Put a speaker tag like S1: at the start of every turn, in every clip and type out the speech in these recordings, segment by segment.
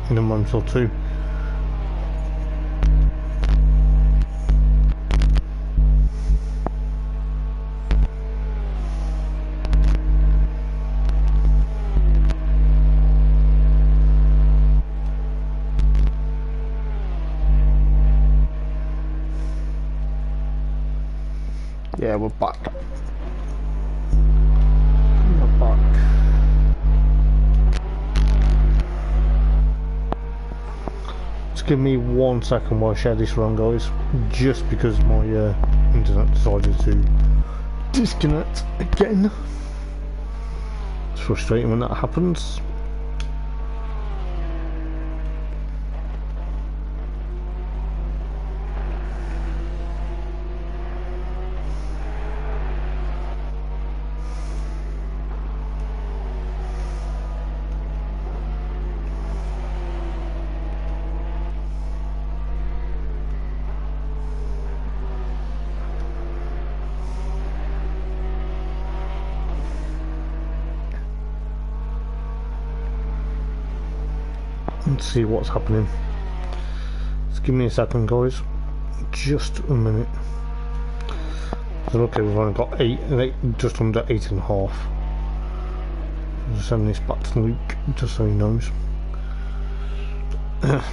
S1: in a month or two. Yeah, we're back. We're back. Just give me 1 second while I share this run, guys. Just because my internet decided to disconnect again. It's frustrating when that happens. Let's see what's happening. Just give me a second, guys. Just a minute. So okay, we've only got eight, just under 8.5. I'll send this back to Luke just so he knows. Well,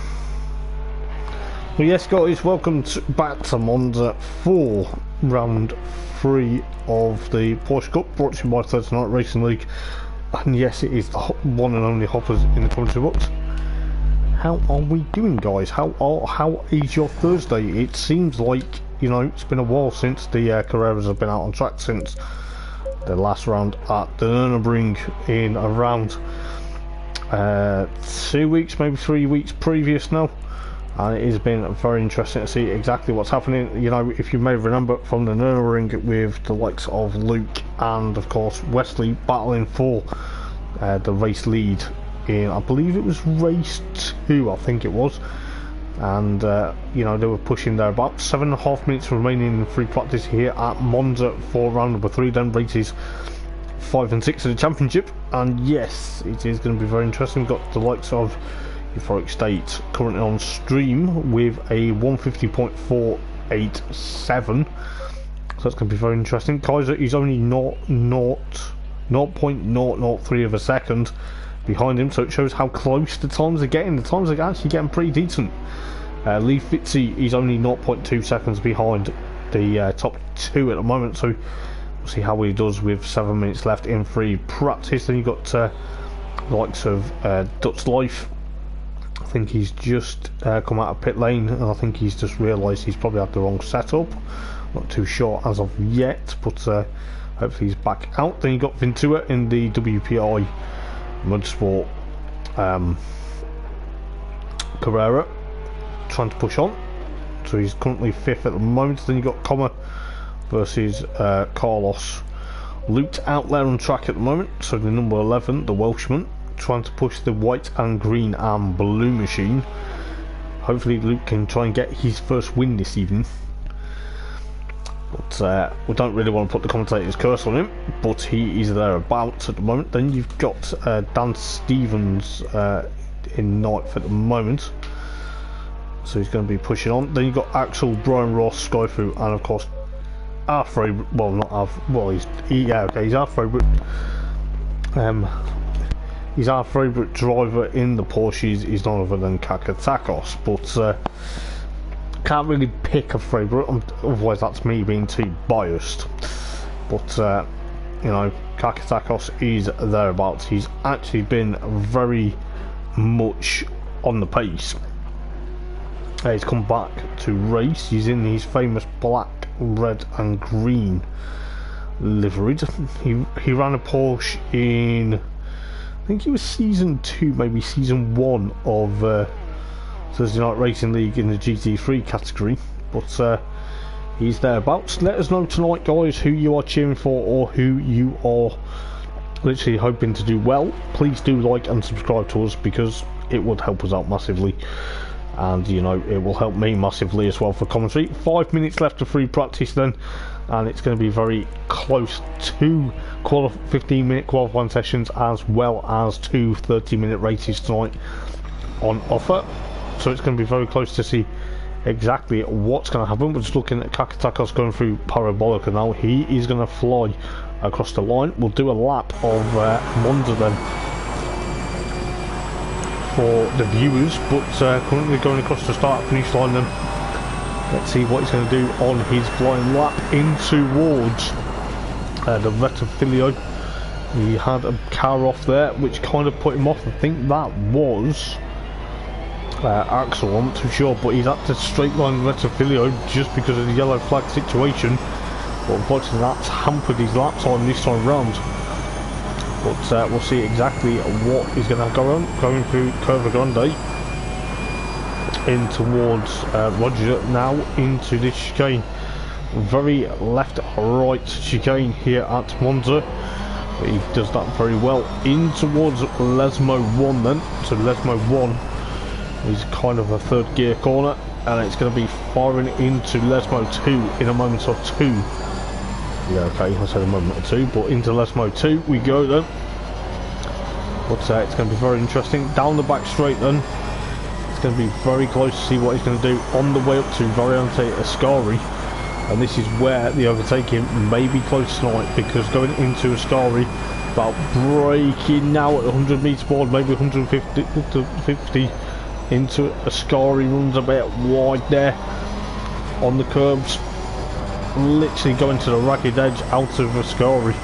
S1: yes, guys, welcome back to Monza for round 3 of the Porsche Cup, brought to you by TNRL Racing League. And yes, it is the one and only Hoppers in the commentary box. How are we doing, guys? How is your Thursday? It seems like, you know, it's been a while since the Carreras have been out on track since the last round at the Nürburgring in around 2 weeks, maybe 3 weeks previous now. And it has been very interesting to see exactly what's happening. You know, if you may remember from the Nürburgring with the likes of Luke and, of course, Wesley battling for the race lead in, I believe it was race 2, I think it was, and you know, they were pushing there. About 7.5 minutes remaining in free practice here at Monza for round number 3, then races 5 and 6 of the championship. And yes, it is going to be very interesting. We've got the likes of Euphoric State currently on stream with a 150.487, so that's going to be very interesting. Kaiser is only 0.003 of a second behind him, so it shows how close the times are getting. The times are actually getting pretty decent. Lee Fitzy is only 0.2 seconds behind the top 2 at the moment, so we'll see how he does with 7 minutes left in free practice. Then you've got the likes of Dutch Life. I think he's just come out of pit lane, and I think he's just realised he's probably had the wrong setup. Not too sure as of yet, but hopefully he's back out. Then you've got Ventura in the WPI Mudsport Carrera trying to push on, so he's currently 5th at the moment. Then you've got Comer versus Carlos Lute out there on track at the moment, so the number 11, the Welshman, trying to push the white and green and blue machine. Hopefully Luke can try and get his first win this evening, but we don't really want to put the commentator's curse on him, but he is thereabouts at the moment. Then you've got Dan Stevens in 9th at the moment, so he's going to be pushing on. Then you've got Axel, Brian Ross, Skyfu, and of course our favourite, well not our, well he's our favourite, he's our favourite driver in the Porsches. He's none other than Kakatakos, but can't really pick a favourite, otherwise that's me being too biased. But you know, Kakatakos is thereabouts. He's actually been very much on the pace. He's come back to race. He's in his famous black, red and green liveried. He ran a Porsche in, I think it was season 2, maybe season 1 of Thursday Night Racing League in the GT3 category, but he's thereabouts. Let us know tonight, guys, who you are cheering for or who you are literally hoping to do well. Please do like and subscribe to us, because it would help us out massively, and you know, it will help me massively as well for commentary. 5 minutes left of free practice then, and it's going to be very close to 15-minute qualifying sessions as well as 2 30-minute races tonight. on offer, so it's going to be very close to see exactly what's going to happen. We're just looking at Kakatakos going through Parabolica now. He is going to fly across the line. We'll do a lap of Monza then for the viewers, but currently going across the start finish line then. Let's see what he's going to do on his flying lap in towards the Rettifilio. He had a car off there which kind of put him off. I think that was Axel, I'm not too sure, but he's at the straight line Rettifilio just because of the yellow flag situation, but unfortunately that's hampered his lap time this time round. But we'll see exactly what is going to go on, going through Curva Grande in towards Roger now into this chicane. Very left right chicane here at Monza. He does that very well in towards Lesmo 1 then. So Lesmo 1 is kind of a third gear corner, and it's going to be firing into Lesmo 2 in a moment or two. Yeah, okay, I said a moment or two, but into Lesmo 2 we go then. But it's going to be very interesting. Down the back straight then. It's going to be very close to see what he's going to do on the way up to Variante Ascari. And this is where the overtaking may be close tonight, because going into Ascari, about braking now at 100 metre board, maybe 150 to 50 into Ascari, runs a bit wide there on the curbs, literally going to the ragged edge out of Ascari.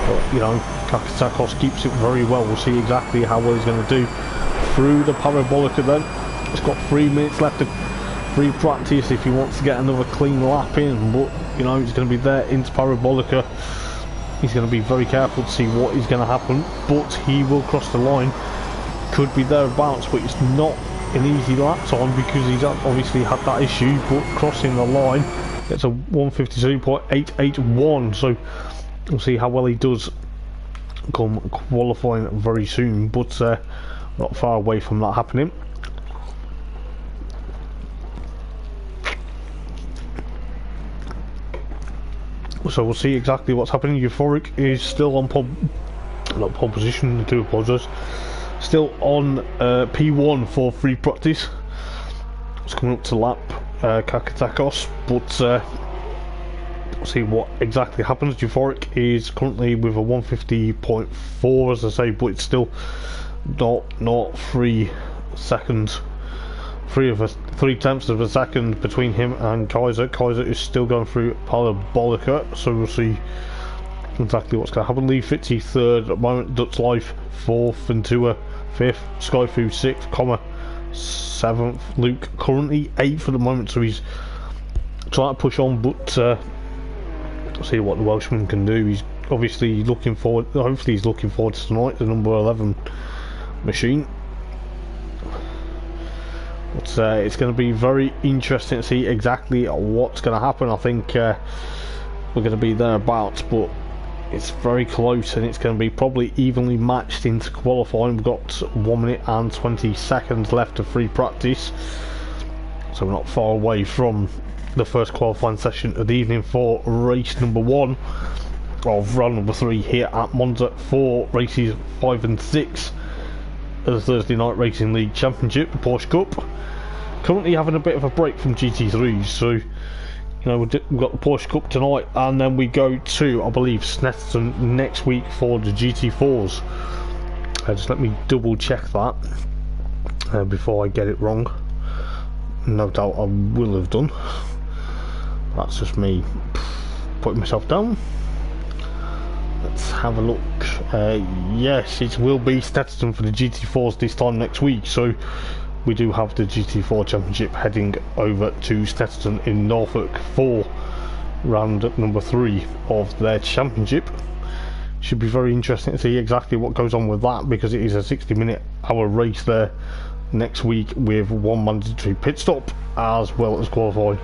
S1: But you know, Kakatakos keeps it very well. We'll see exactly how well he's going to do through the Parabolica then. It's got 3 minutes left of free practice if he wants to get another clean lap in, but you know, he's going to be there into Parabolica. He's going to be very careful to see what is going to happen, but he will cross the line. Could be thereabouts, but it's not an easy lap time because he's obviously had that issue. But crossing the line, it's a 152.881, so we'll see how well he does come qualifying very soon, but not far away from that happening. So we'll see exactly what's happening. Euphoric is still on not pole position, I do apologise. Still on P1 for free practice. It's coming up to lap Kakatakos, but we'll see what exactly happens. Euphoric is currently with a 150.4, as I say, but it's still not 3 seconds. 3 tenths of a second between him and Kaiser. Kaiser is still going through Parabolica, so we'll see exactly what's going to happen. Lee Fitzy 3rd at the moment, Dutch Life 4th, Ventura 5th, Skyfu 6th, 7th, Luke currently 8th at the moment, so he's trying to push on, but we'll see what the Welshman can do. He's obviously looking forward, hopefully he's looking forward to tonight, the number 11 machine. But it's going to be very interesting to see exactly what's going to happen. I think we're going to be thereabouts, but it's very close, and it's going to be probably evenly matched into qualifying. We've got 1 minute and 20 seconds left of free practice, so we're not far away from the first qualifying session of the evening for race number 1 of round number 3 here at Monza for races 5 and 6 of the Thursday Night Racing League Championship, the Porsche Cup. Currently having a bit of a break from GT3s, so you know, we've got the Porsche Cup tonight, and then we go to, I believe, Snetterton next week for the GT4s. Just let me double check that before I get it wrong. No doubt I will have done. That's just me putting myself down. Let's have a look. Yes, it will be Snetterton for the GT4s this time next week, so we do have the GT4 Championship heading over to Snetterton in Norfolk for round number 3 of their championship. Should be very interesting to see exactly what goes on with that, because it is a 60-minute hour race there next week with 1 mandatory pit stop, as well as qualifying,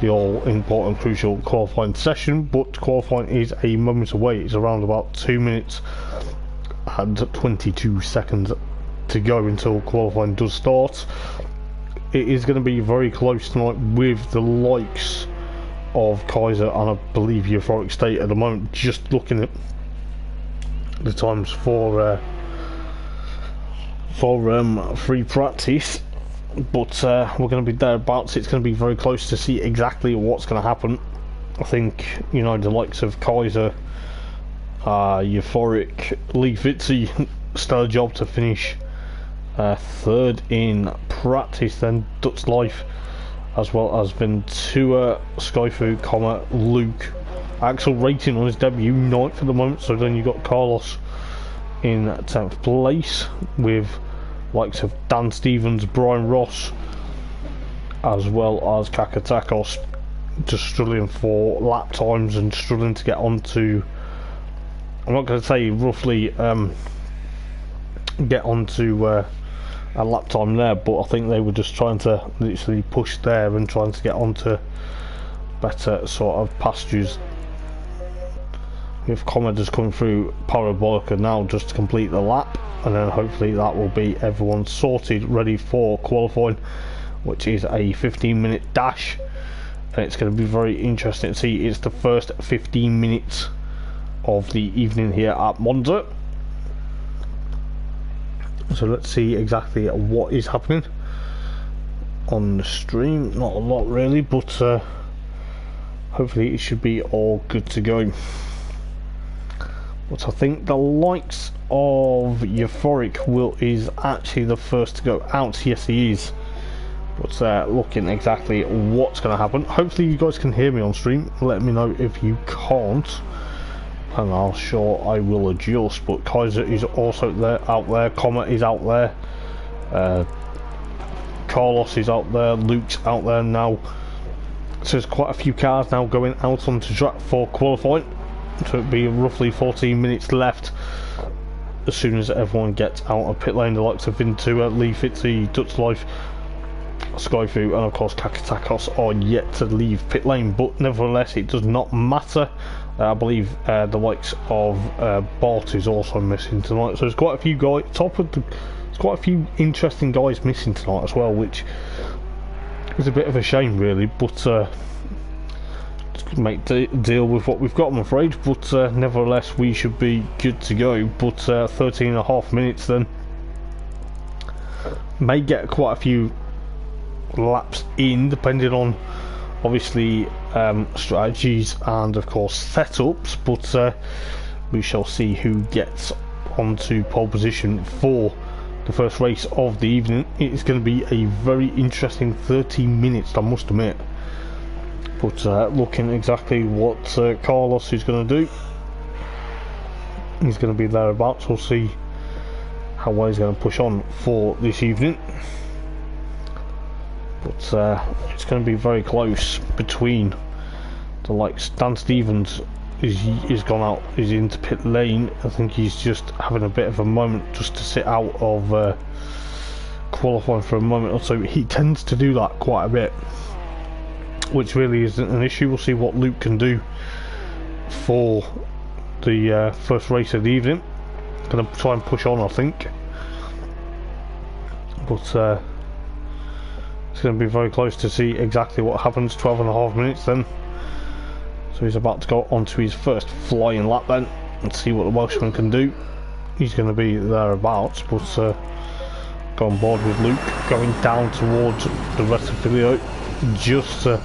S1: the all important crucial qualifying session. But qualifying is a moment away. It's around about 2 minutes and 22 seconds to go until qualifying does start. It is going to be very close tonight with the likes of Kaiser and I believe Euphoric State at the moment. Just looking at the times for for free practice, but we're going to be thereabouts. It's going to be very close to see exactly what's going to happen. I think, you know, the likes of Kaiser, Euphoric, Lee Fitzy, still a job to finish third in practice, then Dutch Life, as well as Ventura, Skyfu, Luke. Axel rating on his debut, 9th at the moment, so then you've got Carlos in 10th place, with likes of Dan Stevens, Brian Ross, as well as Kakatakos, just struggling for lap times and struggling to get onto, I'm not going to say roughly get onto a lap time there, but I think they were just trying to literally push there and trying to get onto better sort of pastures. With Commodores coming through Parabolica now just to complete the lap, and then hopefully that will be everyone sorted, ready for qualifying, which is a 15-minute dash, and it's going to be very interesting to see. It's the first 15 minutes of the evening here at Monza, so let's see exactly what is happening on the stream. Not a lot really, but hopefully it should be all good to go. But I think the likes of Euphoric is actually the first to go out. Yes, he is. But looking exactly what's going to happen. Hopefully you guys can hear me on stream. Let me know if you can't, and I'll sure I will adjust. But Kaiser is also out there. Comet is out there. Carlos is out there. Luke's out there now. So there's quite a few cars now going out onto track for qualifying. So it'll be roughly 14 minutes left as soon as everyone gets out of pit lane. The likes of Ventura, Lee Fitzy, Dutch Life, Skyfu, and of course Kakatakos are yet to leave pit lane, but nevertheless it does not matter. I believe the likes of Bart is also missing tonight, so there's quite a few guys there's quite a few interesting guys missing tonight as well, which is a bit of a shame really, but make deal with what we've got, I'm afraid. But nevertheless we should be good to go. But 13.5 minutes then may get quite a few laps in, depending on obviously strategies and of course setups, but we shall see who gets onto pole position for the first race of the evening. It's going to be a very interesting 13 minutes, I must admit. But looking exactly what Carlos is going to do, he's going to be thereabouts. We'll see how well he's going to push on for this evening. But it's going to be very close between the likes. Dan Stevens is gone out, is into pit lane. I think he's just having a bit of a moment just to sit out of qualifying for a moment or so. He tends to do that quite a bit, which really isn't an issue. We'll see what Luke can do for the first race of the evening. Gonna try and push on, I think, but it's going to be very close to see exactly what happens. 12.5 minutes then, so he's about to go onto his first flying lap then and see what the Welshman can do. He's going to be thereabouts, but go on board with Luke, going down towards the rest of the video just to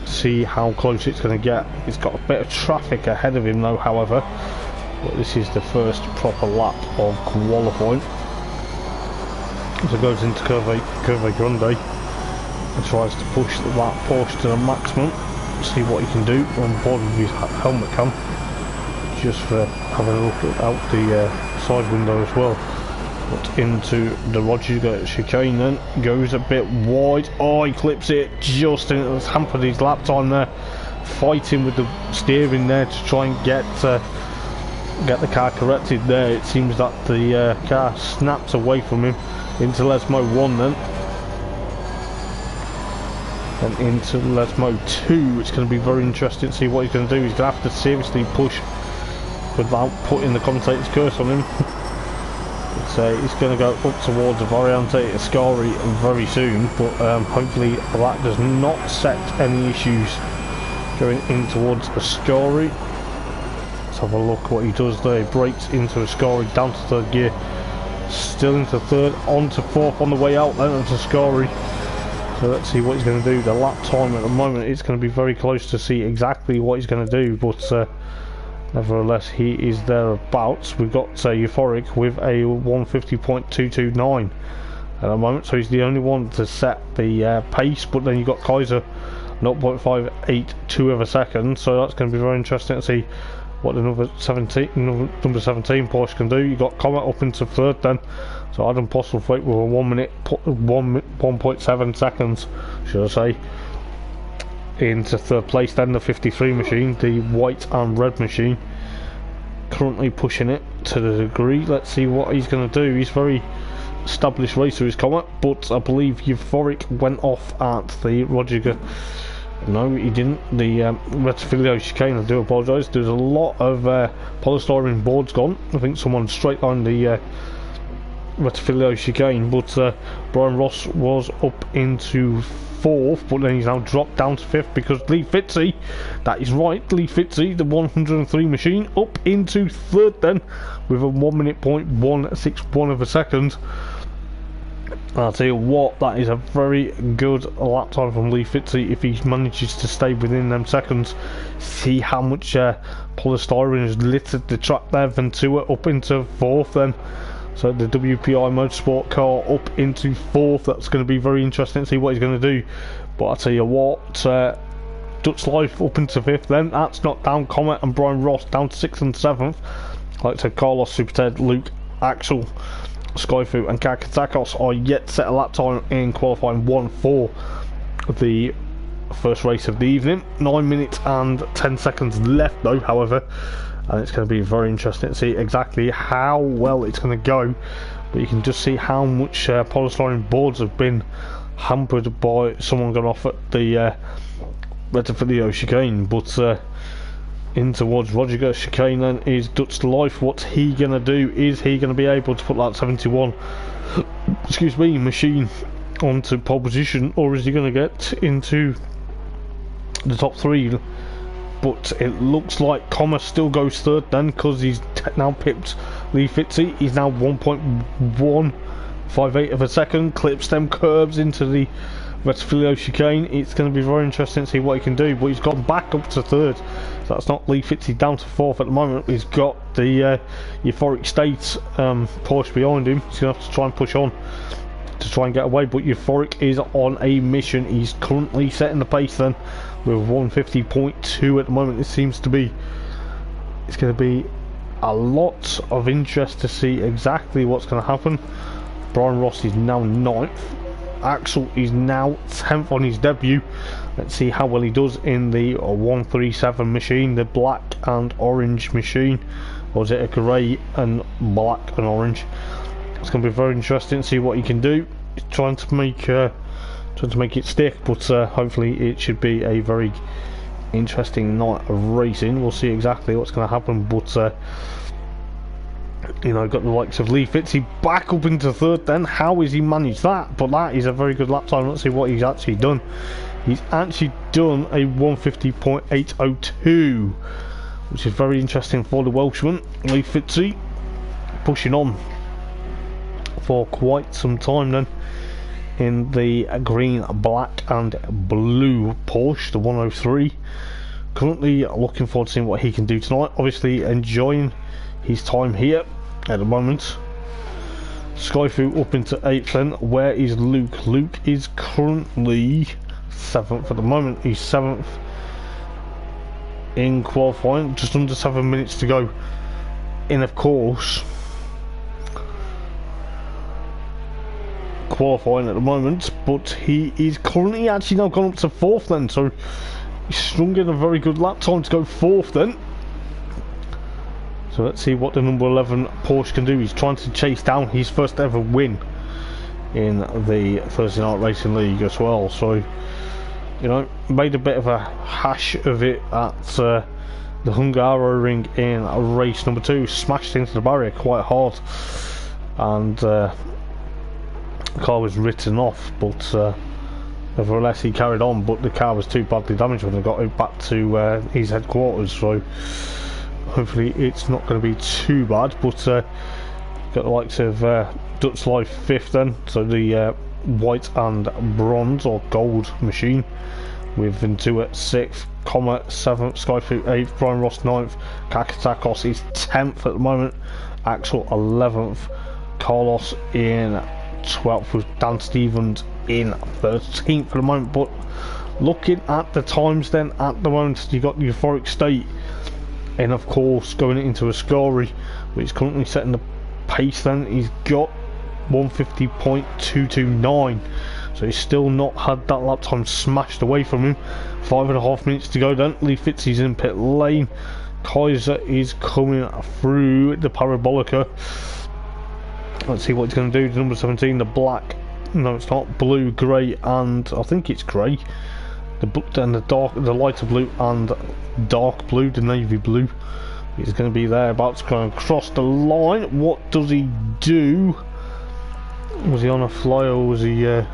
S1: see how close it's going to get. He's got a bit of traffic ahead of him though, however, but this is the first proper lap of qualifying. So goes into Curve Grande and tries to push that Porsche to the maximum, see what he can do on board with his helmet cam, just for having a look out the side window as well. But into the Roger chicane then, goes a bit wide. Oh, he clips it just, and it's hampered his lap time there, fighting with the steering there to try and get the car corrected there. It seems that the car snaps away from him into Lesmo 1 then, and into Lesmo 2. It's going to be very interesting to see what he's going to do. He's going to have to seriously push without putting the commentator's curse on him. He's going to go up towards Variante Ascari very soon, but hopefully that does not set any issues going in towards Ascari. Let's have a look what he does there. He brakes into Ascari, down to third gear, Still into third, on to fourth on the way out then onto Scary. So let's see what he's going to do. The lap time at the moment, it's going to be very close to see exactly what he's going to do, but nevertheless he is thereabouts. We've got Euphoric with a 150.229 at the moment, so he's the only one to set the pace, but then you've got Kaiser 0.582 of a second, so that's going to be very interesting to see what the number 17 Porsche can do. You got Comet up into third then, so Adam Postlethwaite with a 1 minute 1.7 seconds, should I say, into third place. Then the 53 machine, the white and red machine, currently pushing it to the degree. Let's see what he's going to do. He's very established racer, is Comet, but I believe Euphoric went off at the Roger. No, he didn't. The Retifilio chicane, I do apologise. There's a lot of polystyrene boards gone. I think someone straight lined the Retifilio chicane, but Brian Ross was up into fourth, but then he's now dropped down to fifth because Lee Fitzy, that is right, Lee Fitzy, the 103 machine, up into third then with a 1 minute 161 of a second. I'll tell you what, that is a very good lap time from Lee Fitzy if he manages to stay within them seconds. See how much polystyrene has littered the track there. Ventura up into fourth then. So the WPI Motorsport car up into fourth. That's going to be very interesting to see what he's going to do. But I'll tell you what, Dutch Life up into fifth then. That's knocked down Comet and Brian Ross down to sixth and seventh. Like I said, Carlos, Super Ted, Luke, Axel, Skyfu and Kakatakos are yet to set a lap time in qualifying 1 for the first race of the evening. 9 minutes and 10 seconds left though, however, and it's going to be very interesting to see exactly how well it's going to go. But you can just see how much polystyrene boards have been hampered by someone going off at the Retifilio chicane. But in towards Roger chicane then is Dutch Life. What's he going to do? Is he going to be able to put that 71 machine onto pole position, or is he going to get into the top three? But it looks like Comer still goes third then, because he's now pipped Lee Fitzy. He's now 1.158 of a second, clips them curbs into the Retifilio chicane. It's going to be very interesting to see what he can do, but he's gone back up to third, so that's not Lee Fitzy down to fourth at the moment. He's got the Euphoric State Porsche behind him. He's going to have to try and push on to try and get away, but Euphoric is on a mission. He's currently setting the pace then with 150.2 at the moment. It seems to be, it's going to be a lot of interest to see exactly what's going to happen. Brian Ross is now 9th. Axel is now 10th on his debut. Let's see how well he does in the 137 machine, the black and orange machine, or is it a grey and black and orange? It's going to be very interesting to see what he can do. He's trying to make it stick, but hopefully it should be a very interesting night of racing. We'll see exactly what's going to happen, but you know, got the likes of Lee Fitzy back up into third then. How has he managed that? But that is a very good lap time. Let's see what he's actually done. He's actually done a 150.802, which is very interesting for the Welshman. Lee Fitzy pushing on for quite some time then in the green, black and blue Porsche, the 103. Currently looking forward to seeing what he can do tonight. Obviously enjoying his time here at the moment. Skyfu up into 8th then. Where is Luke? Luke is currently 7th at the moment. He's 7th in qualifying, just under 7 minutes to go in, of course, qualifying at the moment, but he is currently actually now gone up to 4th then, so he's strung in a very good lap time to go 4th then. So let's see what the number 11 Porsche can do. He's trying to chase down his first ever win in the Thursday Night Racing League as well. So, you know, made a bit of a hash of it at the Hungaro ring in race number 2. Smashed into the barrier quite hard, and the car was written off, but nevertheless he carried on. But the car was too badly damaged when they got it back to his headquarters, so hopefully it's not going to be too bad. But got got the likes of Dutch Life 5th then, so the white and bronze or gold machine, with Ventura 6th, Comet 7th, Skyfoot 8th, Brian Ross 9th, Kakatakos is 10th at the moment, Axel 11th, Carlos in 12th with Dan Stevens in 13th at the moment. But looking at the times then, at the moment you got the Euphoric State, and of course going into Ascari, which is currently setting the pace then. He's got 150.229, so he's still not had that lap time smashed away from him. 5.5 minutes to go then. Lee Fitzy's in pit lane, Kaiser is coming through the Parabolica. Let's see what he's going to do. The number 17, the black, no it's not, blue, grey and I think it's grey, then the dark, the lighter blue and dark blue, the navy blue is going to be there, about to go across the line. What does he do? Was he on a fly, or was he a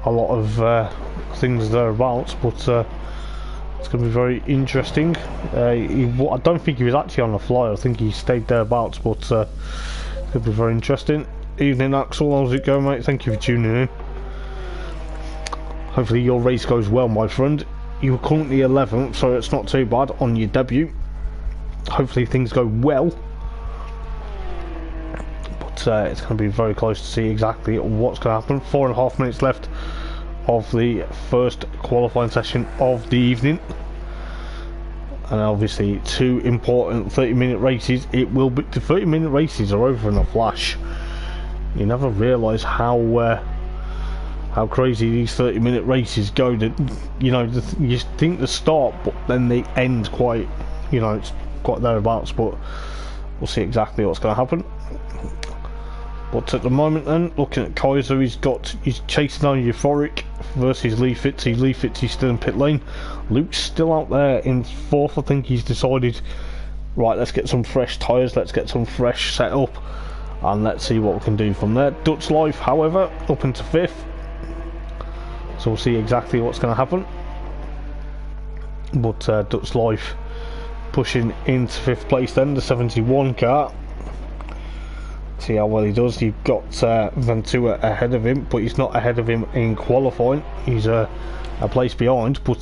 S1: lot of things thereabouts? But it's going to be very interesting. I don't think he was actually on a fly, I think he stayed thereabouts, but it's going to be very interesting. Evening Axel, how's it going mate? Thank you for tuning in. Hopefully your race goes well my friend. You were currently 11th, so it's not too bad on your debut. Hopefully things go well. It's going to be very close to see exactly what's going to happen. 4.5 minutes left of the first qualifying session of the evening, and obviously 2 important 30-minute races. It will be, the 30-minute races are over in a flash. You never realise how crazy these 30-minute races go. That, you know, you think the start, but then they end quite, you know, it's quite thereabouts. But we'll see exactly what's going to happen. But at the moment then, looking at Kaiser, he's chasing down Euphoric versus Lee Fitzy. Lee Fitzy's still in pit lane. Luke's still out there in 4th. I think he's decided, right, let's get some fresh tyres, let's get some fresh setup, and let's see what we can do from there. Dutch Life, however, up into 5th. So we'll see exactly what's going to happen. But Dutch Life pushing into 5th place then, the 71 car. See how well he does. You've got Ventura ahead of him, but he's not ahead of him in qualifying. He's a place behind, but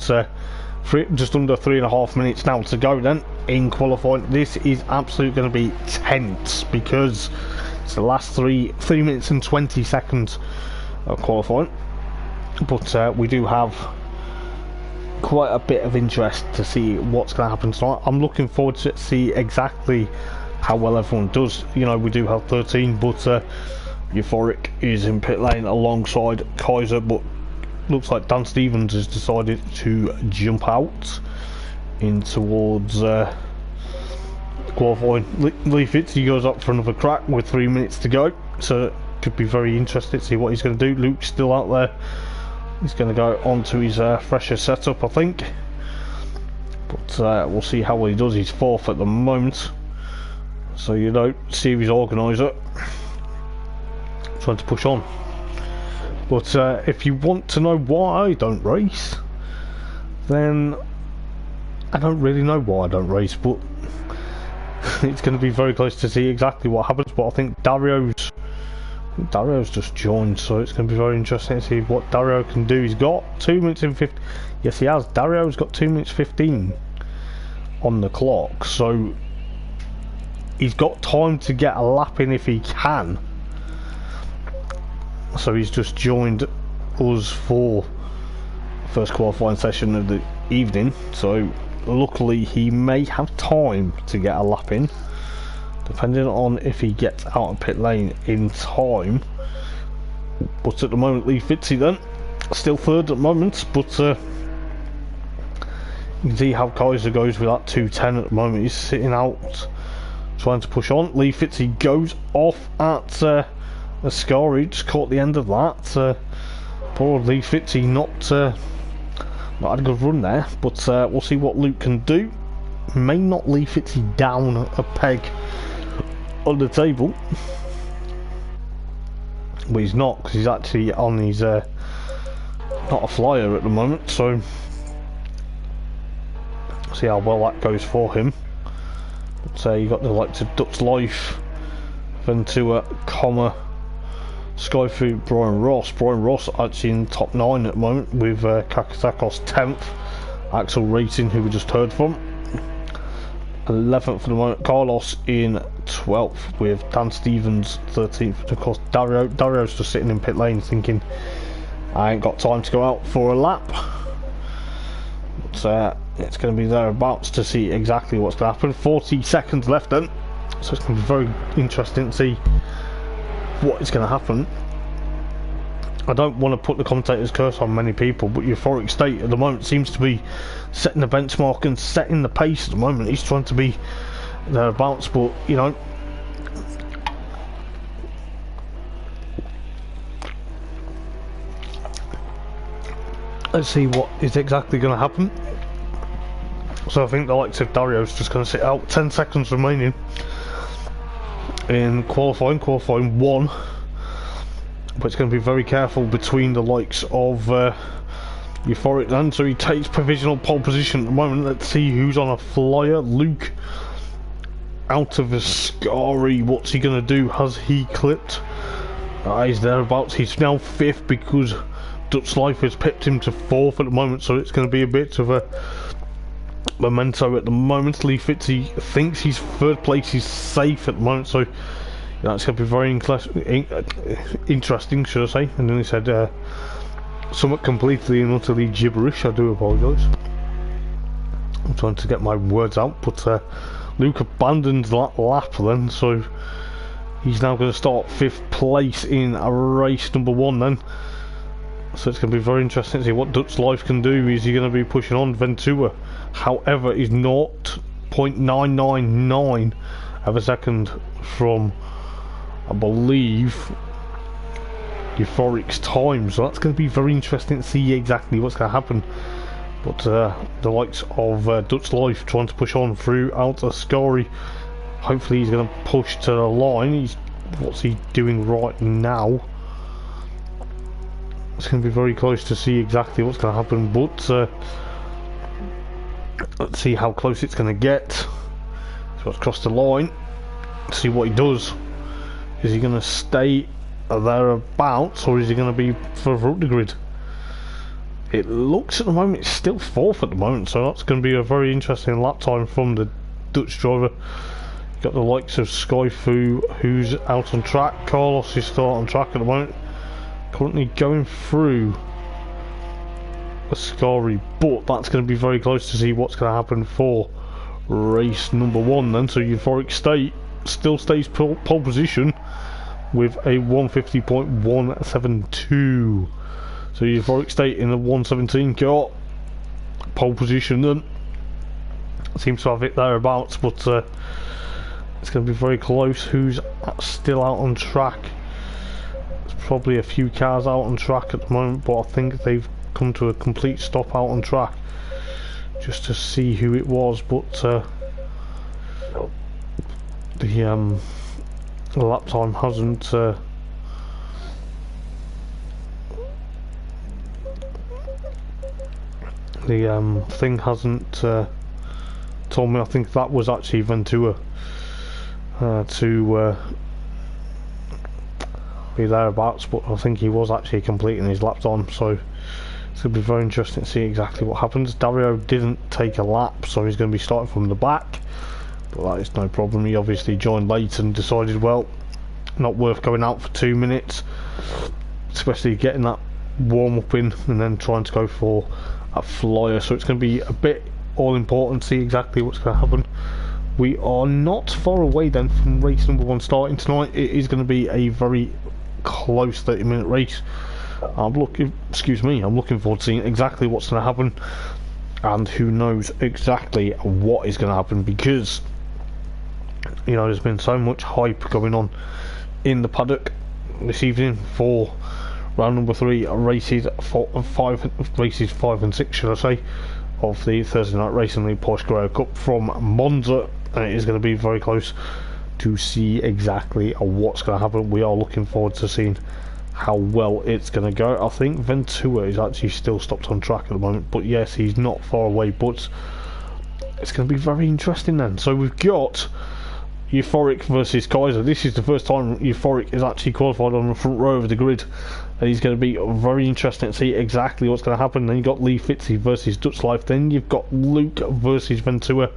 S1: just under 3.5 minutes now to go then in qualifying. This is absolutely going to be tense, because it's the last 3 minutes and 20 seconds of qualifying. But we do have quite a bit of interest to see what's going to happen tonight. I'm looking forward to see exactly how well everyone does. You know, we do have 13, but Euphoric is in pit lane alongside Kaiser, but looks like Dan Stevens has decided to jump out in towards qualifying. Lee Fitzy goes up for another crack with 3 minutes to go, so it could be very interesting to see what he's going to do. Luke's still out there. He's going to go on to his fresher setup, I think, but we'll see how well he does. He's 4th at the moment, so you know, series organiser trying to push on. But if you want to know why I don't race, then I don't really know why I don't race, but it's going to be very close to see exactly what happens. But I think Dario's just joined, so it's going to be very interesting to see what Dario can do. He's got 2 minutes and 15. Yes, he has. Dario's got 2 minutes 15 on the clock, so he's got time to get a lap in if he can. So he's just joined us for the first qualifying session of the evening, so luckily he may have time to get a lap in, depending on if he gets out of pit lane in time. But at the moment, Lee Fitzy then still 3rd at the moment, but you can see how Kaiser goes with that 2:10 at the moment. He's sitting out trying to push on. Lee Fitzy goes off at Ascari, just caught the end of that. Poor Lee Fitzy not had a good run there, but we'll see what Luke can do. May not Lee Fitzy down a peg on the table, but he's not, because he's actually on his not a flyer at the moment, so see how well that goes for him. But you got the likes of Dutch Life Ventura, Skyfu, Brian Ross. Brian Ross actually in top 9 at the moment with Kakasakos 10th. Axel Racing, who we just heard from, 11th for the moment. Carlos in 12th with Dan Stevens 13th. And of course Dario's just sitting in pit lane thinking, I ain't got time to go out for a lap. But it's going to be thereabouts to see exactly what's going to happen. 40 seconds left then, so it's going to be very interesting to see what is going to happen. I don't want to put the commentator's curse on many people, but Euphoric State at the moment seems to be setting the benchmark and setting the pace at the moment. He's trying to be thereabouts, but you know, let's see what is exactly going to happen. So I think the likes of Dario's just going to sit out. 10 seconds remaining in qualifying 1. But it's going to be very careful between the likes of Euphoric then. So he takes provisional pole position at the moment. Let's see who's on a flyer. Luke out of Ascari. What's he going to do? Has he clipped? He's thereabouts. He's now 5th because Dutch Life has pipped him to 4th at the moment. So it's going to be a bit of a memento at the moment. Lee Fitzy thinks he's 3rd place. He's safe at the moment. So that's going to be very interesting, should I say. And then he said somewhat completely and utterly gibberish. I do apologise. I'm trying to get my words out. But Luke abandons that lap then. So he's now going to start 5th place in race number 1 then. So it's going to be very interesting to see what Dutch Life can do. Is he going to be pushing on? Ventura, however, is 0.999 of a second from, I believe, Euphoric's time. So that's going to be very interesting to see exactly what's going to happen. But the likes of Dutch Life trying to push on throughout Ascari. Hopefully he's going to push to the line. What's he doing right now? It's going to be very close to see exactly what's going to happen. But let's see how close it's going to get. So it's crossed the line. See what he does. Is he going to stay thereabouts, or is he going to be further up the grid? It looks at the moment it's still 4th at the moment, so that's going to be a very interesting lap time from the Dutch driver. You've got the likes of Skyfu, who's out on track. Carlos is still on track at the moment, currently going through Ascari, but that's going to be very close to see what's going to happen for race number 1 then. So Euphoric State still stays pole position with a 150.172. So Euphoric State in the 117 car, pole position then. Seems to have it thereabouts, but it's going to be very close. Who's still out on track? There's probably a few cars out on track at the moment, but I think they've come to a complete stop out on track just to see who it was. But the lap time hasn't the thing hasn't told me. I think that was actually Ventura to be thereabouts, but I think he was actually completing his lap time, so it's going to be very interesting to see exactly what happens. Dario didn't take a lap, so he's going to be starting from the back, but that is no problem. He obviously joined late and decided, well, not worth going out for 2 minutes, especially getting that warm up in and then trying to go for a flyer. So it's going to be a bit all important to see exactly what's going to happen. We are not far away then from race number 1 starting tonight. It is going to be a very close 30-minute race. I'm looking forward to seeing exactly what's going to happen, and who knows exactly what is going to happen, because you know there's been so much hype going on in the paddock this evening for round number 3, races 5 and 6, should I say, of the Thursday night racing league Porsche Cup Round from Monza, and it is going to be very close to see exactly what's going to happen. We are looking forward to seeing how well it's going to go. I think Ventura is actually still stopped on track at the moment, but yes, he's not far away, but it's going to be very interesting then. So we've got Euphoric versus Kaiser. This is the first time Euphoric is actually qualified on the front row of the grid, and he's going to be very interesting to see exactly what's going to happen. Then you've got Lee Fitzy versus Dutch Life, then you've got Luke versus Ventura,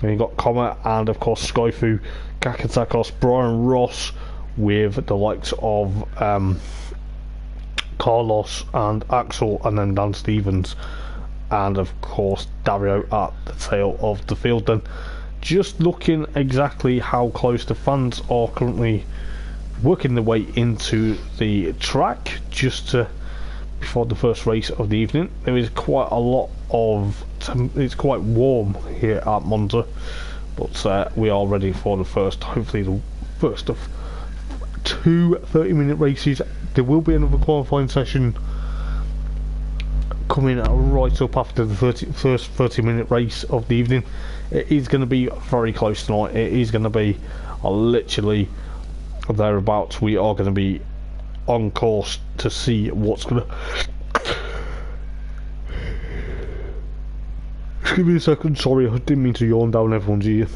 S1: then you've got Comet, and of course Skyfu, Kakatakos, Brian Ross, with the likes of Carlos and Axel, and then Dan Stevens, and of course Dario at the tail of the field. Then just looking exactly how close the fans are currently working their way into the track just before the first race of the evening. There is quite a lot of it's quite warm here at Monza, but we are ready for the first, hopefully the first of 2 30-minute races. There will be another qualifying session coming right up after the first 30-minute race of the evening. It is going to be very close tonight. It is going to be literally thereabouts. We are going to be on course to see what's going to... Excuse me a second, sorry, I didn't mean to yawn down everyone's ear.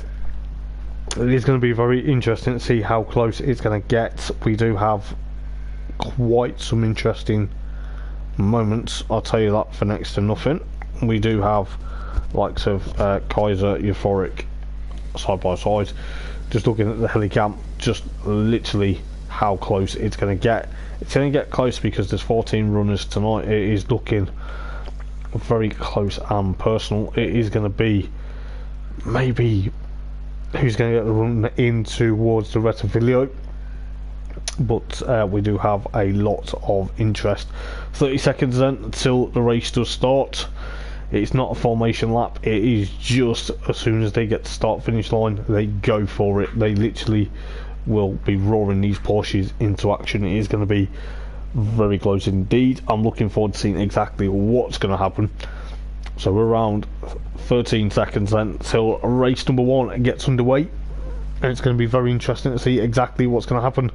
S1: It is going to be very interesting to see how close it's going to get. We do have quite some interesting moments, I'll tell you that for next to nothing. We do have likes of Kaiser, Euphoric side by side. Just looking at the helicam, just literally how close it's going to get. It's going to get close because there's 14 runners tonight. It is looking very close and personal. It is going to be maybe who's going to get the run in towards the Retavillo, but we do have a lot of interest. 30 seconds then until the race does start. It's not a formation lap, it is just as soon as they get to start finish line they go for it. They literally will be roaring these Porsches into action. It is going to be very close indeed. I'm looking forward to seeing exactly what's going to happen. So we're around 13 seconds then till race number 1 gets underway, and it's going to be very interesting to see exactly what's going to happen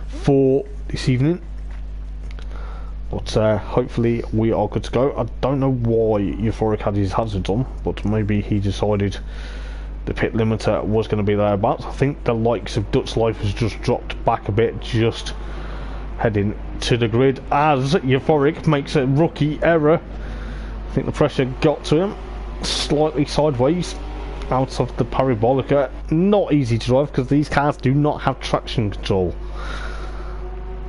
S1: for this evening. But hopefully we are good to go. I don't know why Euphoric had his hazards on, but maybe he decided the pit limiter was going to be thereabouts. I think the likes of Dutch Life has just dropped back a bit, just heading to the grid as Euphoric makes a rookie error. I think the pressure got to him slightly sideways out of the parabolica. Not easy to drive because these cars do not have traction control.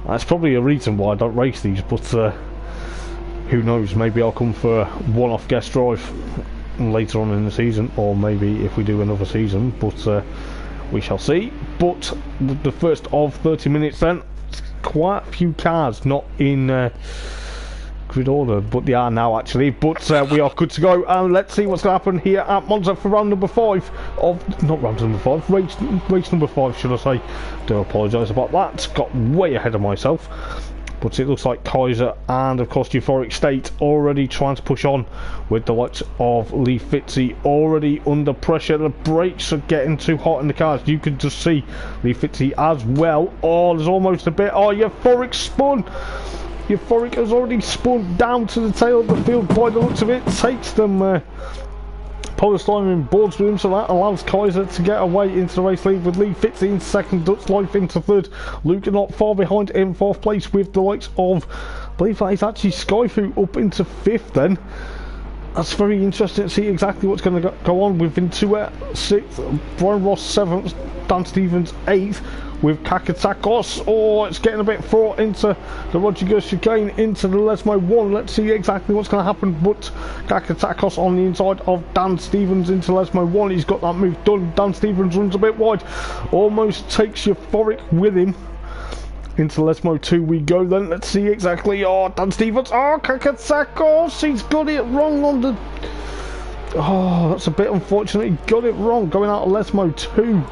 S1: That's probably a reason why I don't race these, but who knows, maybe I'll come for a one-off guest drive later on in the season, or maybe if we do another season, but we shall see. But the first of 30 minutes then, quite a few cars not in grid order, but they are now actually, but we are good to go, and let's see what's going to happen here at Monza for round number 5 of, not round number 5, race number 5 should I say. Do apologise about that, got way ahead of myself. But it looks like Kaiser and of course Euphoric State already trying to push on, with the likes of Lee Fitzy already under pressure. The brakes are getting too hot in the cars. You can just see Lee Fitzy as well. Oh, there's almost a bit. Oh, Euphoric spun. Euphoric has already spun down to the tail of the field by the looks of it. Takes them polystyrene boards with him, so that allows Kaiser to get away into the race lead, with Lee Fitzy in second, Dutch Life into third, Luke not far behind in fourth place, with the likes of, I believe that is actually Skyfu up into fifth then. That's very interesting to see exactly what's going to go on, with Ventura 6th, Brian Ross 7th, Dan Stevens 8th, with Kakatakos. Oh, it's getting a bit fraught into the Rodriguez chicane, into the Lesmo 1. Let's see exactly what's going to happen, but Kakatakos on the inside of Dan Stevens into Lesmo 1. He's got that move done. Dan Stevens runs a bit wide, almost takes Euphoric with him. Into Lesmo 2 we go then. Let's see exactly. Oh, Dan Stevens. Oh, Kakatakos. He's got it wrong on the... Oh, that's a bit unfortunate. He got it wrong going out of Lesmo 2.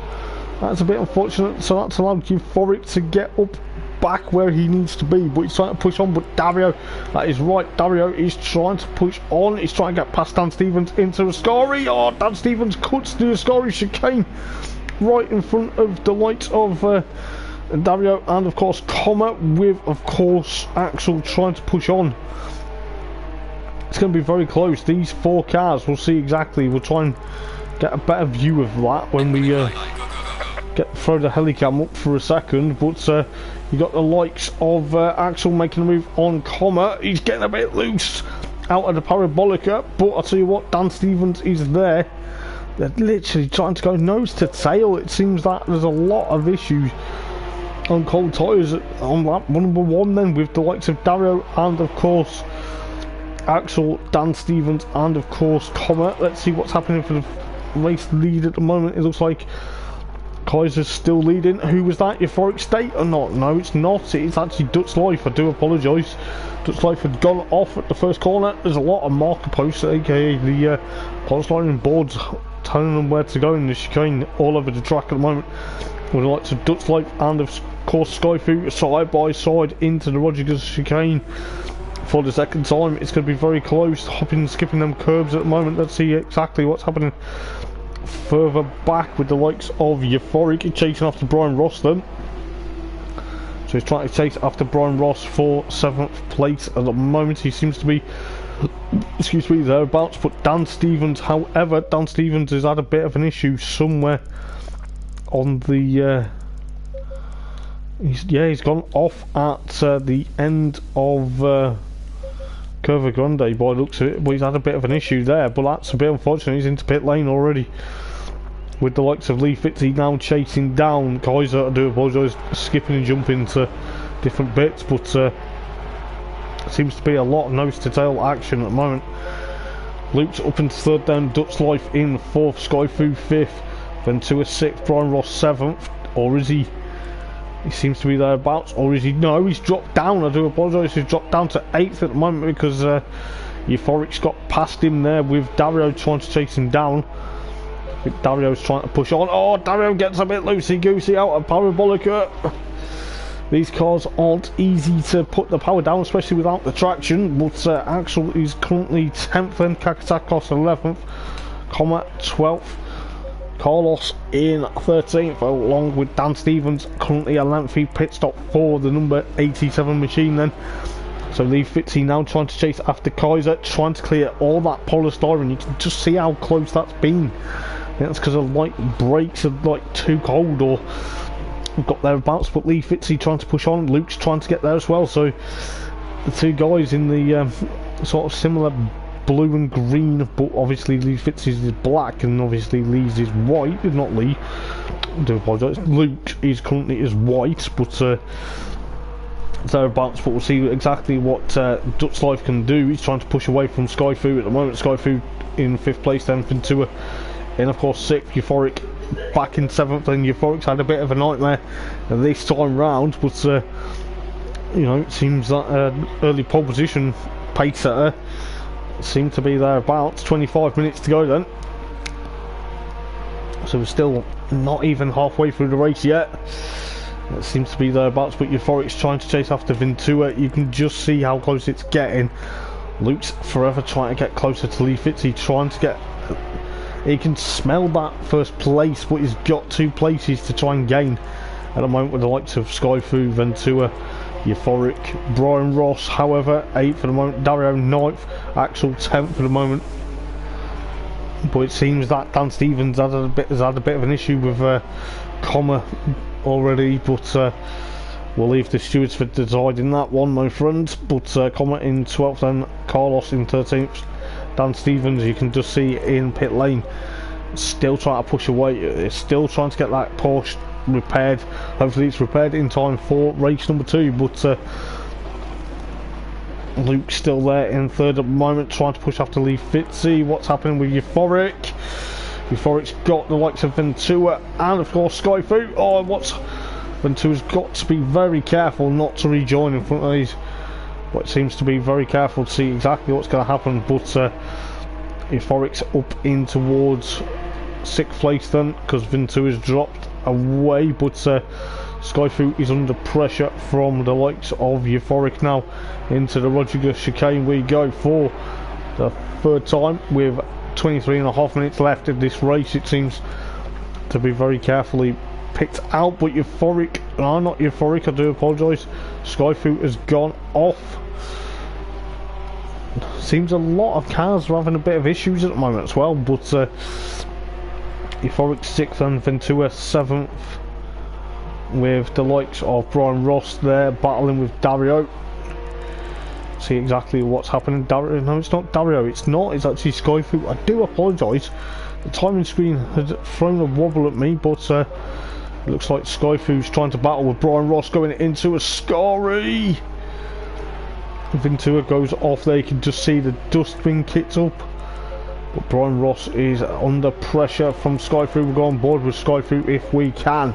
S1: That's a bit unfortunate. So that's allowed Euphoric to get up back where he needs to be. But he's trying to push on. But Dario, that is right. Dario is trying to push on. He's trying to get past Dan Stevens into Ascari. Oh, Dan Stevens cuts the Ascari chicane right in front of the lights of... Dario, and of course Comet, with of course Axel trying to push on. It's going to be very close, these 4 cars. We'll see exactly, we'll try and get a better view of that when we get throw the helicam up for a second, but you got the likes of Axel making a move on Comet. He's getting a bit loose out of the parabolica, but I'll tell you what, Dan Stevens is there. They're literally trying to go nose to tail. It seems that there's a lot of issues on cold tyres on lap number 1 then, with the likes of Dario and of course Axel, Dan Stevens and of course Comet. Let's see what's happening for the race lead at the moment. It looks like Kaiser's still leading. Who was that? Euphoric State or not? No, it's not. It's actually Dutch Life. I do apologise. Dutch Life had gone off at the first corner. There's a lot of marker posts, aka the polystyrene boards telling them where to go in the chicane all over the track at the moment, with the likes of Dutch Life and of course Skyfu side by side into the Rodriguez chicane for the second time. It's going to be very close, hopping and skipping them curbs at the moment. Let's see exactly what's happening further back with the likes of Euphoric chasing after Brian Ross then. So he's trying to chase after Brian Ross for 7th place at the moment. He seems to be, excuse me, thereabouts. But Dan Stevens, however, Dan Stevens has had a bit of an issue somewhere on the he's gone off at the end of Curva Grande by the looks of it, but he's had a bit of an issue there, but that's a bit unfortunate. He's into pit lane already with the likes of Lee Fitzy now chasing down Kaiser. I do apologise, skipping and jumping to different bits, but seems to be a lot of nose to tail action at the moment. Luke's up into 3rd down, Dutch Life in 4th, Skyfu 5th, Ventura 6th, Brian Ross 7th, or is he? He seems to be thereabouts, or is he? No, he's dropped down. I do apologise. He's dropped down to 8th at the moment because Euphoric's got past him there with Dario trying to chase him down. I think Dario's trying to push on. Oh, Dario gets a bit loosey-goosey out of Parabolica. These cars aren't easy to put the power down, especially without the traction. But Axel is currently 10th and Kakatakos 11th. Comet 12th. Carlos in 13th, along with Dan Stevens, currently a lengthy pit stop for the number 87 machine then. So Lee Fitzy now trying to chase after Kaiser, trying to clear all that polystyrene. You can just see how close that's been. I think that's because the light brakes are like too cold or got thereabouts, but Lee Fitzy trying to push on. Luke's trying to get there as well, so the two guys in the sort of similar blue and green, but obviously Lee Fitz's is black and obviously Lee's is white. Not Lee, I do apologise. Luke is currently is white, but thereabouts. But we'll see exactly what Dutch Life can do. He's trying to push away from Skyfu at the moment. Skyfu in 5th place, then Ventura in of course 6th, Euphoric back in 7th, and Euphoric's had a bit of a nightmare this time round, but you know, it seems that early pole position pace setter seem to be thereabouts. 25 minutes to go then, so we're still not even halfway through the race yet. It seems to be thereabouts, but Euphoric's trying to chase after Ventura. You can just see how close it's getting. Luke's forever trying to get closer to Lee Fitzy, trying to get, he can smell that 1st place, but he's got 2 places to try and gain at the moment with the likes of Skyfu, Ventura, Euphoric. Brian Ross, however, 8th at the moment. Dario 9th. Axel 10th at the moment. But it seems that Dan Stevens has had a bit of an issue with Comma already. But we'll leave the stewards for deciding that one, my friends. But Comma in 12th and Carlos in 13th. Dan Stevens, you can just see in pit lane, still trying to push away. It's still trying to get that Porsche repaired. Hopefully it's repaired in time for race number 2, but Luke's still there in 3rd at the moment, trying to push after Lee Fitzy. What's happening with Euphoric? Euphoric's got the likes of Ventura and of course Skyfu. Oh, Ventura's got to be very careful not to rejoin in front of these, what seems to be very careful to see exactly what's going to happen. But Euphoric's up in towards 6th place then, because Ventura's dropped away, but Skyfu is under pressure from the likes of Euphoric now. Into the Rodriguez chicane we go for the 3rd time with 23.5 minutes left in this race. It seems to be very carefully picked out, but Euphoric, no, not Euphoric, I do apologise, Skyfu has gone off. Seems a lot of cars are having a bit of issues at the moment as well, but Euphoric 6th and Ventura 7th with the likes of Brian Ross there battling with Dario. See exactly what's happening. Dario, no, it's not Dario, it's actually Skyfu. I do apologise, the timing screen has thrown a wobble at me, but it looks like Skyfu's trying to battle with Brian Ross going into a Scary. Ventura goes off there, you can just see the dust being kicked up, but Brian Ross is under pressure from Skyfu. We'll go on board with Skyfu if we can.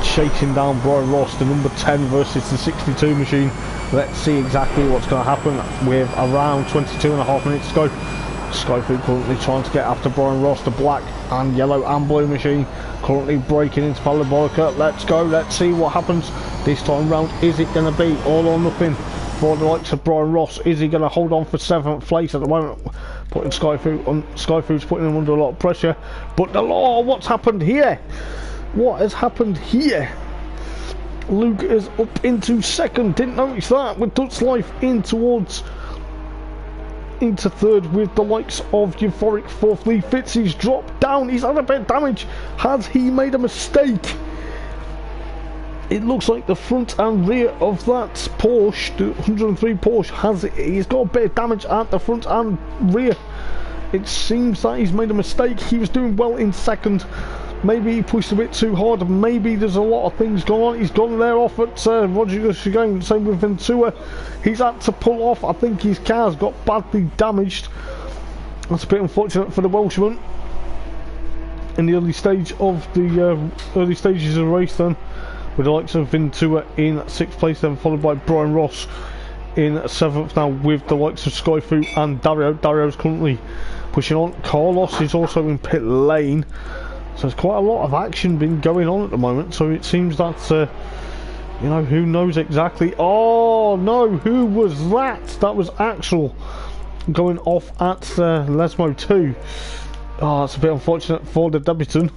S1: Chasing down Brian Ross, the number 10 versus the 62 machine. Let's see exactly what's going to happen with around 22.5 minutes to go. Skyfu currently trying to get after Brian Ross, the black and yellow and blue machine currently breaking into Parabolica. Let's go, let's see what happens this time round. Is it going to be all or nothing for the likes of Brian Ross? Is he going to hold on for 7th place at the moment? Putting Skyfu's putting him under a lot of pressure. But the law, what's happened here? What has happened here? Luke is up into 2nd, didn't notice that, with Dutch Life into 3rd with the likes of Euphoric 4th. Lee Fitzy's dropped down, he's had a bit of damage. Has he made a mistake? It looks like the front and rear of that Porsche, the 103 Porsche, he's got a bit of damage at the front and rear. It seems that he's made a mistake. He was doing well in 2nd. Maybe he pushed a bit too hard, maybe there's a lot of things going on. He's gone there off at Rodriguez again, same with Ventura. He's had to pull off. I think his car's got badly damaged. That's a bit unfortunate for the Welshman. In the early stages of the race then, with the likes of Ventura in 6th place, then followed by Brian Ross in 7th now with the likes of Skyfu and Dario. Dario's currently pushing on. Carlos is also in pit lane. So there's quite a lot of action been going on at the moment. So it seems that, you know, who knows exactly. Oh no, who was that? That was Axel going off at Lesmo 2. Oh, that's a bit unfortunate for the debutant.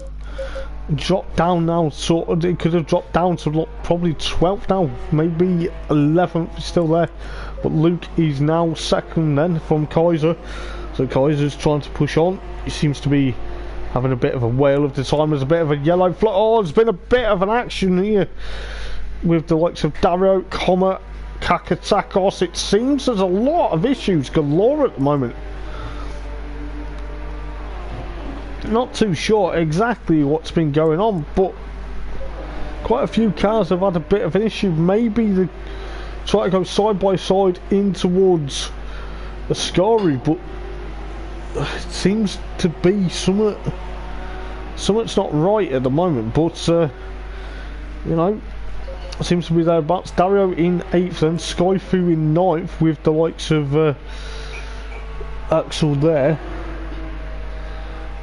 S1: Dropped down now, sort of. It could have dropped down to probably 12th now, maybe 11th, still there. But Luke is now 2nd then from Kaiser. So Kaiser's trying to push on. He seems to be having a bit of a whale of the time. There's a bit of a yellow flag. Oh, there's been a bit of an action here with the likes of Dario, Kakatakos. It seems there's a lot of issues galore at the moment. Not too sure exactly what's been going on, but quite a few cars have had a bit of an issue. Maybe they try to go side by side in towards the Scary, but it seems to be something's not right at the moment. But you know, it seems to be thereabouts. Dario in 8th and Skyfu in 9th with the likes of Axel there.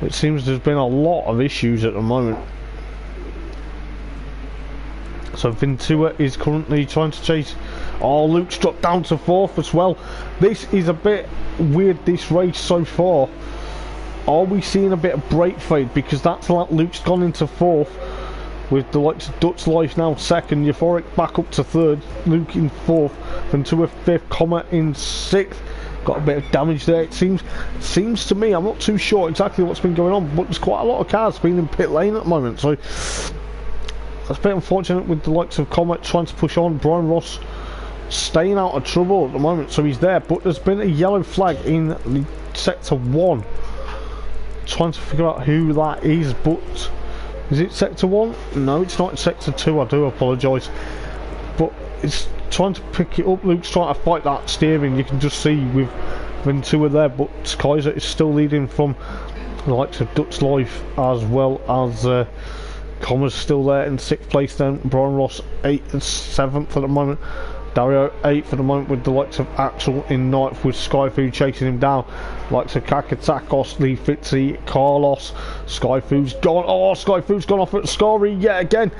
S1: It seems there's been a lot of issues at the moment. So Ventura is currently trying to chase. Oh, Luke's dropped down to 4th as well. This is a bit weird, this race so far. Are we seeing a bit of brake fade? Because that's like Luke's gone into 4th with the likes of Dutch Life now 2nd, Euphoric back up to 3rd, Luke in 4th, Ventura 5th, Comet in 6th. Got a bit of damage there. It seems to me, I'm not too sure exactly what's been going on, but there's quite a lot of cars being in pit lane at the moment, so that's a bit unfortunate with the likes of Comet trying to push on. Brian Ross staying out of trouble at the moment, so he's there, but there's been a yellow flag in the sector 1. Trying to figure out who that is, but is it sector 1? No, it's not. It's sector 2. I do apologise, but it's trying to pick it up. Luke's trying to fight that steering. You can just see with Ventura there, but Kaiser is still leading from the likes of Dutch Life as well as Commer's still there in 6th place. Then Brian Ross 8th and 7th at the moment. Dario 8th at the moment with the likes of Axel in 9th with Skyfu chasing him down. Likes of Kakatakos, Lee Fitzy, Carlos. Skyfu's gone. Oh, Skyfu's gone off at Scary yet again.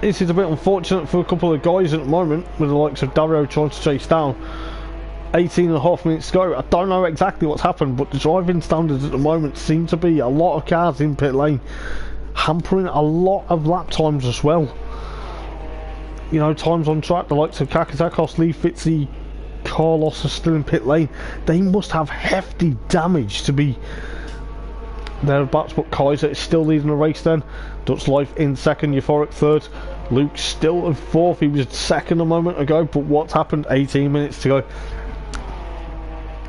S1: This is a bit unfortunate for a couple of guys at the moment with the likes of Dario trying to chase down. 18.5 minutes to go. I don't know exactly what's happened, but the driving standards at the moment seem to be a lot of cars in pit lane, hampering a lot of lap times as well. You know, times on track, the likes of Kakatakos, Lee Fitzy, Carlos are still in pit lane. They must have hefty damage to be thereabouts, but Kaiser is still leading the race then. Dutch Life in second, Euphoric third, Luke still in fourth. He was second a moment ago, but what's happened? 18 minutes to go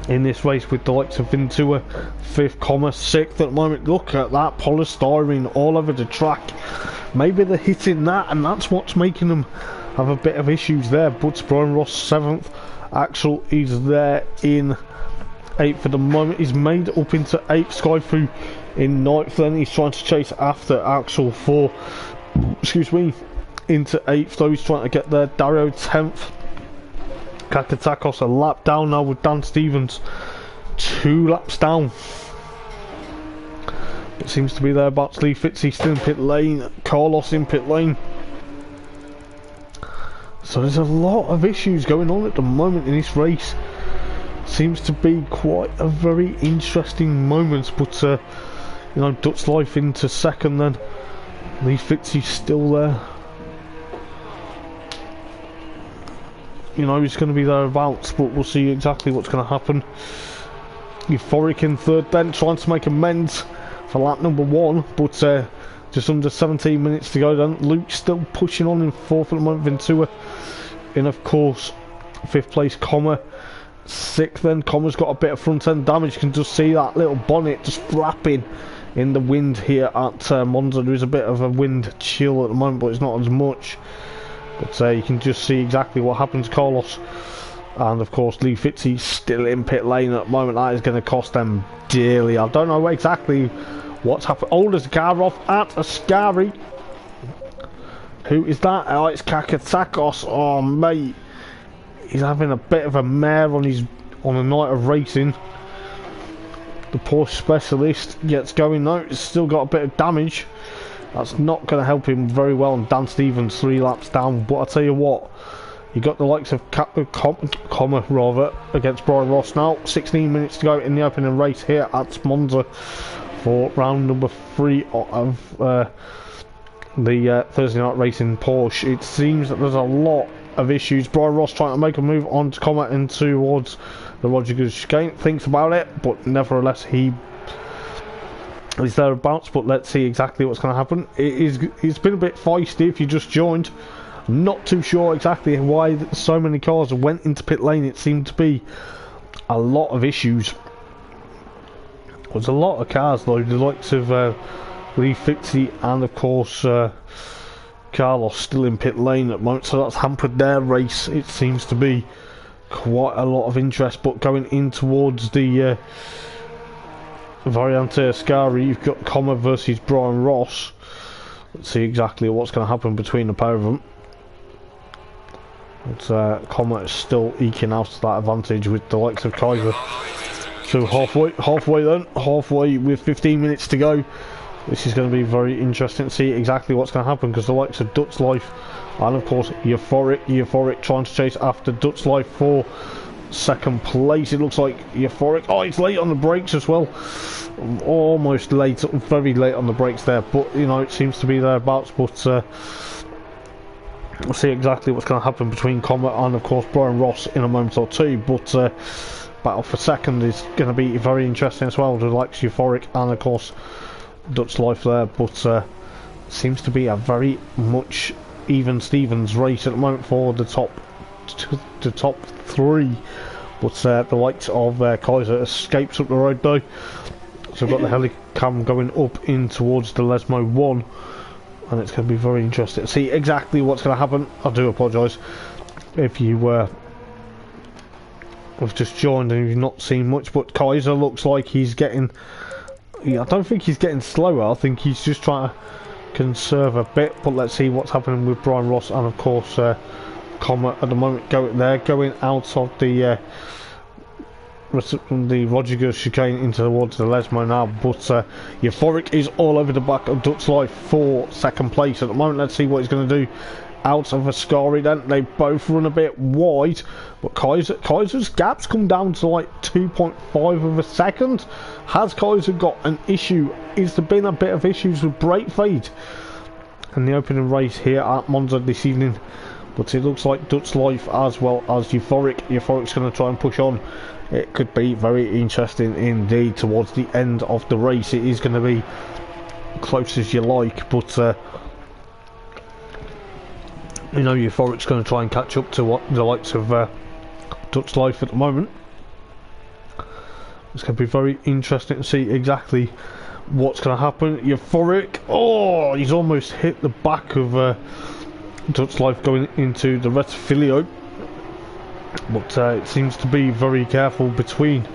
S1: in this race with the likes of Ventura fifth, sixth at the moment. Look at that polystyrene all over the track. Maybe they're hitting that, and that's what's making them have a bit of issues there. But Brian Ross seventh, Axel is there in eighth at the moment. He's made up into eighth. Skyfu in ninth. Then he's trying to chase after Axel for, excuse me, into eighth. Though he's trying to get there. Dario 10th. Kakatakos a lap down now with Dan Stevens 2 laps down. It seems to be thereabouts. Lee Fitzy still in pit lane, Carlos in pit lane. So there's a lot of issues going on at the moment in this race. Seems to be quite a very interesting moment, but you know, Dutch Life into second then. Lee Fitzy still there. You know, he's going to be thereabouts, but we'll see exactly what's going to happen. Euphoric in third then, trying to make amends for lap number 1, but just under 17 minutes to go then. Luke still pushing on in fourth at the moment. Ventura in, of course, fifth place. Sixth then. Comma's got a bit of front end damage. You can just see that little bonnet just flapping in the wind here at Monza. There is a bit of a wind chill at the moment, but it's not as much. But you can just see exactly what happens. Carlos and of course Lee Fitzy still in pit lane at the moment. That is going to cost them dearly. I don't know exactly what's happened. Oh, there's a car off at Ascari. Who is that? Oh, it's Kakatakos. Oh mate, he's having a bit of a mare on a night of racing. The Porsche specialist gets going though. It's still got a bit of damage. That's not going to help him very well. And Dan Stevens 3 laps down. But I tell you what, you got the likes of Comma rather against Brian Ross now. 16 minutes to go in the opening race here at Monza for round number 3 of the Thursday night racing Porsche. It seems that there's a lot of issues. Brian Ross trying to make a move on to Comma and towards the Rodriguez chicane. Thinks about it, but nevertheless he is thereabouts. But let's see exactly what's going to happen. It's been a bit feisty if you just joined. I'm not too sure exactly why so many cars went into pit lane. It seemed to be a lot of issues. There's a lot of cars though, the likes of Lee Fitzy and of course Carlos still in pit lane at the moment, so that's hampered their race. It seems to be quite a lot of interest. But going in towards the Variante Ascari, you've got Comma versus Brian Ross. Let's see exactly what's going to happen between the pair of them. But Comma is still eking out that advantage with the likes of Kaiser. So halfway with 15 minutes to go. This is going to be very interesting to see exactly what's going to happen, because the likes of Dutch Life and of course Euphoric trying to chase after Dutch Life for second place. It looks like Euphoric, oh, it's late on the brakes as well, almost late, very late on the brakes there, but you know, it seems to be thereabouts. But we'll see exactly what's going to happen between Comma and of course Brian Ross in a moment or two. But battle for second is going to be very interesting as well, the likes of Euphoric and of course Dutch Life there. But seems to be a very much even Stevens race at the moment for the top three. But the likes of Kaiser escapes up the road though, so we've got the helicam going up in towards the Lesmo 1, and it's going to be very interesting to see exactly what's going to happen. I do apologise if you have just joined and you've not seen much, but Kaiser looks like he's getting, I don't think he's getting slower, I think he's just trying to conserve a bit. But let's see what's happening with Brian Ross and of course Comma at the moment. Going out of the Rodriguez chicane into towards the Lesmo now. But Euphoric is all over the back of Dutch Life for second place at the moment. Let's see what he's going to do out of Ascari then. They both run a bit wide, but Kaiser's gap's come down to like 2.5 of a second. Has Kaiser got an issue? Is there been a bit of issues with brake fade in the opening race here at Monza this evening? But it looks like Dutch Life as well as Euphoric. Euphoric's going to try and push on. It could be very interesting indeed towards the end of the race. It is going to be close as you like, but you know, Euphoric's going to try and catch up to what the likes of Dutch Life at the moment. It's going to be very interesting to see exactly what's going to happen. Euphoric, oh, he's almost hit the back of Dutch Life going into the Retifilio, but it seems to be very careful between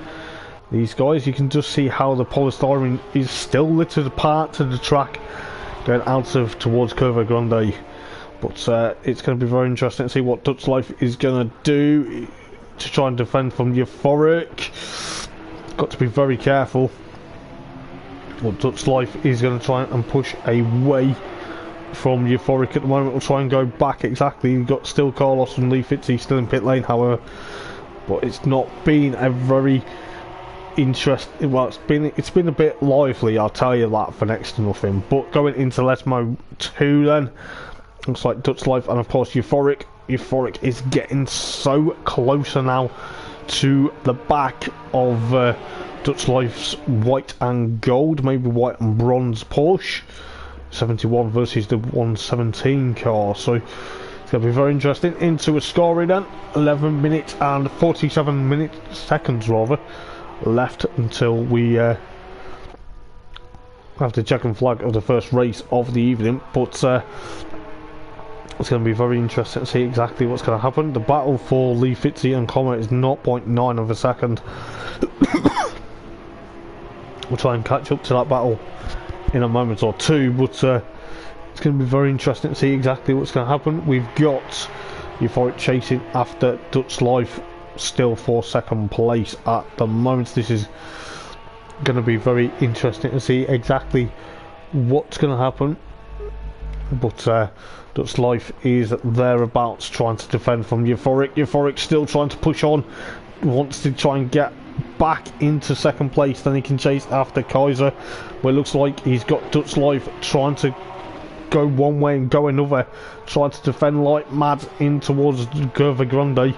S1: these guys. You can just see how the polystyrene is still littered apart to the track going out of towards Curva Grande, but it's going to be very interesting to see what Dutch Life is going to do to try and defend from Euphoric. Got to be very careful. Well, Dutch Life is going to try and push away from Euphoric at the moment. We'll try and go back exactly. You've got still Carlos and Lee Fitzy still in pit lane, however, but it's not been a very interesting. Well, it's been a bit lively, I'll tell you that for next to nothing. But going into Lesmo 2 then, looks like Dutch Life and of course Euphoric. Euphoric is getting so closer now to the back of Dutch Life's white and gold, maybe white and bronze Porsche 71 versus the 117 car. So it's going to be very interesting. Into Ascari then, 11 minutes and 47 seconds rather left until we have the check and flag of the first race of the evening. But it's going to be very interesting to see exactly what's going to happen. The battle for Lee Fitzy and Comet is 0.9 of a second. We'll try and catch up to that battle in a moment or two, but it's going to be very interesting to see exactly what's going to happen. We've got Euphoric chasing after Dutch Life, still for second place at the moment. This is going to be very interesting to see exactly what's going to happen, but Dutch Life is thereabouts trying to defend from Euphoric. Euphoric still trying to push on, wants to try and get back into second place, then he can chase after Kaiser, where it looks like he's got Dutch Life trying to go one way and go another, trying to defend like mad in towards Curva Grande.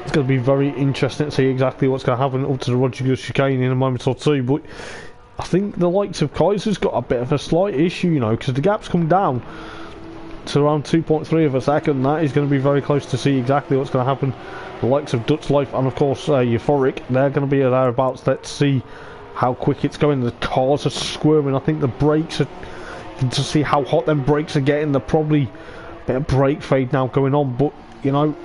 S1: It's going to be very interesting to see exactly what's going to happen up to the Rodriguez chicane in a moment or two, but I think the likes of Kaiser's got a bit of a slight issue, you know, because the gap's come down to around 2.3 of a second. That is going to be very close to see exactly what's going to happen. The likes of Dutch Life and of course Euphoric, they're going to be thereabouts. Let's see how quick it's going. The cars are squirming. I think the brakes are, you can just see how hot them brakes are getting. They're probably a bit of brake fade now going on, but you know,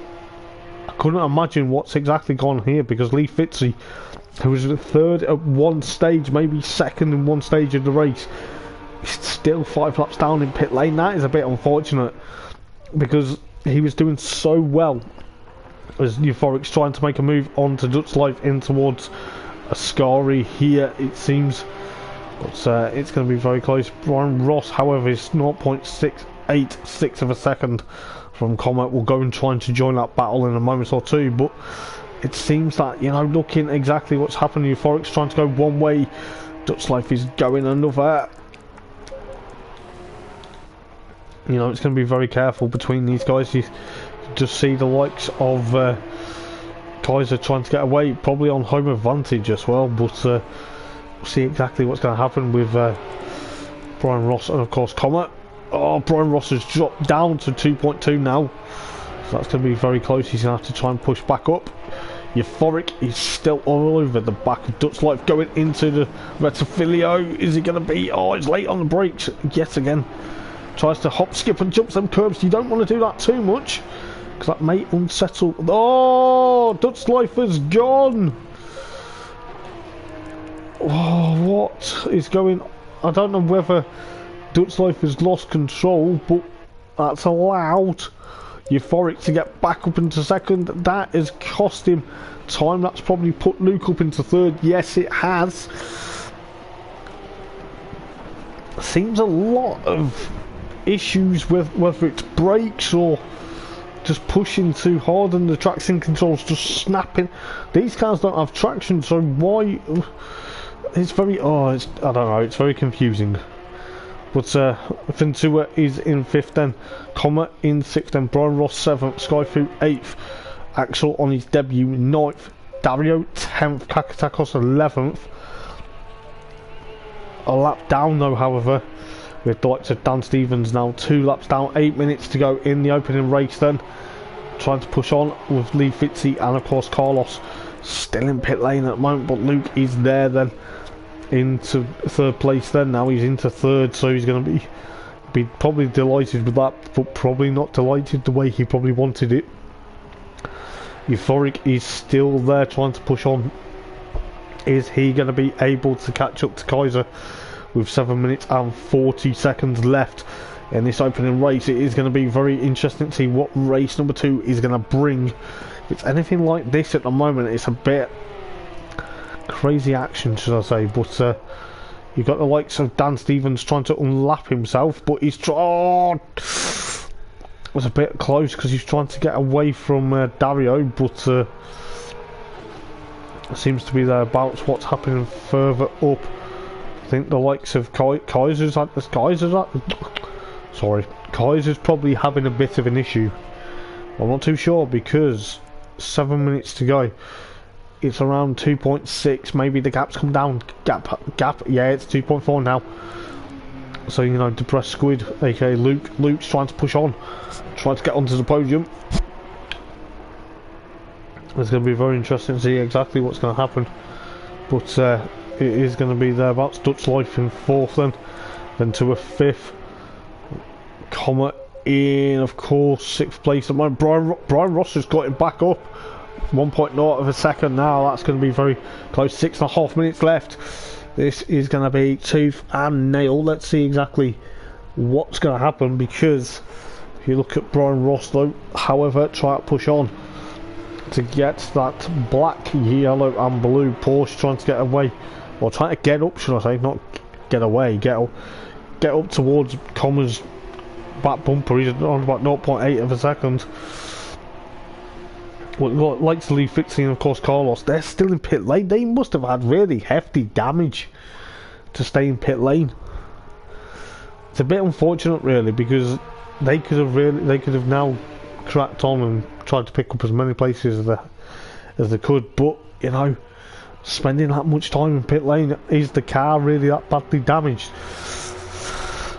S1: I couldn't imagine what's exactly gone here, because Lee Fitzy, who was third at one stage, maybe second in one stage of the race, is still 5 laps down in pit lane. That is a bit unfortunate, because he was doing so well as Euphoric's trying to make a move on to Dutch Life in towards Ascari here, it seems. But it's going to be very close. Brian Ross, however, is 0.686 of a second from Comet. Will go and try to join that battle in a moment or two, but it seems that, you know, looking exactly what's happening, Euphoric's trying to go one way, Dutch Life is going another. You know, it's going to be very careful between these guys. You just see the likes of Kaiser trying to get away, probably on home advantage as well, but we'll see exactly what's going to happen with Brian Ross and of course Comet. Oh, Brian Ross has dropped down to 2.2 now, so that's going to be very close. He's going to have to try and push back up. Euphoric is still all over the back of Dutch Life going into the Retifilio. Is he going to be? Oh, it's late on the brakes yet again. Tries to hop, skip and jump some curbs. You don't want to do that too much, because that may unsettle. Oh, Dutch Life has gone. Oh, what is going on? I don't know whether Dutch Life has lost control, but that's allowed Euphoric to get back up into second. That has cost him time. That's probably put Luke up into third. Yes, it has. Seems a lot of issues with whether it's brakes or just pushing too hard and the traction controls just snapping. These cars don't have traction, so why? It's very, I don't know, it's very confusing. But Ventura is in 5th then, Comet in 6th then, Brian Ross 7th, Skyfu 8th, Axel on his debut 9th, Dario 10th, Kakatakos 11th. A lap down though, however, with the likes of Dan Stevens now 2 laps down, 8 minutes to go in the opening race then. Trying to push on with Lee Fitzy and of course Carlos still in pit lane at the moment, but Luke is there then into 3rd place then. Now he's into 3rd, so he's going to be probably delighted with that, but probably not delighted the way he probably wanted it. Euphoric is still there trying to push on. Is he going to be able to catch up to Kaiser with 7 minutes and 40 seconds left in this opening race? It is going to be very interesting to see what race number 2 is going to bring. If it's anything like this at the moment, it's a bit crazy action, should I say, but you've got the likes of Dan Stevens trying to unlap himself, but he's it was a bit close because he's trying to get away from Dario, but seems to be thereabouts. What's happening further up? I think the likes of Kaiser's probably having a bit of an issue. I'm not too sure because 7 minutes to go. It's around 2.6. Maybe the gap's come down. Gap. Yeah, it's 2.4 now. So, you know, depressed squid, aka Luke's trying to push on, trying to get onto the podium. It's going to be very interesting to see exactly what's going to happen. But it is going to be thereabouts. Dutch Life in 4th then to a 5th. Comet in, of course, 6th place at the moment. Brian Ross has got him back up. 1.0 of a second now. That's going to be very close. 6.5 minutes left. This is going to be tooth and nail. Let's see exactly what's going to happen, because if you look at Brian Ross though, however, try to push on to get that black, yellow and blue Porsche, trying to get away, or trying to get up, should I say, not get away, get up towards Commer's back bumper. He's on about 0.8 of a second. Well, like to leave Fitzy and of course Carlos, they're still in pit lane. They must have had really hefty damage to stay in pit lane. It's a bit unfortunate really, because they could have now cracked on and tried to pick up as many places as they could, but you know, spending that much time in pit lane, is the car really that badly damaged?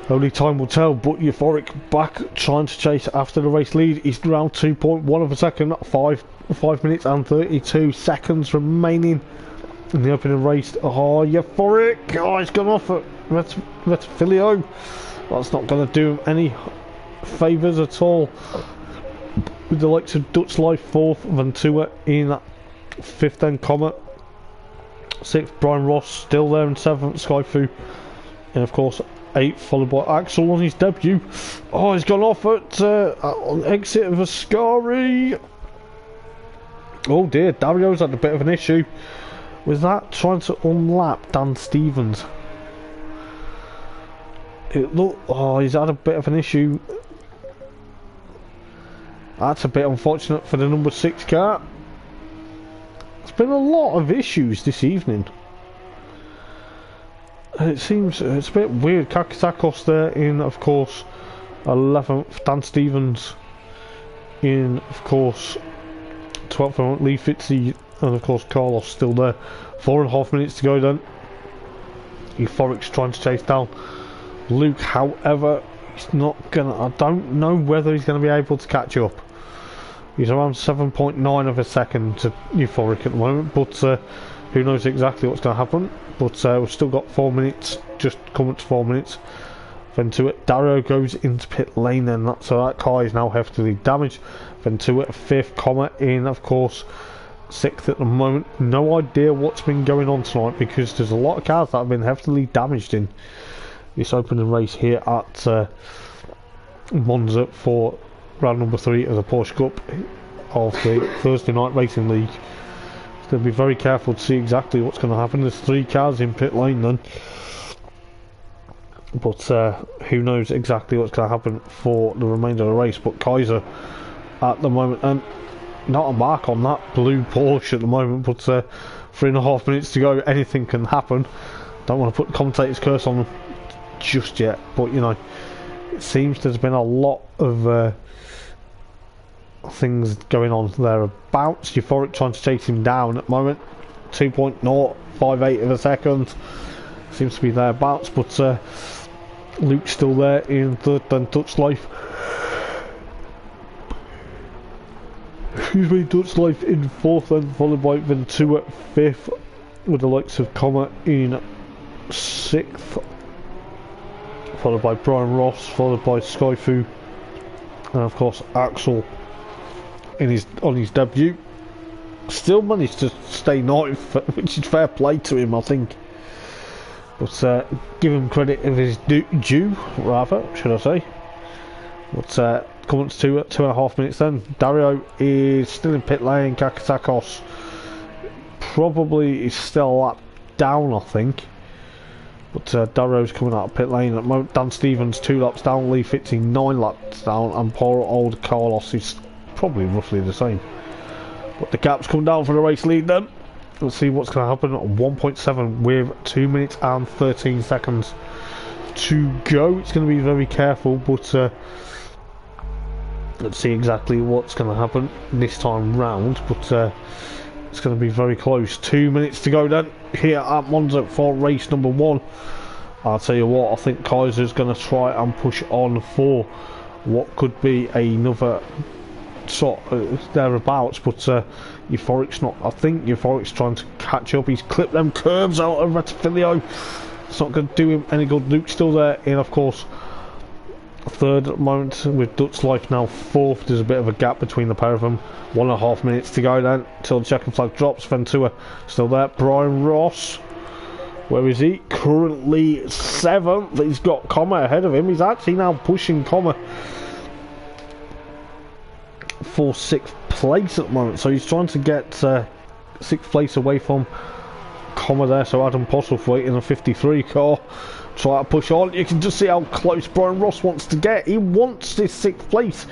S1: Only time will tell. But Euphoric back trying to chase after the race lead. He's around 2.1 of a second. 5 minutes and 32 seconds remaining in the opening race. Oh, Euphoric! Oh, he's gone off at Retifilio. That's not going to do him any favours at all. With the likes of Dutch Life 4th, Ventura in 5th then, Comet 6th, Brian Ross still there in 7th, Skyfu, and of course 8th, followed by Axel on his debut. Oh, he's gone off at exit of Ascari. Oh dear, Dario's had a bit of an issue with that, trying to unlap Dan Stevens. He's had a bit of an issue. That's a bit unfortunate for the number 6 car. There's been a lot of issues this evening. It seems it's a bit weird. Kakatakos there in, of course, 11th. Dan Stevens in, of course, 12th. Lee Fitzy and, of course, Carlos still there. 4.5 minutes to go then. Euphoric's trying to chase down Luke. However, he's not gonna. I don't know whether he's going to be able to catch up. He's around 7.9 of a second to Euphoric at the moment, but who knows exactly what's going to happen. But we've still got 4 minutes, just coming to 4 minutes. Ventura, Dario goes into pit lane then, so that car is now heftily damaged. Ventura 5th, Comet in, of course, 6th at the moment. No idea what's been going on tonight, because there's a lot of cars that have been heftily damaged in this opening race here at Monza for round number 3 of the Porsche Cup of the Thursday Night Racing League. So be very careful to see exactly what's going to happen. There's 3 cars in pit lane then, but who knows exactly what's going to happen for the remainder of the race. But Kaiser at the moment, and not a mark on that blue Porsche at the moment, but 3.5 minutes to go. Anything can happen. Don't want to put the commentator's curse on them just yet, but you know, it seems there's been a lot of things going on thereabouts. Euphoric trying to chase him down at the moment. 2.058 of a second. Seems to be thereabouts, but Luke's still there in third, then Dutch Life. Excuse me, Dutch Life in fourth, then followed by Ventura at fifth, with the likes of Comma in sixth, followed by Brian Ross, followed by Skyfu, and of course Axel on his debut. Still managed to stay ninth, which is fair play to him, I think. But give him credit of his due, rather, should I say. But coming to 2.5 minutes then. Dario is still in pit lane. Kakatakos probably is still a lap down, I think. But Darrow's coming out of pit lane at the moment. Dan Stevens 2 laps down, Lee Fitzy 9 laps down, and poor old Carlos is probably roughly the same. But the gap's come down for the race lead then. Let's see what's going to happen. 1.7 with 2 minutes and 13 seconds to go. It's going to be very careful, but let's see exactly what's going to happen this time round. But it's going to be very close. 2 minutes to go then here at Monza for race number 1. I'll tell you what, I think Kaiser's going to try and push on for what could be another sort of thereabouts, but Euphoric's not. I think Euphoric's trying to catch up. He's clipped them curves out of Retifilio. It's not going to do him any good. Luke's still there in, of course, third at the moment, with Dutch Life now fourth. There's a bit of a gap between the pair of them. 1.5 minutes to go then till the checkered flag drops. Ventura still there. Brian Ross, where is he? Currently 7th. He's got Comma ahead of him. He's actually now pushing Comma for 6th place at the moment, so he's trying to get 6th place away from Comma there. So Adam Postlethwaite in a 53 car try to push on. You can just see how close Brian Ross wants to get. He wants this 6th place.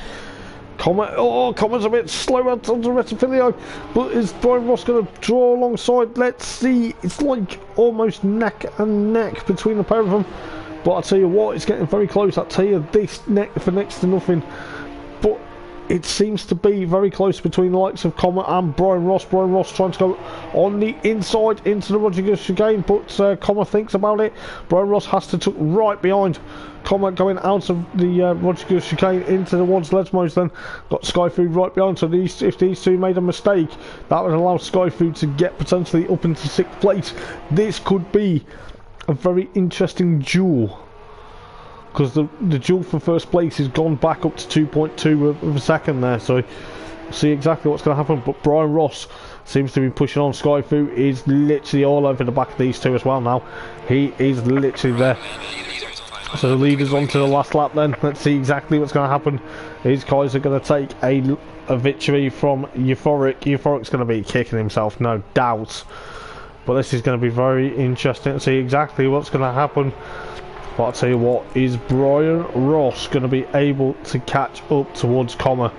S1: Comma's a bit slow onto Retifilio, but is Brian Ross going to draw alongside? Let's see. It's like almost neck and neck between the pair of them, but I'll tell you what, it's getting very close. I'll tell you this, neck for next to nothing, but it seems to be very close between the likes of Comma and Brian Ross. Brian Ross trying to go on the inside into the Rodriguez chicane, but Comma thinks about it. Brian Ross has to tuck right behind Comma, going out of the Rodriguez chicane into the ones Lesmos. Then got Skyfood right behind. So if these two made a mistake, that would allow Skyfood to get potentially up into 6th place. This could be a very interesting duel, because the duel for first place has gone back up to 2.2 of a second there, so we'll see exactly what's going to happen. But Brian Ross seems to be pushing on. Skyfu is literally all over the back of these two as well now. He is literally there. So the leader's on to the last lap then. Let's see exactly what's going to happen. These guys are going to take a victory from Euphoric. Euphoric's going to be kicking himself, no doubt. But this is going to be very interesting to see exactly what's going to happen. But I'll tell you what, is Brian Ross going to be able to catch up towards Comma?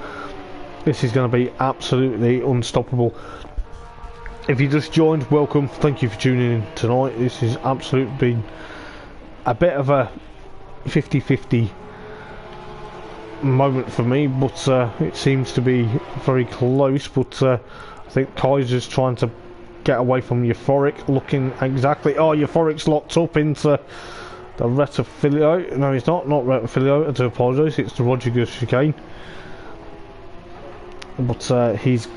S1: This is going to be absolutely unstoppable. If you just joined, welcome. Thank you for tuning in tonight. This has absolutely been a bit of a 50-50 moment for me, but it seems to be very close. But I think Kaiser's trying to get away from Euphoric, looking exactly. Oh, Euphoric's locked up into the Retifilio. No, he's not Retifilio, I do apologise, it's the Rodriguez chicane. But he's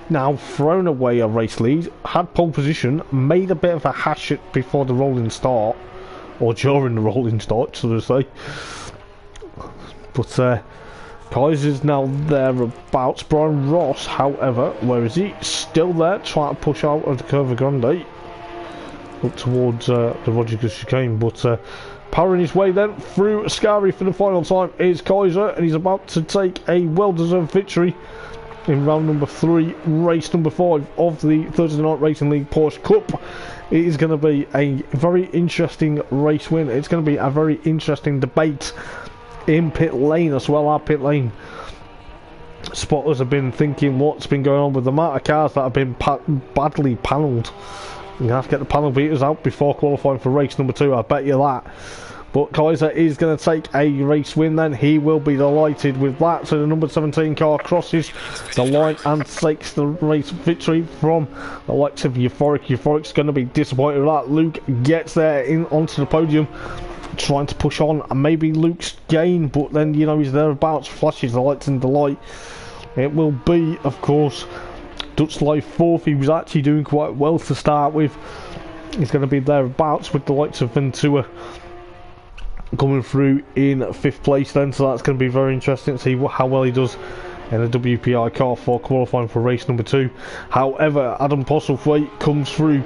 S1: now thrown away a race lead, had pole position, made a bit of a hash it before the rolling start, or during the rolling start, should I say. But Kaiser's now thereabouts. Brian Ross, however, where is he? Still there, trying to push out of the Curva Grande up towards the Rodriguez chicane, but powering his way then through Ascari for the final time is Kaiser, and he's about to take a well-deserved victory in round number 3, race number 5 of the Thursday Night Racing League Porsche Cup. It is going to be a very interesting race win. It's going to be a very interesting debate in pit lane as well. Our pit lane spotters have been thinking what's been going on with the amount of cars that have been badly panelled. You're going to have to get the panel beaters out before qualifying for race number 2, I bet you that. But Kaiser is going to take a race win then. He will be delighted with that. So the number 17 car crosses the line and takes the race victory from the likes of Euphoric. Euphoric's going to be disappointed with that. Luke gets there in onto the podium, trying to push on, and maybe Luke's gain, but then, you know, he's thereabouts, flashes the lights in the light. It will be, of course, Dutch Life 4th. He was actually doing quite well to start with. He's going to be thereabouts with the likes of Ventura coming through in 5th place then, so that's going to be very interesting to see how well he does in a WPI car for qualifying for race number 2. However, Adam Postlethwaite comes through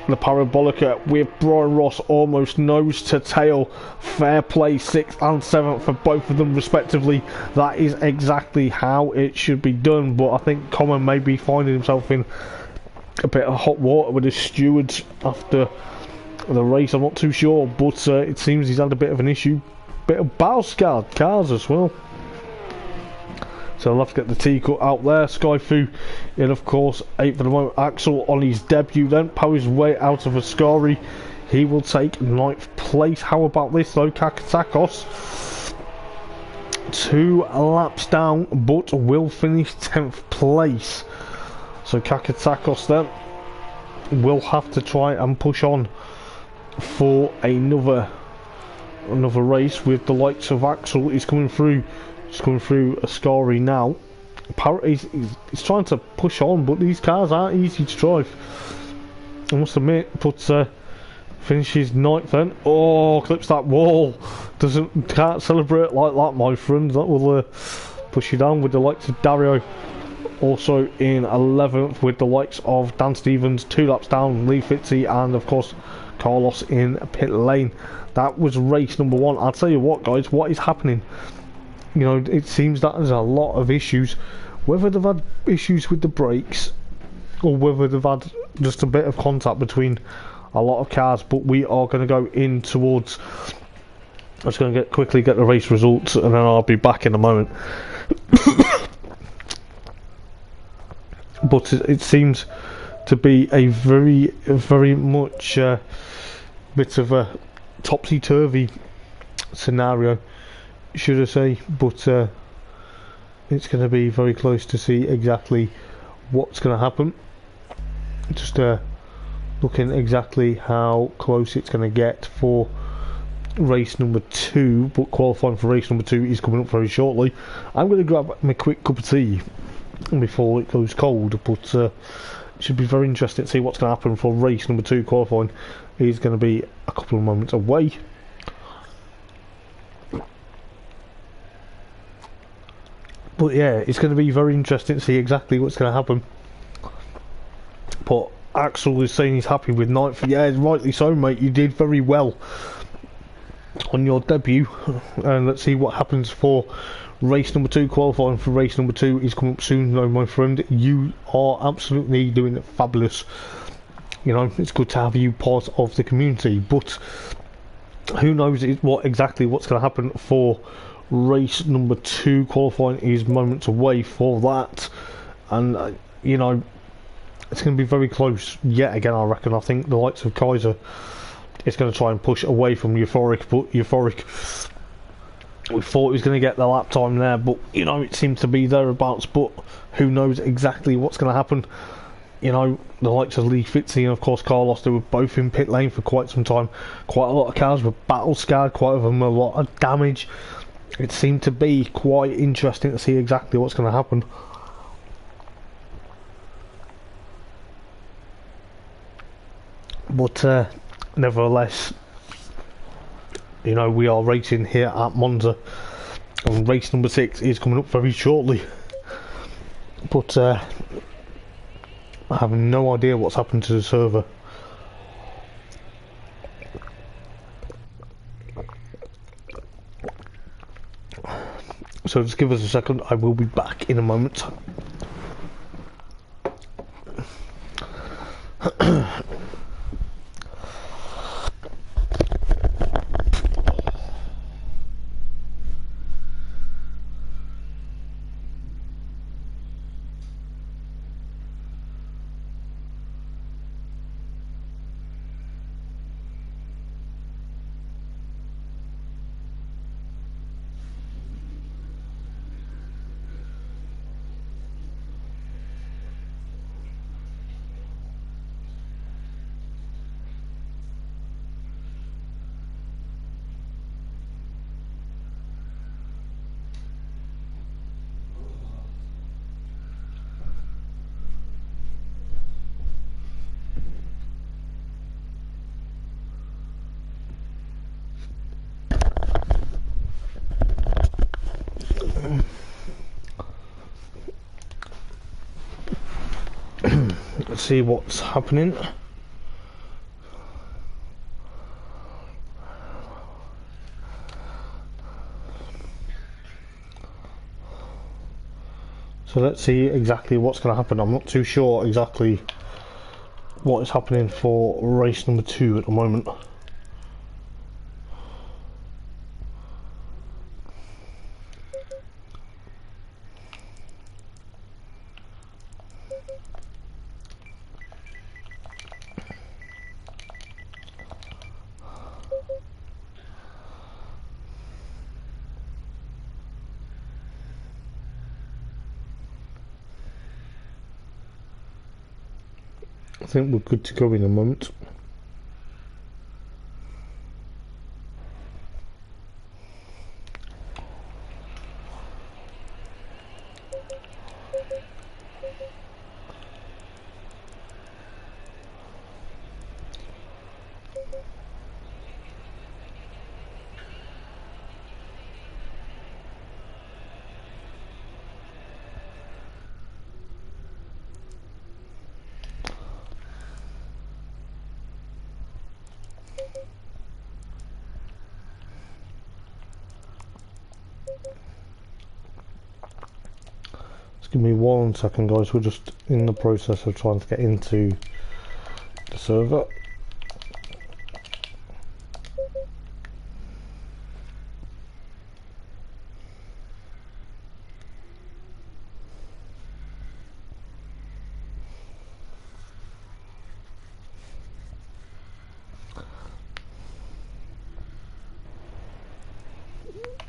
S1: the Parabolica with Brian Ross almost nose to tail. Fair play, 6th and 7th for both of them respectively. That is exactly how it should be done, but I think Common may be finding himself in a bit of hot water with his stewards after the race. I'm not too sure, but it seems he's had a bit of an issue. Bit of battle scarred cars as well. So I'll have to get the T cut out there. Skyfu in, of course, 8th for the moment. Axel on his debut then, power his way out of Ascari. He will take 9th place. How about this though? Kakatakos 2 laps down, but will finish 10th place. So Kakatakos then will have to try and push on for another race with the likes of Axel. He's coming through. He's coming through Ascari now. He's trying to push on, but these cars aren't easy to drive, I must admit. But finishes 9th then. Oh, clips that wall. Can't celebrate like that, my friend. That will push you down with the likes of Dario. Also in 11th with the likes of Dan Stevens, 2 laps down, Lee Fitzy, and of course Carlos in pit lane. That was race number 1. I'll tell you what, guys, what is happening? You know, it seems that there's a lot of issues, whether they've had issues with the brakes or whether they've had just a bit of contact between a lot of cars. But we are going to go in towards, I'm just going to quickly get the race results and then I'll be back in a moment. But it seems to be a very much bit of a topsy-turvy scenario, should I say, but it's going to be very close to see exactly what's going to happen. Just looking exactly how close it's going to get for race number 2, but qualifying for race number 2 is coming up very shortly. I'm going to grab my quick cup of tea before it goes cold, but it should be very interesting to see what's going to happen for race number 2. Qualifying is going to be a couple of moments away. But yeah, it's going to be very interesting to see exactly what's going to happen. But Axel is saying he's happy with 9th. Yeah, rightly so, mate. You did very well on your debut. And let's see what happens for race number 2. Qualifying for race number 2 is coming up soon, though, my friend. You are absolutely doing fabulous. You know, it's good to have you part of the community. But who knows exactly what's going to happen for race number 2. Qualifying is moments away for that, and you know, it's going to be very close yet again. I reckon. I think the likes of Kaiser is going to try and push away from Euphoric, but Euphoric, we thought he was going to get the lap time there, but you know, it seems to be thereabouts. But who knows exactly what's going to happen? You know, the likes of Lee Fitzy and of course Carlos, they were both in pit lane for quite some time. Quite a lot of cars were battle scarred, quite of them a lot of damage. It seemed to be quite interesting to see exactly what's going to happen. But nevertheless, you know, we are racing here at Monza, and race number 6 is coming up very shortly. But I have no idea what's happened to the server. So just give us a second, I will be back in a moment. Let's see what's happening. So let's see exactly what's going to happen. I'm not too sure exactly what is happening for race number 2 at the moment. I think we're good to go in a moment. Give me 1 second, guys. We're just in the process of trying to get into the server.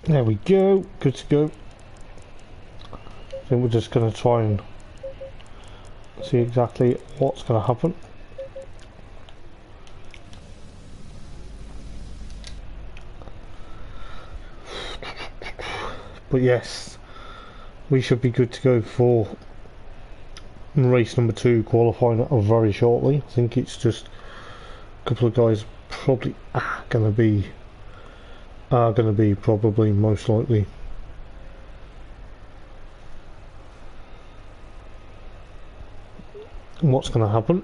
S1: There we go. Good to go. I think we're just going to try and see exactly what's going to happen. But yes, we should be good to go for race number 2 qualifying very shortly. I think it's just a couple of guys probably are going to be probably most likely. What's going to happen?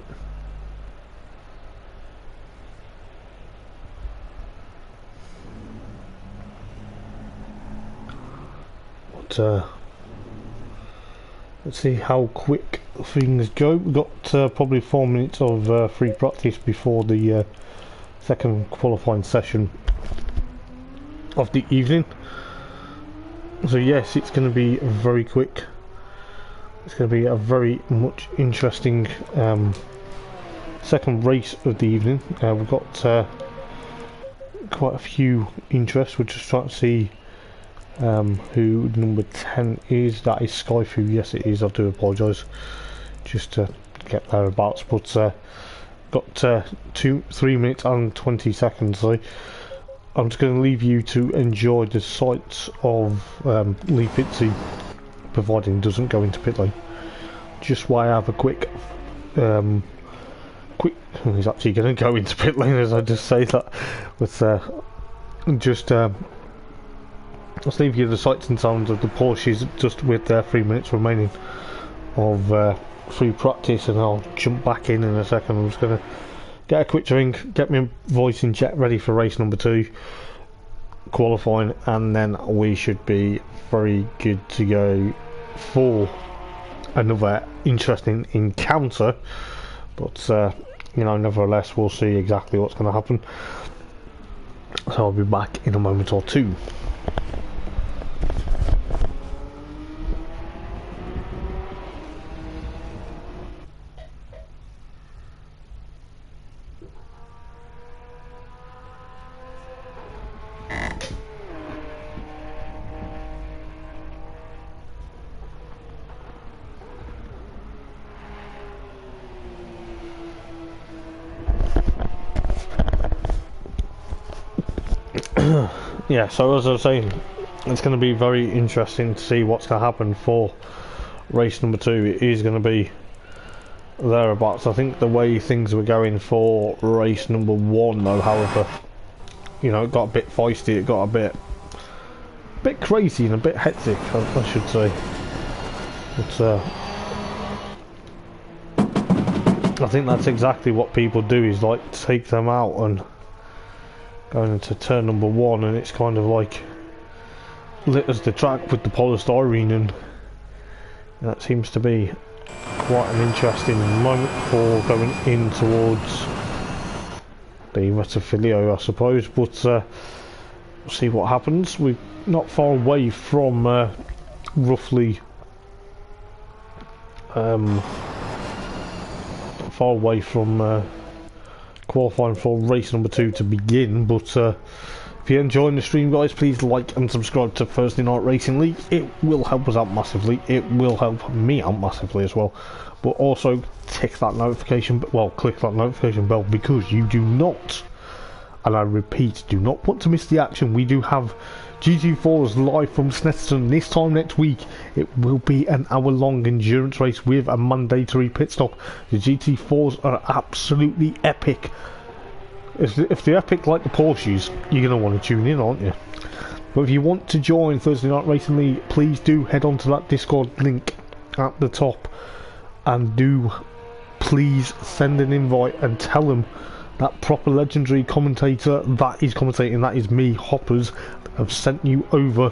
S1: But let's see how quick things go. We've got probably 4 minutes of free practice before the second qualifying session of the evening. So yes, it's going to be very quick. It's going to be a very much interesting second race of the evening. We've got quite a few interests. We're just trying to see who number 10 is. That is Skyfu. Yes, it is. I do apologise. Just to get thereabouts. But got 3 minutes and 20 seconds. So I'm just going to leave you to enjoy the sights of Lee Pitsy, providing it doesn't go into pit lane. Just while I have a quick he's actually going to go into pit lane as I just say that. With let's leave you the sights and sounds of the Porsches just with 3 minutes remaining of free practice, and I'll jump back in a second. I'm just going to get a quick drink, get my voice in check, ready for race number 2 qualifying, and then we should be very good to go for another interesting encounter. But you know, nevertheless, we'll see exactly what's going to happen. So I'll be back in a moment or two. Yeah, so as I was saying, it's going to be very interesting to see what's going to happen for race number 2. It is going to be thereabouts. I think the way things were going for race number 1 though, however, you know, it got a bit feisty, it got a bit crazy and a bit hectic, I should say. But I think that's exactly what people do, is like take them out and going into turn number 1, and it's kind of like litters the track with the polystyrene, and that seems to be quite an interesting moment for going in towards the Rettifilio, I suppose. But we'll see what happens. We're not far away from roughly far away from qualifying for race number 2 to begin. But if you're enjoying the stream, guys, please like and subscribe to Thursday Night Racing League. It will help us out massively. It will help me out massively as well. But also click that notification bell, because you do not, and I repeat, do not want to miss the action. We do have GT4s live from Snetterton this time next week. It will be an hour-long endurance race with a mandatory pit stop. The GT4s are absolutely epic. If they're epic like the Porsches, you're going to want to tune in, aren't you? But if you want to join Thursday Night Racing League, please do head on to that Discord link at the top, and do please send an invite and tell them that proper legendary commentator that is commentating, that is me, Hoppers, have sent you over.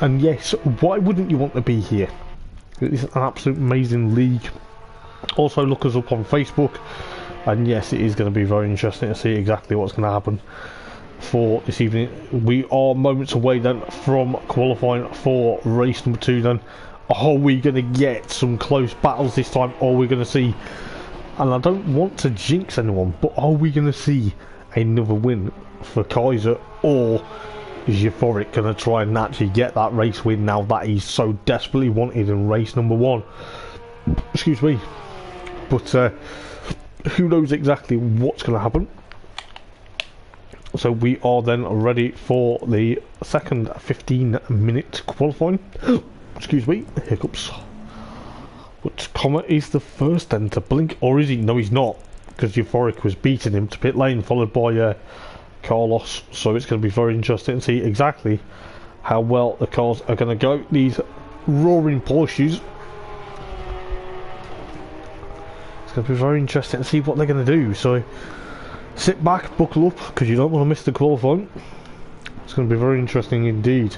S1: And yes, why wouldn't you want to be here? It's an absolute amazing league. Also look us up on Facebook, and yes, it is going to be very interesting to see exactly what's going to happen for this evening. We are moments away then from qualifying for race number 2 then. Are we going to get some close battles this time? Or are we going to see, and I don't want to jinx anyone, but are we going to see another win for Kaiser? Or is Euphoric going to try and actually get that race win now that he's so desperately wanted in race number 1? Excuse me. But who knows exactly what's going to happen. So we are then ready for the second 15-minute qualifying. Excuse me, hiccups. But Comet is the first then to blink, or is he? No, he's not, because Euphoric was beating him to pit lane, followed by Carlos. So it's going to be very interesting to see exactly how well the cars are going to go. These roaring Porsches. It's going to be very interesting to see what they're going to do. So sit back, buckle up, because you don't want to miss the qualifying. It's going to be very interesting indeed.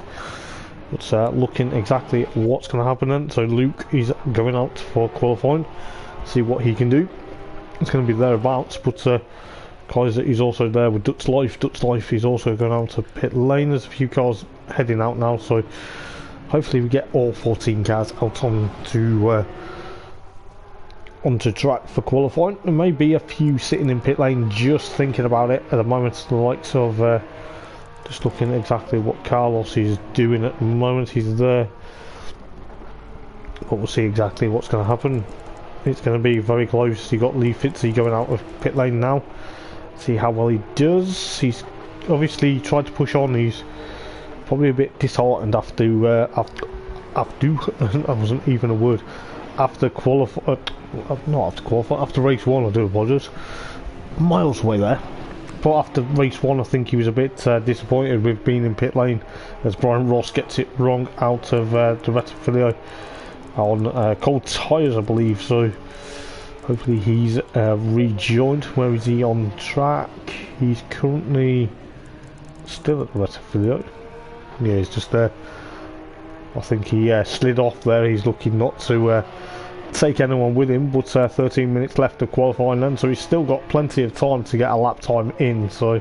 S1: But looking exactly what's going to happen then. So Luke is going out for qualifying, see what he can do. It's going to be thereabouts. But Kaiser is also there with Dutch Life. Dutch Life is also going out to pit lane. There's a few cars heading out now, so hopefully we get all 14 cars out onto track for qualifying. There may be a few sitting in pit lane just thinking about it at the moment. The likes of just looking at exactly what Carlos is doing at the moment. He's there, but we'll see exactly what's going to happen. It's going to be very close. You got Lee Fitzy going out of pit lane now. See how well he does. He's obviously tried to push on. He's probably a bit disheartened after that wasn't even a word. After race 1, I do apologise. Miles away there. But after race 1, I think he was a bit disappointed with being in pit lane, as Brian Ross gets it wrong out of the Rettifilio on cold tyres, I believe. So hopefully he's rejoined. Where is he on track? He's currently still at the Rettifilio. Yeah, he's just there. I think he slid off there. He's looking not to take anyone with him, but 13 minutes left of qualifying then, so he's still got plenty of time to get a lap time in. So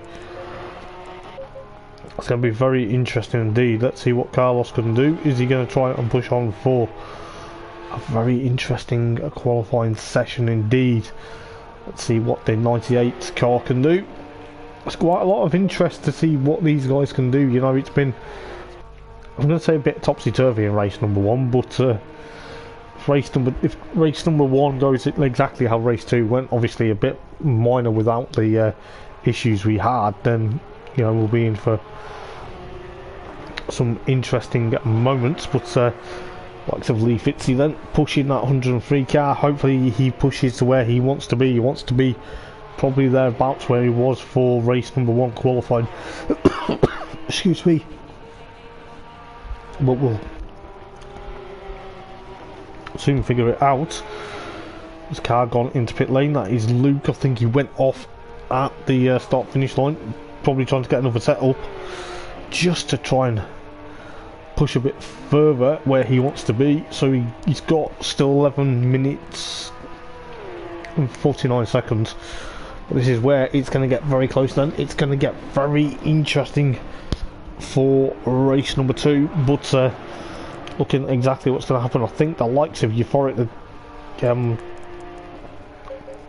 S1: it's going to be very interesting indeed. Let's see what Carlos can do. Is he going to try and push on for a very interesting qualifying session indeed? Let's see what the 98 car can do. There's quite a lot of interest to see what these guys can do. You know, it's been, I'm going to say, a bit topsy-turvy in race number 1, but if race number 1 goes exactly how race 2 went, obviously a bit minor without the issues we had, then you know we'll be in for some interesting moments. But likes of Lee Fitzy then pushing that 103 car. Hopefully he pushes to where he wants to be. He wants to be probably thereabouts where he was for race number 1 qualifying. Excuse me. But we'll soon figure it out. His car gone into pit lane. That is Luke. I think he went off at the start finish line, probably trying to get another set up just to try and push a bit further where he wants to be. So he's got still 11 minutes and 49 seconds. But this is where it's going to get very close then. It's going to get very interesting for race number 2, but looking exactly what's going to happen, I think the likes of Euphoric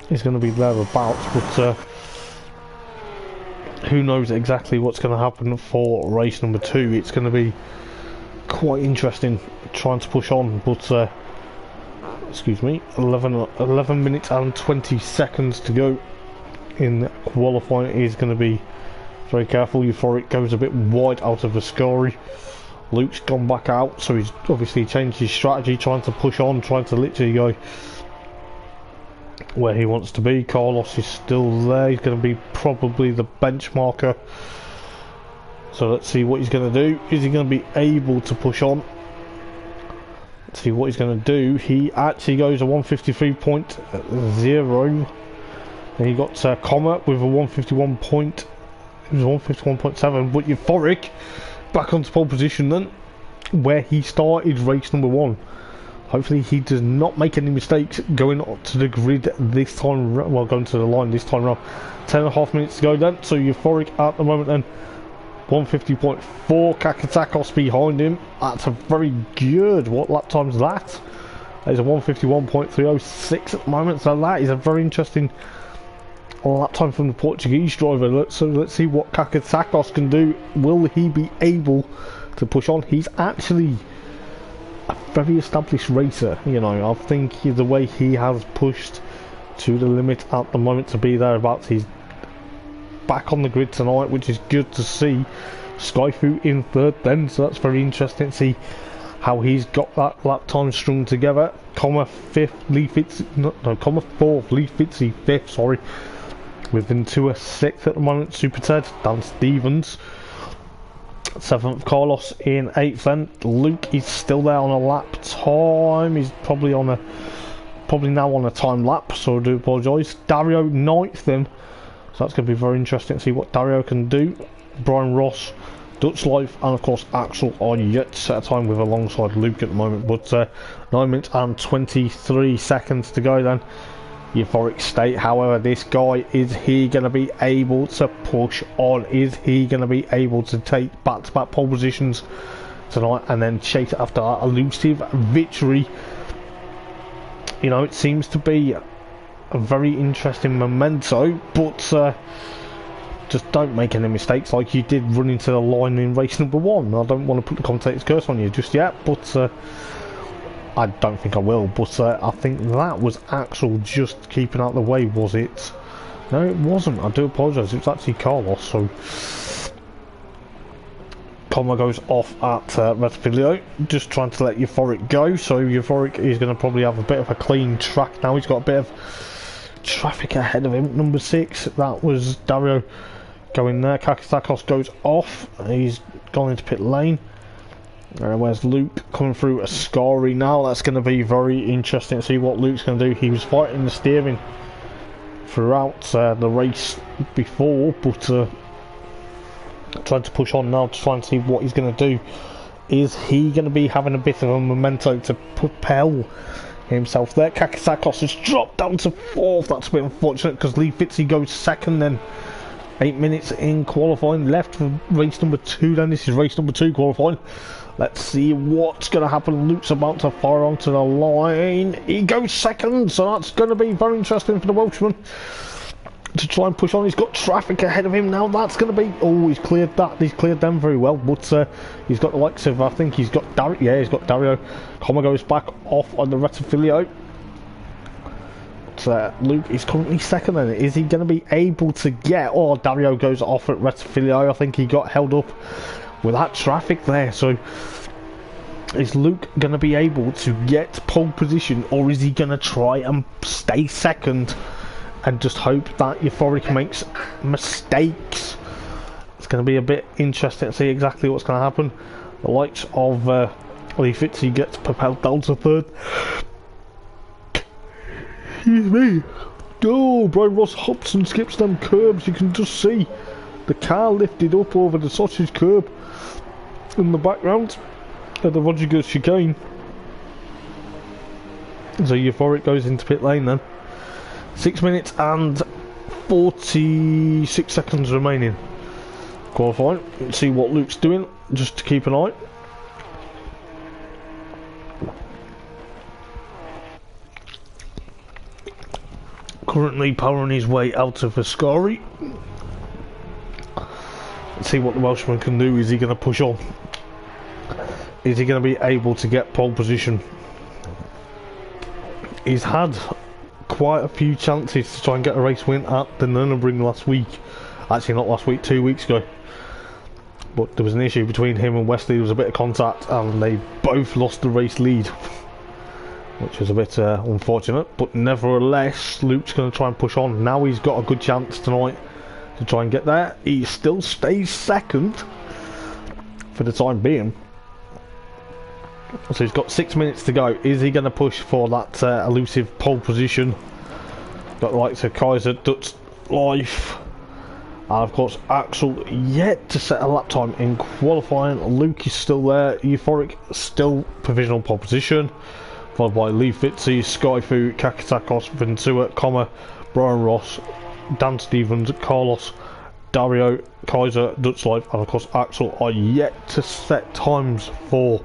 S1: is going to be thereabouts, but who knows exactly what's going to happen for race number 2. It's going to be quite interesting trying to push on, but excuse me, 11 minutes and 20 seconds to go in qualifying. Is going to be very careful. Euphoric goes a bit wide out of the Ascari. Luke's gone back out, so he's obviously changed his strategy, trying to push on, trying to literally go where he wants to be. Carlos is still there. He's going to be probably the benchmarker. So let's see what he's going to do. Is he going to be able to push on? Let's see what he's going to do. He actually goes a 153.0. Then he got Comet with a 151.7. But Euphoric back onto pole position then, where he started race number 1. Hopefully he does not make any mistakes going up to the grid this time, well, going to the line this time around. 10.5 minutes to go then, so Euphoric at the moment then, 150.4, Kakatakos behind him. That's a very good, what lap time's that? That is a 151.306 at the moment, so that is a very interesting lap time from the Portuguese driver. So let's see what Kakatakos can do. Will he be able to push on? He's actually a very established racer, you know. I think the way he has pushed to the limit at the moment to be thereabouts, he's back on the grid tonight, which is good to see. Skyfu in third then, so that's very interesting to see how he's got that lap time strung together. Comma fifth, Lee Fitzy, comma fourth, Lee Fitzy fifth, sorry. Within 2 6th at the moment, Super Ted, Dan Stevens. 7th, Carlos in 8th then. Luke is still there on a lap time. He's probably now on a time lap, so I do apologise. Dario 9th then. So that's going to be very interesting to see what Dario can do. Brian Ross, Dutch Life, and of course Axel are yet to set a time with alongside Luke at the moment. But 9 minutes and 23 seconds to go then. Euphoric state, however, this guy, is he going to be able to push on? Is he going to be able to take back-to-back pole positions tonight and then chase it after that elusive victory? You know, it seems to be a very interesting memento, but just don't make any mistakes like you did run into the line in race number 1. I don't want to put the commentator's curse on you just yet, but I don't think I will, but I think that was Axel just keeping out the way, was it? No, it wasn't. I do apologise. It was actually Carlos. So Comma goes off at Retafilio, just trying to let Euphoric go. So Euphoric is going to probably have a bit of a clean track now. He's got a bit of traffic ahead of him. Number 6, that was Dario going there. Kakistakos goes off. He's gone into pit lane. Where's Luke coming through Ascari now? That's going to be very interesting to see what Luke's going to do. He was fighting the steering throughout the race before, but trying to push on now to try and see what he's going to do. Is he going to be having a bit of a memento to propel himself there? Kakisakos has dropped down to 4th. That's a bit unfortunate because Lee Fitzy goes 2nd then. 8 minutes in qualifying left for race number 2 then. This is race number 2 qualifying. Let's see what's going to happen. Luke's about to fire onto the line. He goes 2nd, so that's going to be very interesting for the Welshman to try and push on. He's got traffic ahead of him now. That's going to be... Oh, he's cleared that. He's cleared them very well, but he's got the likes of... I think he's got Dario. Yeah, he's got Dario. Comma goes back off on the Retafilio. Luke is currently 2nd then. Is he going to be able to get... Oh, Dario goes off at Retafilio. I think he got held up with that traffic there. So is Luke going to be able to get pole position, or is he going to try and stay 2nd and just hope that Euphoric makes mistakes? It's going to be a bit interesting to see exactly what's going to happen. The likes of Lee Fitzy gets propelled down to 3rd. excuse me. Oh, Brian Ross hops and skips them curbs. You can just see the car lifted up over the sausage curb in the background at the Roger chicane. So Euphoric goes into pit lane then. 6 minutes and 46 seconds remaining. Qualifying. Let's see what Luke's doing, just to keep an eye. Currently powering his way out of Ascari. Let's see what the Welshman can do. Is he going to push on? Is he going to be able to get pole position? He's had quite a few chances to try and get a race win at the Nürburgring last week. Actually not last week, 2 weeks ago. But there was an issue between him and Wesley. There was a bit of contact and they both lost the race lead, which was a bit unfortunate. But nevertheless, Luke's going to try and push on. Now he's got a good chance tonight to try and get there. He still stays second for the time being. So he's got 6 minutes to go. Is he going to push for that elusive pole position? Got the likes of Kaiser, Dutch Life, and of course Axel yet to set a lap time in qualifying. Luke is still there. Euphoric still provisional pole position, followed by Lee Fitzy, Skyfu, Kakatakos, Ventura, Brian Ross, Dan Stevens, Carlos, Dario, Kaiser, Dutch Life, and of course Axel are yet to set times for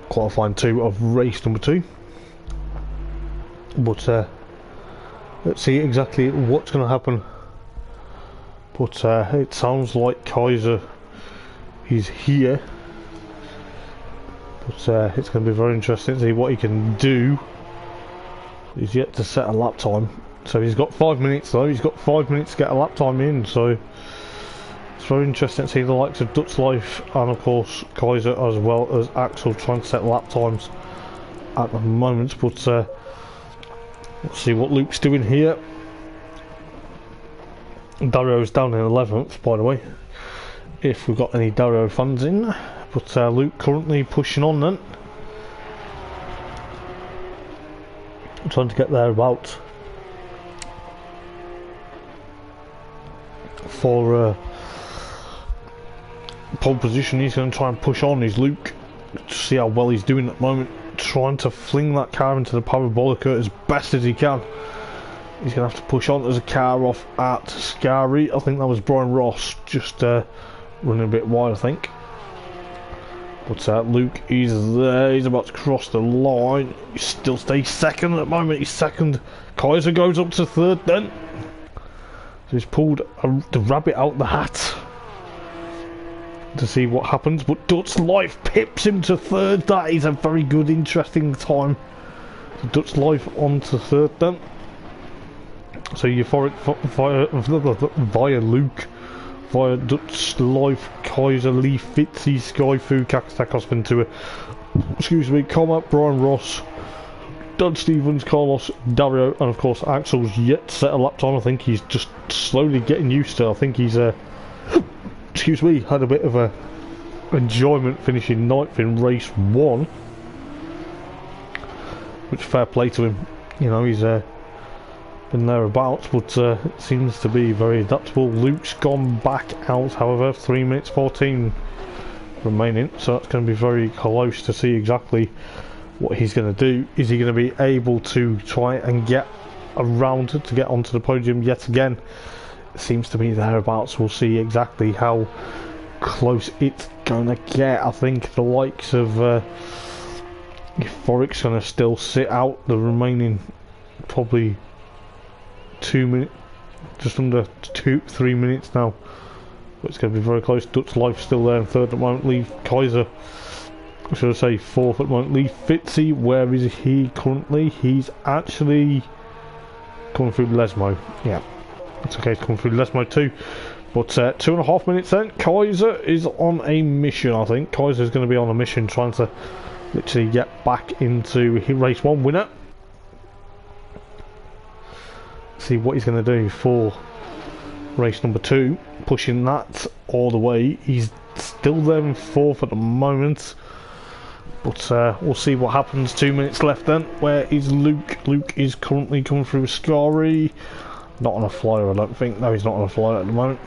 S1: qualifying 2 of race number 2. But let's see exactly what's going to happen. But it sounds like Kaiser is here. But it's going to be very interesting to see what he can do. He's yet to set a lap time. So he's got 5 minutes though. He's got 5 minutes to get a lap time in. So it's very interesting to see the likes of Dutch Life and of course Kaiser as well as Axel trying to set lap times at the moment. But let's see what Luke's doing here. Dario's down in 11th, by the way, if we've got any Dario fans in. But Luke currently pushing on then, trying to get there about for pole position. He's going to try and push on. He's Luke to see how well he's doing at the moment, trying to fling that car into the parabolica as best as he can. He's going to have to push on. There's a car off at Scary. I think that was Brian Ross, just running a bit wide, I think. But Luke is there. He's about to cross the line. He still stays second at the moment. He's second. Kaiser goes up to third then. So he's pulled the rabbit out the hat to see what happens. But Dutch Life pips him to third. That is a very good, interesting time. So Dutch Life on to third then. So Euphoric via Luke, via Dutch Life, Kaiser, Lee Fitzy, Skyfu, Kakatakos, Ventura, excuse me, Comet, Brian Ross, Dan Stevens, Carlos, Dario, and of course Axel's yet to set a lap time. I think he's just slowly getting used to it. I think he's excuse me, had a bit of a enjoyment finishing 9th in race 1, which fair play to him. You know, he's been thereabouts, but it seems to be very adaptable. Luke's gone back out, however, 3 minutes 14 remaining, so that's going to be very close to see exactly what he's going to do. Is he going to be able to try and get around to get onto the podium yet again? It seems to be thereabouts. We'll see exactly how close it's going to get. I think the likes of Euphoric's going to still sit out the remaining probably 2 minutes, just under 3 minutes now. But it's going to be very close. Dutch Life still there in third at the moment. Lee Kaiser, should I say, fourth at the moment. Lee Fitzy, where is he currently? He's actually coming through Lesmo. Yeah, it's okay, he's coming through Lesmo too. But 2.5 minutes then. Kaiser is on a mission, I think. Kaiser's going to be on a mission trying to literally get back into race 1 winner. See what he's going to do for race number 2, pushing that all the way. He's still there in 4th at the moment. But we'll see what happens. 2 minutes left then. Where is Luke? Luke is currently coming through Ascari. Not on a flyer, I don't think. No, he's not on a flyer at the moment.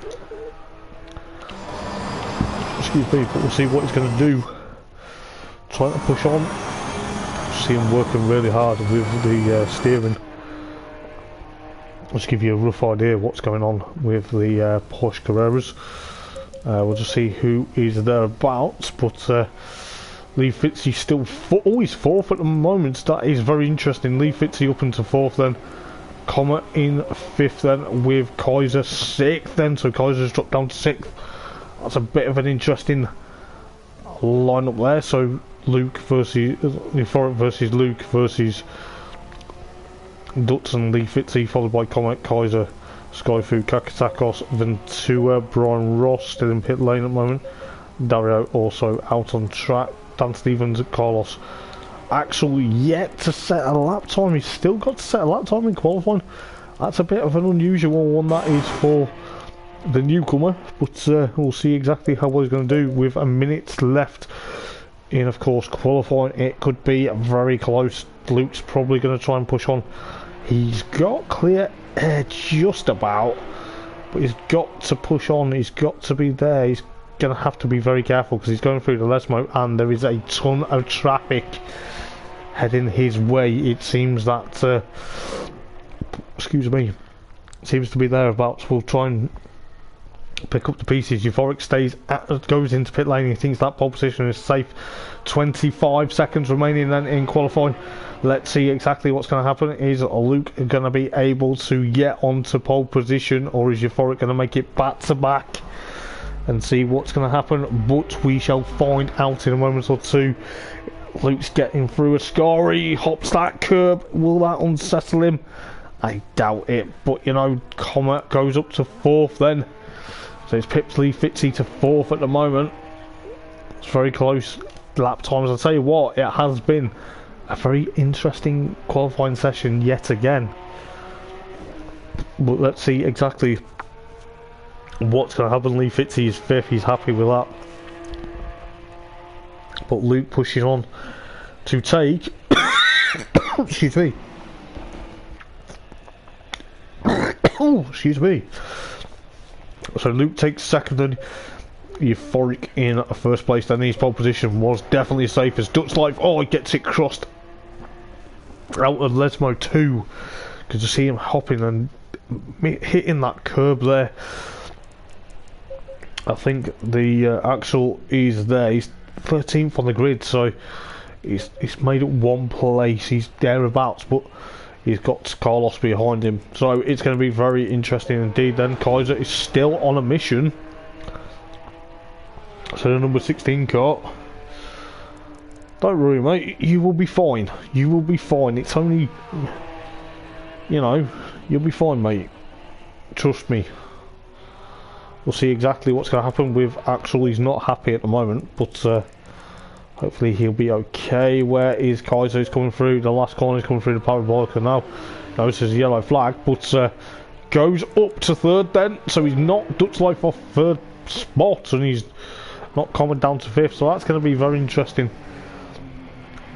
S1: Excuse me, but we'll see what he's going to do. Trying to push on. See him working really hard with the steering. Let's give you a rough idea what's going on with the Porsche Carreras. We'll just see who is thereabouts, but Lee Fitzy still always fourth at the moment. That is very interesting. Lee Fitzy up into fourth then. Comet in fifth then, with Kaiser sixth then, so Kaiser's dropped down to sixth. That's a bit of an interesting lineup there. So Luke versus Euphoric versus Luke versus Dutz and Lee Fitzy, followed by Comet, Kaiser, Skyfu, Kakatakos, Ventura, Brian Ross still in pit lane at the moment. Dario also out on track. Dan Stevens, Carlos Axel yet to set a lap time. He's still got to set a lap time in qualifying. That's a bit of an unusual one, that is, for the newcomer, but we'll see exactly how well he's going to do with a minute left in, of course, qualifying. It could be very close. Luke's probably going to try and push on. He's got clear air just about, but he's got to push on. He's got to be there. He's going to have to be very careful because he's going through the Lesmo and there is a ton of traffic heading his way. It seems that excuse me, seems to be thereabouts. We'll try and pick up the pieces. Euphoric goes into pit lane. He thinks that pole position is safe. 25 seconds remaining then in qualifying. Let's see exactly what's going to happen. Is Luke going to be able to get onto pole position, or is Euphoric going to make it back to back? And see what's going to happen, but we shall find out in a moment or two. Luke's getting through Ascari, hops that curb. Will that unsettle him? I doubt it, but you know, Comet goes up to fourth then. So it's Pipsley Fitzy to fourth at the moment. It's very close lap times. I'll tell you what, it has been a very interesting qualifying session yet again. But let's see exactly what's going to happen. Lee Fitzy is fifth, he's happy with that. But Luke pushing on to take excuse me. Oh, excuse me. So Luke takes second and Euphoric in first place. Then his pole position was definitely safe as Dutch Life, oh, he gets it crossed out of Lesmo 2. Because you see him hopping and hitting that curb there. I think the Axel is there. He's 13th on the grid, so he's made up one place. He's thereabouts, but he's got Carlos behind him. So it's going to be very interesting indeed. Then Kaiser is still on a mission. So the number 16 car. Don't worry, mate. You will be fine. You will be fine. It's only, you know, you'll be fine, mate. Trust me. We'll see exactly what's going to happen with Axel. He's not happy at the moment, but hopefully he'll be okay. Where is Kaiser? He's coming through the last corner. He's coming through the parabolica now. Notices a yellow flag, but goes up to third then. So he's knocked Dutch Life off third spot, and he's not coming down to fifth. So that's going to be very interesting.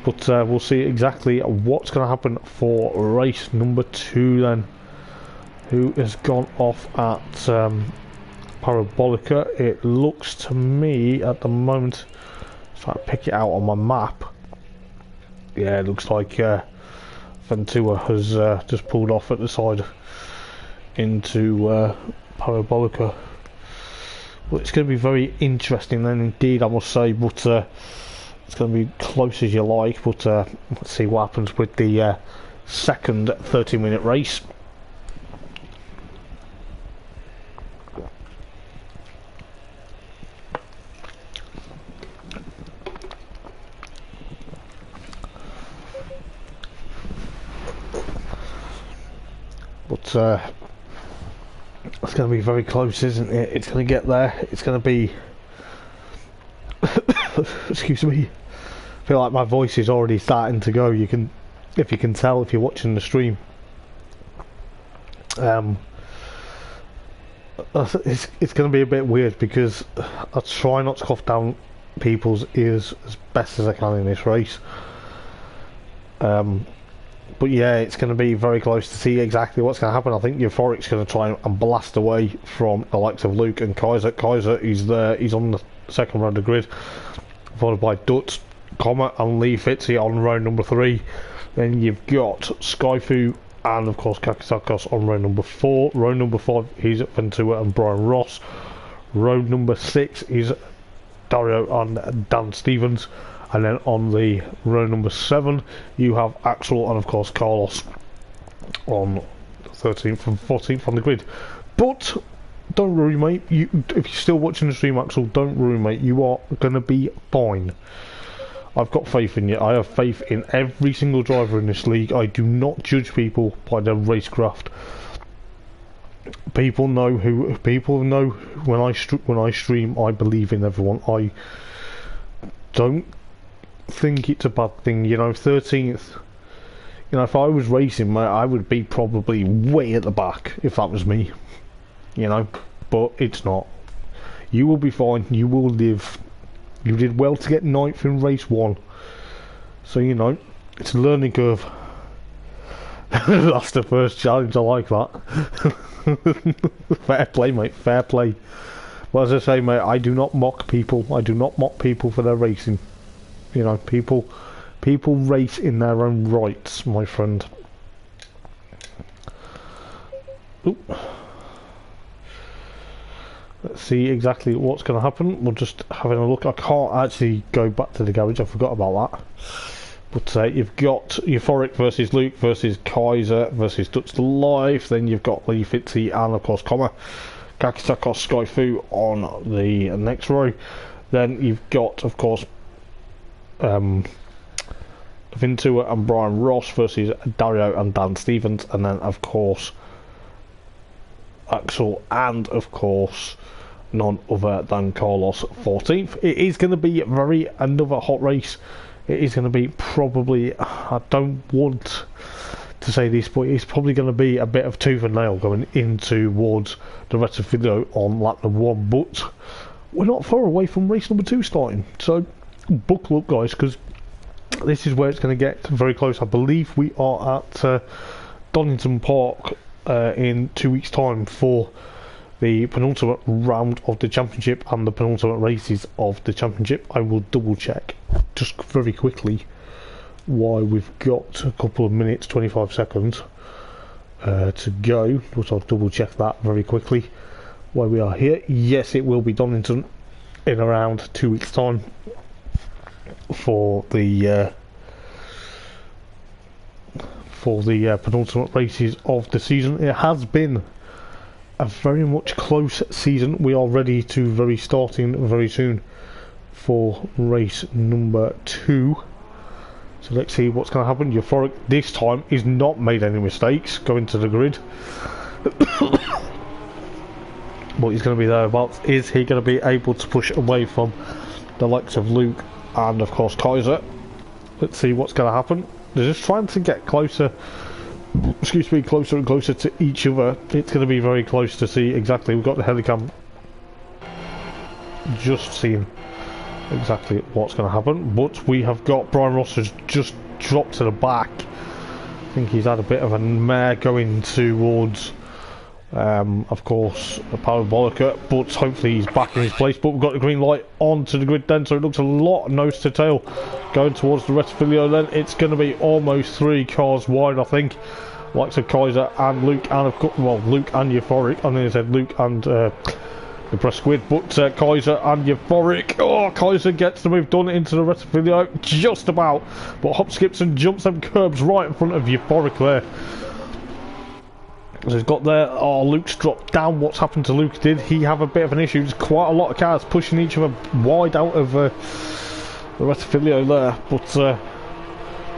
S1: But we'll see exactly what's going to happen for race number 2 then. Who has gone off at Parabolica? It looks to me at the moment, try to pick it out on my map. Yeah, it looks like Ventura has just pulled off at the side into Parabolica. Well, it's going to be very interesting then indeed, I must say, but it's going to be close as you like. But let's see what happens with the second 30-minute race. But it's going to be very close, isn't it? It's going to get there. It's going to be excuse me, I feel like my voice is already starting to go. You can, if you can tell if you're watching the stream. It's going to be a bit weird because I try not to cough down people's ears as best as I can in this race. But yeah, it's going to be very close to see exactly what's going to happen. I think Euphoric's going to try and blast away from the likes of Luke and Kaiser. Kaiser is there, he's on the second row of the grid, followed by Dutz, Comet and Lee Fitzy on row number 3. Then you've got Skyfu and of course Kakisakos on row number 4. Row number 5 is Ventura and Brian Ross. Row number 6 is Dario and Dan Stevens. And then on the row number 7, you have Axel and of course Carlos on 13th and 14th on the grid. But don't worry, mate. If you're still watching the stream, Axel, don't worry, mate. You are going to be fine. I've got faith in you. I have faith in every single driver in this league. I do not judge people by their racecraft. People know who. People know when I stream. I believe in everyone. I don't think it's a bad thing. You know, 13th. You know, if I was racing, mate, I would be probably way at the back if that was me. You know, but it's not. You will be fine. You will live. You did well to get 9th in race 1. So, you know, it's a learning curve. That's the first challenge. I like that. Fair play, mate. Fair play. But as I say, mate, I do not mock people. I do not mock people for their racing. You know, people race in their own rights, my friend. Oop. Let's see exactly what's going to happen. We're just having a look. I can't actually go back to the garage. I forgot about that. But you've got Euphoric versus Luke versus Kaiser versus Dutch Life. Then you've got Lee Fitzy and of course Comma. Kakisakos Skyfu on the next row. Then you've got of course Ventura and Brian Ross versus Dario and Dan Stevens. And then of course Axel and of course none other than Carlos 14th. It is going to be another hot race. It is going to be probably, I don't want to say this, but it's probably going to be a bit of tooth and nail going in towards the rest of the video on lap number 1, but we're not far away from race number 2 starting, so buckle up guys, because this is where it's going to get very close. I believe we are at Donington Park in 2 weeks time for the penultimate round of the championship and the penultimate races of the championship. I will double check just very quickly why we've got a couple of minutes 25 seconds to go, but I'll double check that very quickly why we are here. Yes, it will be Donington in around 2 weeks time for the penultimate races of the season. It has been a very much close season. We are ready to starting very soon for race number 2. So let's see what's going to happen. Euphoric this time is not made any mistakes going to the grid. But he's going to be thereabouts. Is he going to be able to push away from the likes of Luke and of course Kaiser? Let's see what's going to happen. They're just trying to get closer, closer and closer to each other. It's going to be very close to see exactly. We've got the helicam just seeing exactly what's going to happen, but we have got Brian Ross has just dropped to the back. I think he's had a bit of a mare going towards of course a parabolica, but hopefully he's back in his place. But we've got the green light onto the grid then, so it looks a lot nose to tail going towards the rest of the video. Then it's going to be almost 3 cars wide, I think, likes of Kaiser and Luke and of course, well, Luke and Euphoric. I think I said Luke and the press squid, but Kaiser and Euphoric. Oh, Kaiser gets the move done into the rest of the video just about, but hop skips and jumps them curbs right in front of Euphoric there. So he's got there. Oh, Luke's dropped down. What's happened to Luke? Did he have a bit of an issue? There's quite a lot of cars pushing each other wide out of the rest of the video there, but it's going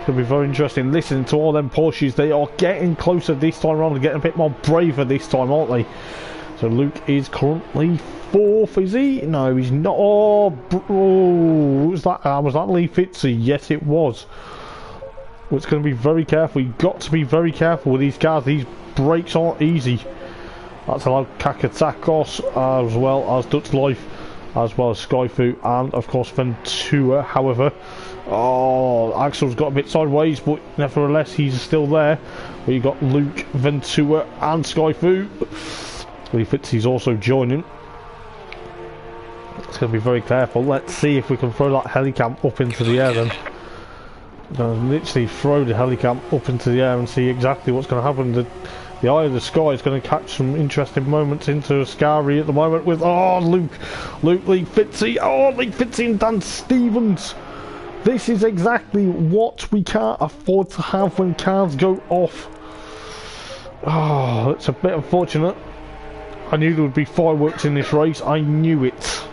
S1: to be very interesting listening to all them Porsches. They are getting closer this time around. They're getting a bit more braver this time, aren't they? So Luke is currently 4th, is he? No, he's not. Oh, was that Lee Fitzy? Yes, it was. Well, it's going to be very careful. You've got to be very careful with these cars. These brakes aren't easy. That's allowed Kakisakos as well as Dutch Life as well as Skyfu and of course Ventura. However, Axel's got a bit sideways, but nevertheless he's still there. We got Luke, Ventura and Skyfu. Lee Fitzy's also joining. It's going to be very careful. Let's see if we can throw that helicam up into the air then. Literally throw the helicam up into the air and see exactly what's going to happen. The eye of the sky is going to catch some interesting moments into Ascari at the moment with Luke, Lee Fitzy, Lee Fitzy and Dan Stevens. This is exactly what we can't afford to have when cars go off. It's a bit unfortunate. I knew there would be fireworks in this race. I knew it.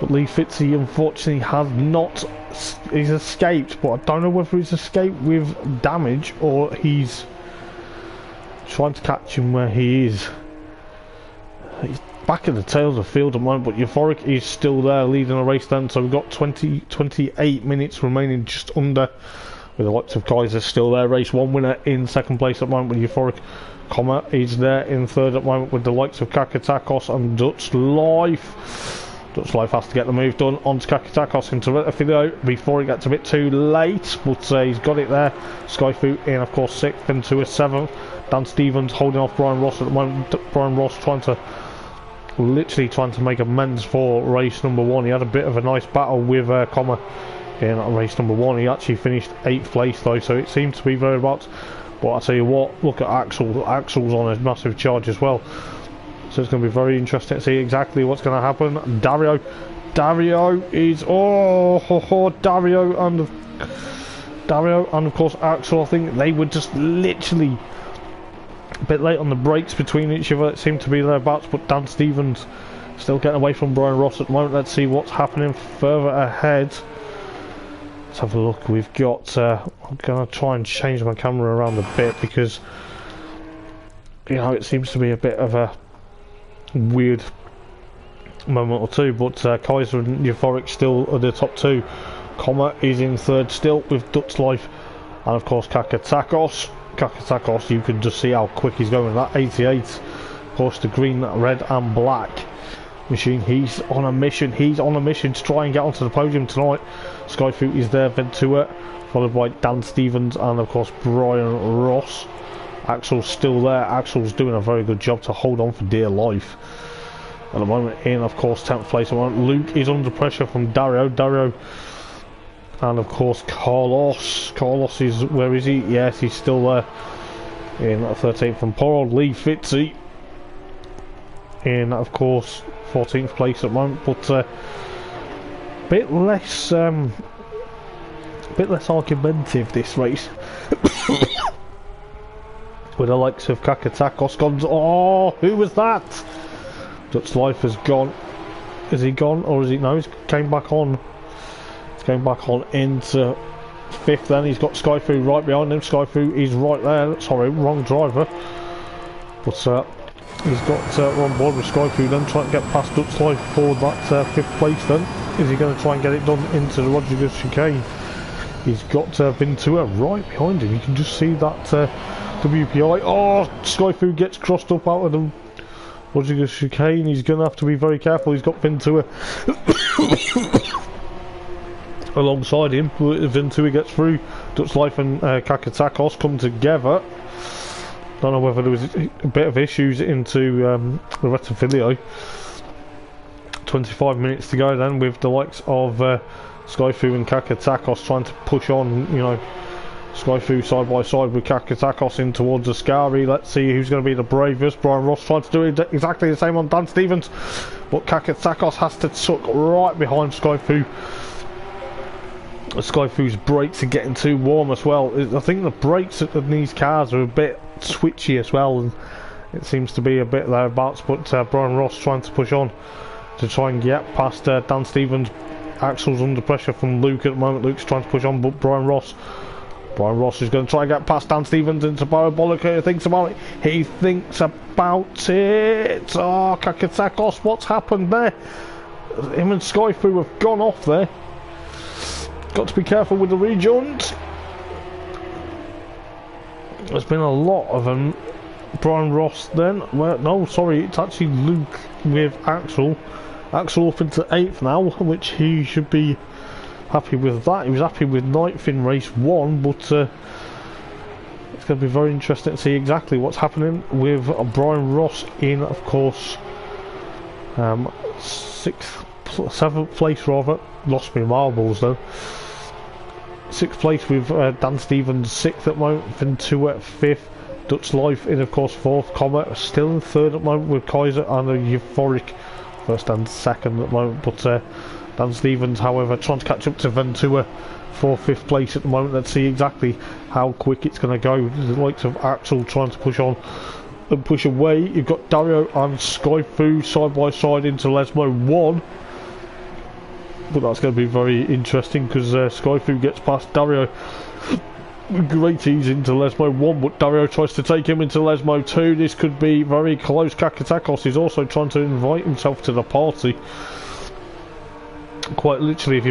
S1: But Lee Fitzy unfortunately has not. He's escaped, but I don't know whether he's escaped with damage or he's trying to catch him where he is. He's back at the tail of the field at the moment, but Euphoric is still there leading the race then. So we've got 28 minutes remaining, just under, with the likes of Kaiser still there. Race 1 winner in second place at the moment with Euphoric. Comma is there in third at the moment with the likes of Kakatakos and Dutch Life. Dutch Life has to get the move done onto Kakatakos into Retafilio before it gets a bit too late, but he's got it there. Skyfu in, of course, 6th, into a 7th. Dan Stevens holding off Brian Ross at the moment. Brian Ross literally trying to make amends for race number 1. He had a bit of a nice battle with Comma in race number 1. He actually finished 8th place though, so it seemed to be very about. But I'll tell you what, look at Axel. Axel's on a massive charge as well. So it's going to be very interesting to see exactly what's going to happen. Dario is Dario and of course Axel. I think they were just literally a bit late on the brakes between each other. It seemed to be thereabouts, but Dan Stevens still getting away from Brian Ross at the moment. Let's see what's happening further ahead. Let's have a look. We've got I'm going to try and change my camera around a bit because it seems to be a bit of a weird moment or two, but Kaiser and Euphoric still are the top 2. Comma is in third still with Dutch Life and of course Kakatakos, you can just see how quick he's going. That 88, of course, the green, red and black machine. He's on a mission to try and get onto the podium tonight. Skyfoot is there, Ventura followed by Dan Stevens and of course Brian Ross. Axel's still there. Axel's doing a very good job to hold on for dear life at the moment. In of course 10th place at the moment. Luke is under pressure from Dario and of course Carlos is, where is he? Yes, he's still there in 13th, from poor old Lee Fitzy in of course 14th place at the moment, but bit less argumentative this race. With the likes of Kakatakos gone. Who was that? Dutch Life has gone. Is he gone or is he? No, he's came back on. He's came back on into 5th. Then he's got Skyfu right behind him. Skyfu is right there. Sorry, wrong driver. But he's got on board with Skyfu. Then trying to get past Dutch Life for that 5th place. Then is he going to try and get it done into the Rodriguez chicane? He's got Ventura right behind him. You can just see that. WPI. Skyfu gets crossed up out of the Rodriguez chicane. He's going to have to be very careful. He's got Ventura alongside him. Ventura gets through. Dutch Life and Kakatakos come together. Don't know whether there was a bit of issues into the Retafilio. 25 minutes to go then, with the likes of Skyfu and Kakatakos trying to push on, Skyfu side by side with Kakatakos in towards Ascari. Let's see who's going to be the bravest. Brian Ross tried to do exactly the same on Dan Stevens, but Kakatakos has to tuck right behind Skyfu. Skyfu's brakes are getting too warm as well. I think the brakes of these cars are a bit switchy as well, and it seems to be a bit thereabouts, but Brian Ross trying to push on to try and get past Dan Stevens. Axel's under pressure from Luke at the moment. Luke's trying to push on, but Brian Ross is going to try and get past Dan Stevens into Parabolic. He thinks about it. Kakatakos, what's happened there? Him and Skyfu have gone off there. Got to be careful with the regions. There's been a lot of them. Brian Ross then. Well, no, sorry, it's actually Luke with Axel Axel up into 8th now, which he should be happy with that. He was happy with 9th in race 1, but it's going to be very interesting to see exactly what's happening with Brian Ross in, of course, 7th place rather. Lost me marbles though. 6th place with Dan Stevens 6th at the moment, Ventura 5th, Dutch Life in of course 4th, Comet still in 3rd at the moment with Kaiser and a euphoric 1st and 2nd at the moment, but Dan Stevens however trying to catch up to Ventura for 5th place at the moment. Let's see exactly how quick it's going to go. The likes of Axel trying to push on and push away. You've got Dario and Skyfu side by side into Lesmo 1. But that's going to be very interesting because Skyfu gets past Dario. Great ease into Lesmo 1, but Dario tries to take him into Lesmo 2. This could be very close. Kakatakos is also trying to invite himself to the party. Quite literally, if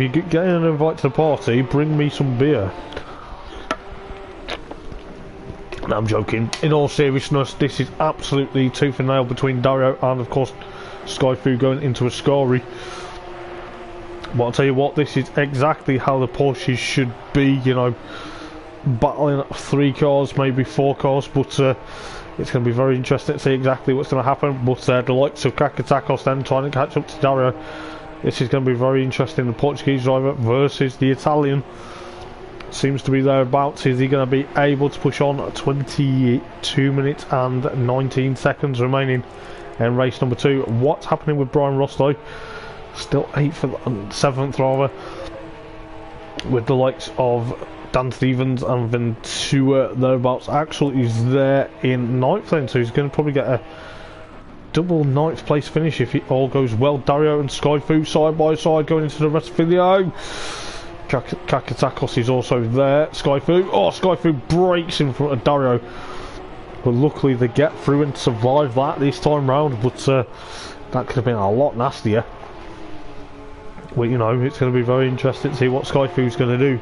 S1: you get an invite to the party, bring me some beer. No, I'm joking. In all seriousness, this is absolutely tooth and nail between Dario and of course Skyfu going into Ascari. But I'll tell you what, this is exactly how the Porsches should be, you know, battling 3 cars, maybe 4 cars, but it's going to be very interesting to see exactly what's going to happen. But the likes of Kakatakos then trying to catch up to Dario, this is going to be very interesting. The Portuguese driver versus the Italian seems to be thereabouts. Is he going to be able to push on? 22 minutes and 19 seconds remaining in race number 2. What's happening with Brian Ross though? Still 8th, 7th rather, with the likes of Dan Stevens and Ventura thereabouts. Axel is there in 9th then, so he's going to probably get a double 9th place finish if it all goes well. Dario and Skyfu side by side going into the rest of the video. Kakatakos is also there. Skyfu breaks in front of Dario, but luckily they get through and survive that this time round, but that could have been a lot nastier. Well, you know, it's going to be very interesting to see what Skyfu's going to do.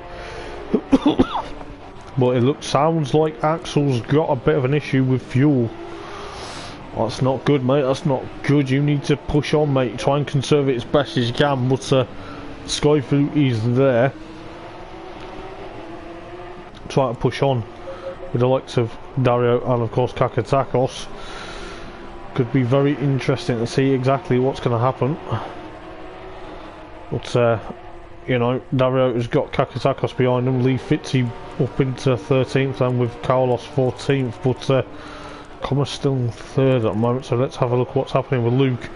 S1: But it sounds like Axel's got a bit of an issue with fuel. That's not good, mate. That's not good. You need to push on, mate. Try and conserve it as best as you can. But Skyfu is there, trying to push on with the likes of Dario and of course Kakatakos. Could be very interesting to see exactly what's going to happen. But you know, Dario has got Kakatakos behind him, Lee Fitzy up into 13th and with Carlos 14th, but Coma's still in 3rd at the moment. So let's have a look what's happening with Luke.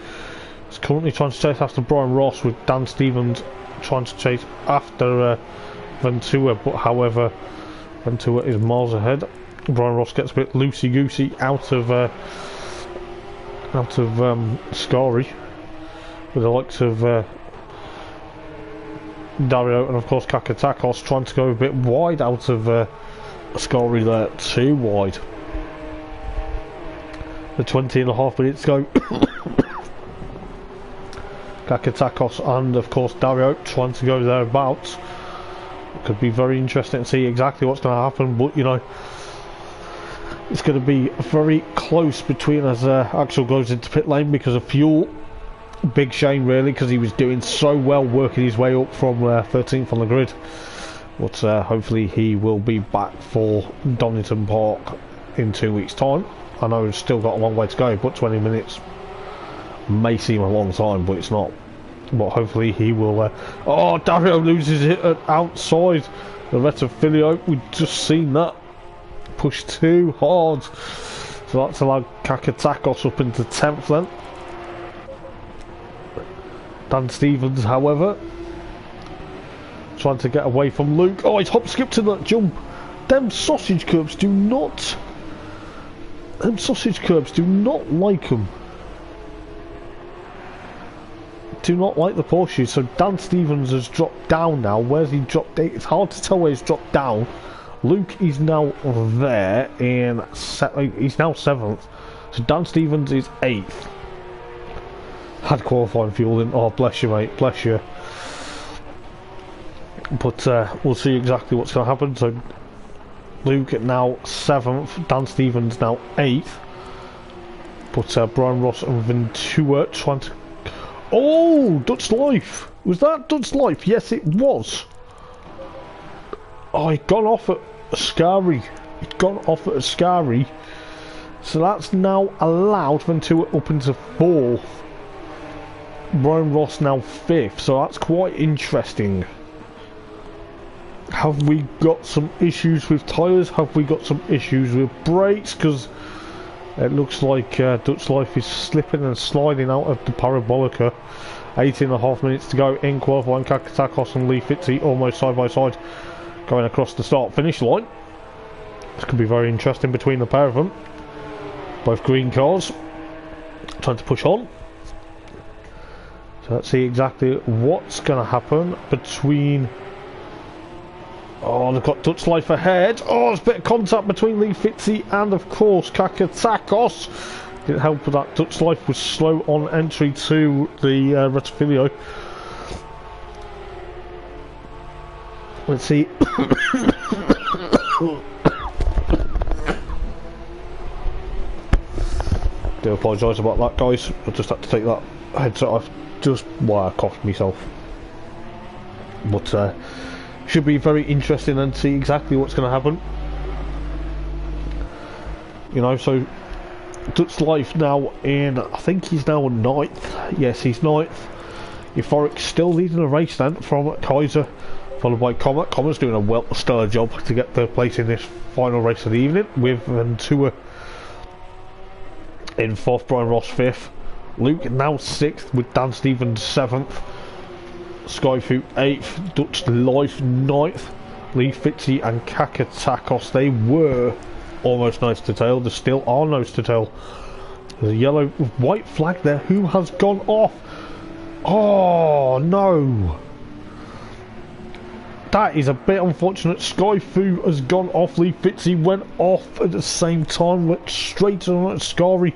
S1: He's currently trying to chase after Brian Ross, with Dan Stevens trying to chase after Ventura, but however Ventura is miles ahead. Brian Ross gets a bit loosey-goosey out of Scary, with the likes of Dario and of course Kakatakos trying to go a bit wide out of Scary there, too wide. The 20.5 minutes go. Kakatakos and of course Dario trying to go thereabouts. Could be very interesting to see exactly what's going to happen, but you know, it's going to be very close between as Axel goes into pit lane because of fuel. Big shame really, because he was doing so well working his way up from 13th on the grid, but hopefully he will be back for Donington Park in 2 weeks time. I know he's still got a long way to go, but 20 minutes may seem a long time, but it's not. But hopefully he will oh, Dario loses it at outside the Retafilio. We've just seen that push too hard, so that's allowed Kakatakos up into 10th then. Dan Stevens, however, trying to get away from Luke. Oh, he's hop skipped to that jump. Them sausage curbs do not. Them sausage curbs do not like them. Do not like the Porsches. So Dan Stevens has dropped down now. Where's he dropped? It's hard to tell where he's dropped down. Luke is now there in. He's now 7th. So Dan Stevens is 8th. Had qualifying fuel in. Oh, bless you, mate. Bless you. But we'll see exactly what's going to happen. So Luke now 7th. Dan Stevens now 8th. But Brian Ross and Ventura trying to. Oh, Dutch Life. Was that Dutch Life? Yes, it was. Oh, he'd gone off at Ascari. He'd gone off at Ascari. So that's now allowed Ventura up into 4th. Brian Ross now 5th. So that's quite interesting. Have we got some issues with tyres? Have we got some issues with brakes? Because it looks like Dutch Life is slipping and sliding out of the Parabolica. 18.5 minutes to go in qualifying. Kakatakos and Lee Fitzy almost side by side going across the start finish line. This could be very interesting between the pair of them. Both green cars trying to push on. So let's see exactly what's going to happen between... Oh, they've got Dutch Life ahead. Oh, there's a bit of contact between Lee Fitzy and, of course, Kakatakos. Didn't help with that. Dutch Life was slow on entry to the Rettifilio. Let's see. Do apologise about that, guys. I just had to take that headset off just while I coughed myself. But, should be very interesting and see exactly what's going to happen. You know, so Dutch Life now in, I think he's now 9th. Yes, he's 9th. Euphoric still leading the race then from Kaiser, followed by Comet. Comet's doing a stellar job to get the place in this final race of the evening, with Ventura in 4th, Brian Ross 5th. Luke now 6th with Dan Stevens 7th. Skyfu 8th, Dutch Life 9th, Lee Fitzy and Kakatakos, they were almost nose to tail, they still are nose to tail. There's a yellow white flag there, who has gone off? Oh no! That is a bit unfortunate. Skyfu has gone off, Lee Fitzy went off at the same time, went straight on Ascari.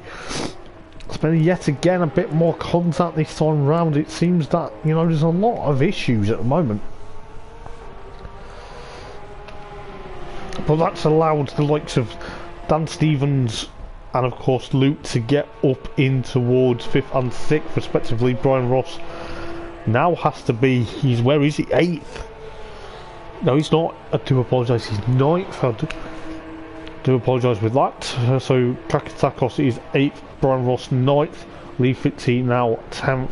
S1: It's been yet again a bit more contact this time round. It seems that, you know, there's a lot of issues at the moment. But that's allowed the likes of Dan Stevens and of course Luke to get up in towards 5th and 6th respectively. Brian Ross now has to be, where is he? 8th? No, he's not. I do apologise, he's 9th. I do apologise with that. So Kakatakos is 8th, Brian Ross 9th, Lee Fitzy now 10th,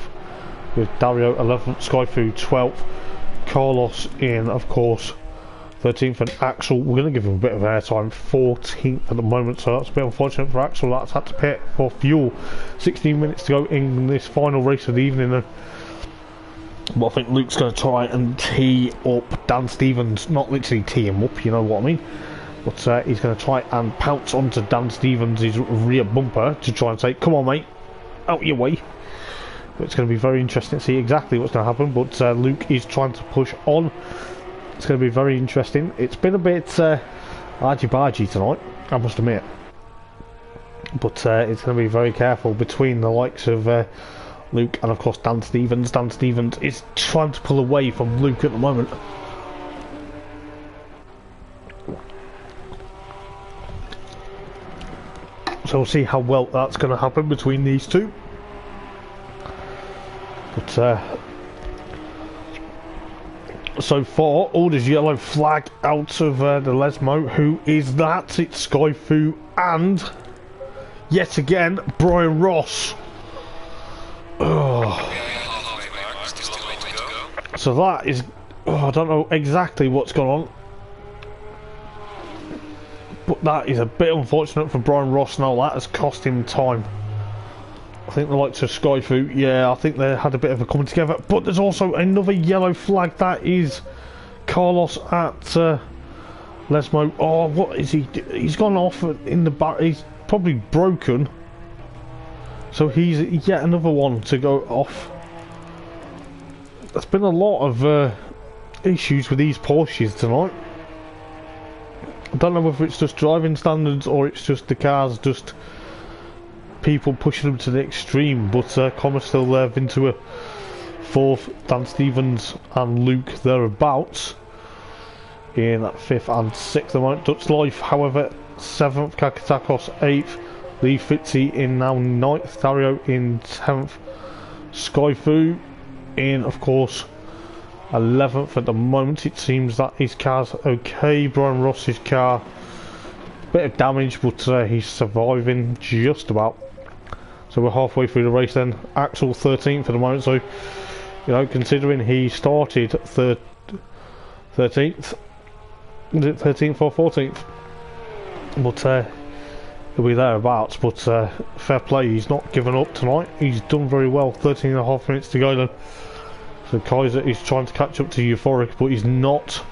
S1: with Dario 11th, Skyfu 12th, Carlos in, of course, 13th, and Axel, we're going to give him a bit of airtime, 14th at the moment, so that's a bit unfortunate for Axel. That's had to pit for fuel. 16 minutes to go in this final race of the evening, but I think Luke's going to try and tee up Dan Stevens, not literally tee him up, you know what I mean, but he's going to try and pounce onto Dan Stevens' rear bumper to try and say, come on mate, out your way. But it's going to be very interesting to see exactly what's going to happen, but Luke is trying to push on. It's going to be very interesting. It's been a bit argy-bargy tonight, I must admit, but it's going to be very careful between the likes of Luke and of course Dan Stevens. Dan Stevens is trying to pull away from Luke at the moment. So we'll see how well that's going to happen between these two. But so far, all this yellow flag out of the Lesmo. Who is that? It's Skyfu and yet again Brian Ross. Oh. So that is, I don't know exactly what's gone on, but that is a bit unfortunate for Brian Ross now. That has cost him time. I think the likes of Skyfu, yeah, I think they had a bit of a coming together. But there's also another yellow flag. That is Carlos at Lesmo. Oh, what is he? He's gone off in the back. He's probably broken. So he's yet another one to go off. There's been a lot of issues with these Porsches tonight. I don't know whether it's just driving standards or it's just the cars, just people pushing them to the extreme. But Commer's still there, Ventura 4th, Dan Stevens and Luke thereabouts in 5th and 6th at the moment. Dutch Life, however, 7th, Kakatakos 8th, Lee Fitzy in now 9th, Dario in 10th, Skyfu in, of course, 11th at the moment. It seems that his car's okay. Brian Ross's car, bit of damage, but he's surviving just about. So we're halfway through the race then. Axel 13th at the moment, so you know, considering he started 13th, was it 13th or 14th? But he'll be thereabouts. But fair play, he's not given up tonight. He's done very well. 13.5 minutes to go then. So Kaiser is trying to catch up to Euphoric, but he's not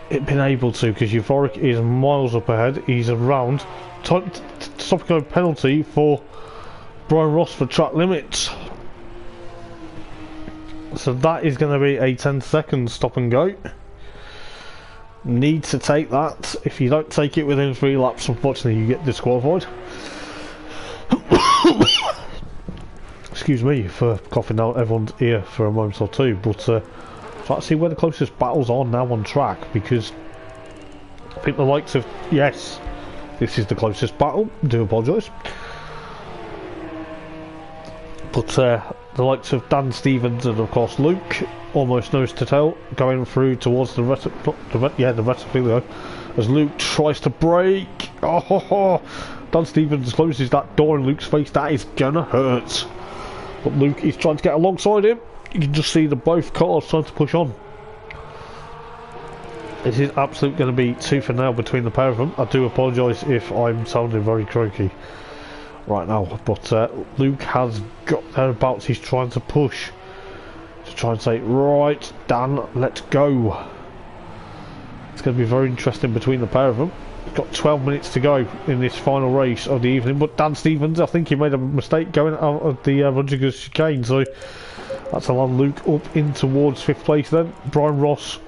S1: been able to, because Euphoric is miles up ahead. He's around. Stop and go penalty for Brian Ross for track limits. So that is going to be a 10-second stop and go. Need to take that. If you don't take it within 3 laps, unfortunately you get disqualified. Excuse me for coughing down everyone's ear for a moment or two, but try to see where the closest battles are now on track, because I think the likes of, yes, this is the closest battle, do apologise, but the likes of Dan Stevens and of course Luke, almost nose to tail, going through towards the Retifilio, as Luke tries to brake. Oh, Dan Stevens closes that door in Luke's face. That is gonna hurt. But Luke is trying to get alongside him. You can just see the both cars trying to push on. This is absolutely going to be tooth and nail between the pair of them. I do apologise if I'm sounding very croaky right now, but Luke has got thereabouts. He's trying to push to try and say, right, Dan, let's go. It's going to be very interesting between the pair of them. We've got 12 minutes to go in this final race of the evening, but Dan Stevens, I think he made a mistake going out of the Rodriguez chicane, so that's allowed Luke up in towards 5th place then. Brian Ross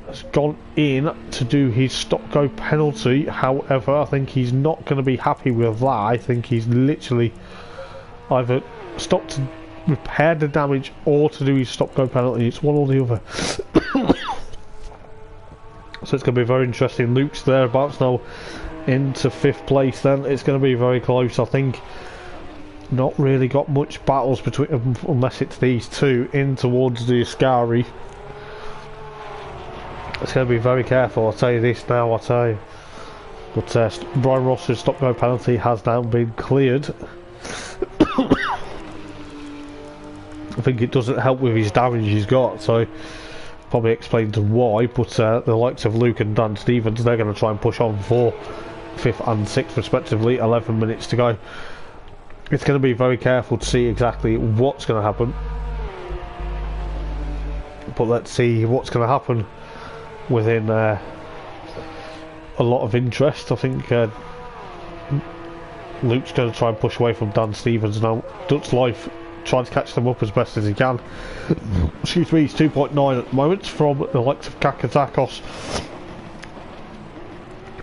S1: has gone in to do his stop-go penalty. However, I think he's not going to be happy with that. I think he's literally either stopped to repair the damage or to do his stop-go penalty. It's one or the other. So it's going to be very interesting. Luke's thereabouts now into 5th place then. It's going to be very close. I think not really got much battles between them unless it's these two in towards the Ascari. It's going to be very careful, I'll tell you this now, I'll tell you. But Brian Ross's stop-go penalty has now been cleared. I think it doesn't help with his damage he's got, so probably explains why. But the likes of Luke and Dan Stevens, they're going to try and push on for 5th and 6th respectively. 11 minutes to go. It's going to be very careful to see exactly what's going to happen. But let's see what's going to happen within a lot of interest. I think Luke's going to try and push away from Dan Stevens now. Dutch Life trying to catch them up as best as he can. Excuse me, he's 2.9 at the moment from the likes of Kakatakos.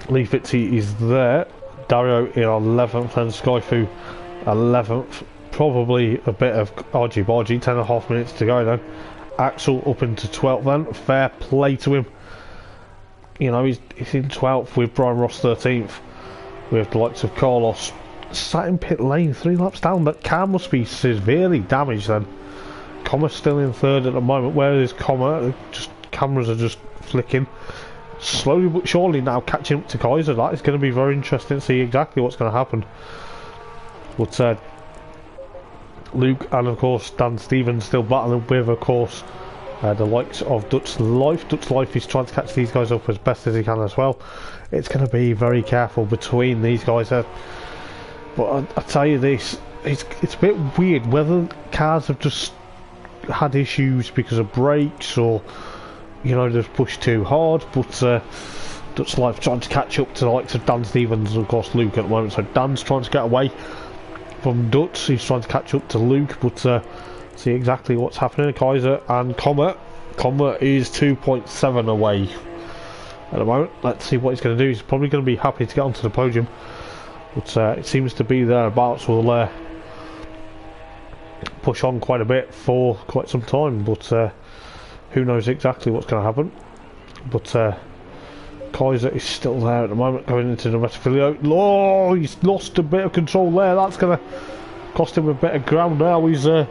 S1: Lee Fitzy is there. Dario in 11th and Skyfu 11th. Probably a bit of argy-bargy. 10.5 minutes to go then. Axel up into 12th then. Fair play to him. You know, he's in 12th with Brian Ross 13th. With the likes of Carlos sat in pit lane 3 laps down. That car must be severely damaged then. Comma's still in 3rd at the moment. Where is Comma? Just cameras are just flicking. Slowly but surely now catching up to Kaiser. That is going to be very interesting to see exactly what's going to happen. But Luke and of course Dan Stevens still battling with, of course, the likes of Dutch Life. Dutch Life is trying to catch these guys up as best as he can as well. It's going to be very careful between these guys. But I tell you this, it's a bit weird whether cars have just had issues because of brakes or, you know, they've pushed too hard. But Dutch Life trying to catch up to the likes of Dan Stevens and of course Luke at the moment. So Dan's trying to get away from Dutch. He's trying to catch up to Luke, but see exactly what's happening. Kaiser and Comet is 2.7 away at the moment. Let's see what he's going to do. He's probably going to be happy to get onto the podium, but it seems to be thereabouts. Will push on quite a bit for quite some time, but who knows exactly what's going to happen. But Kaiser is still there at the moment, going into the Metafilio. Oh, he's lost a bit of control there. That's going to cost him a bit of ground now. Has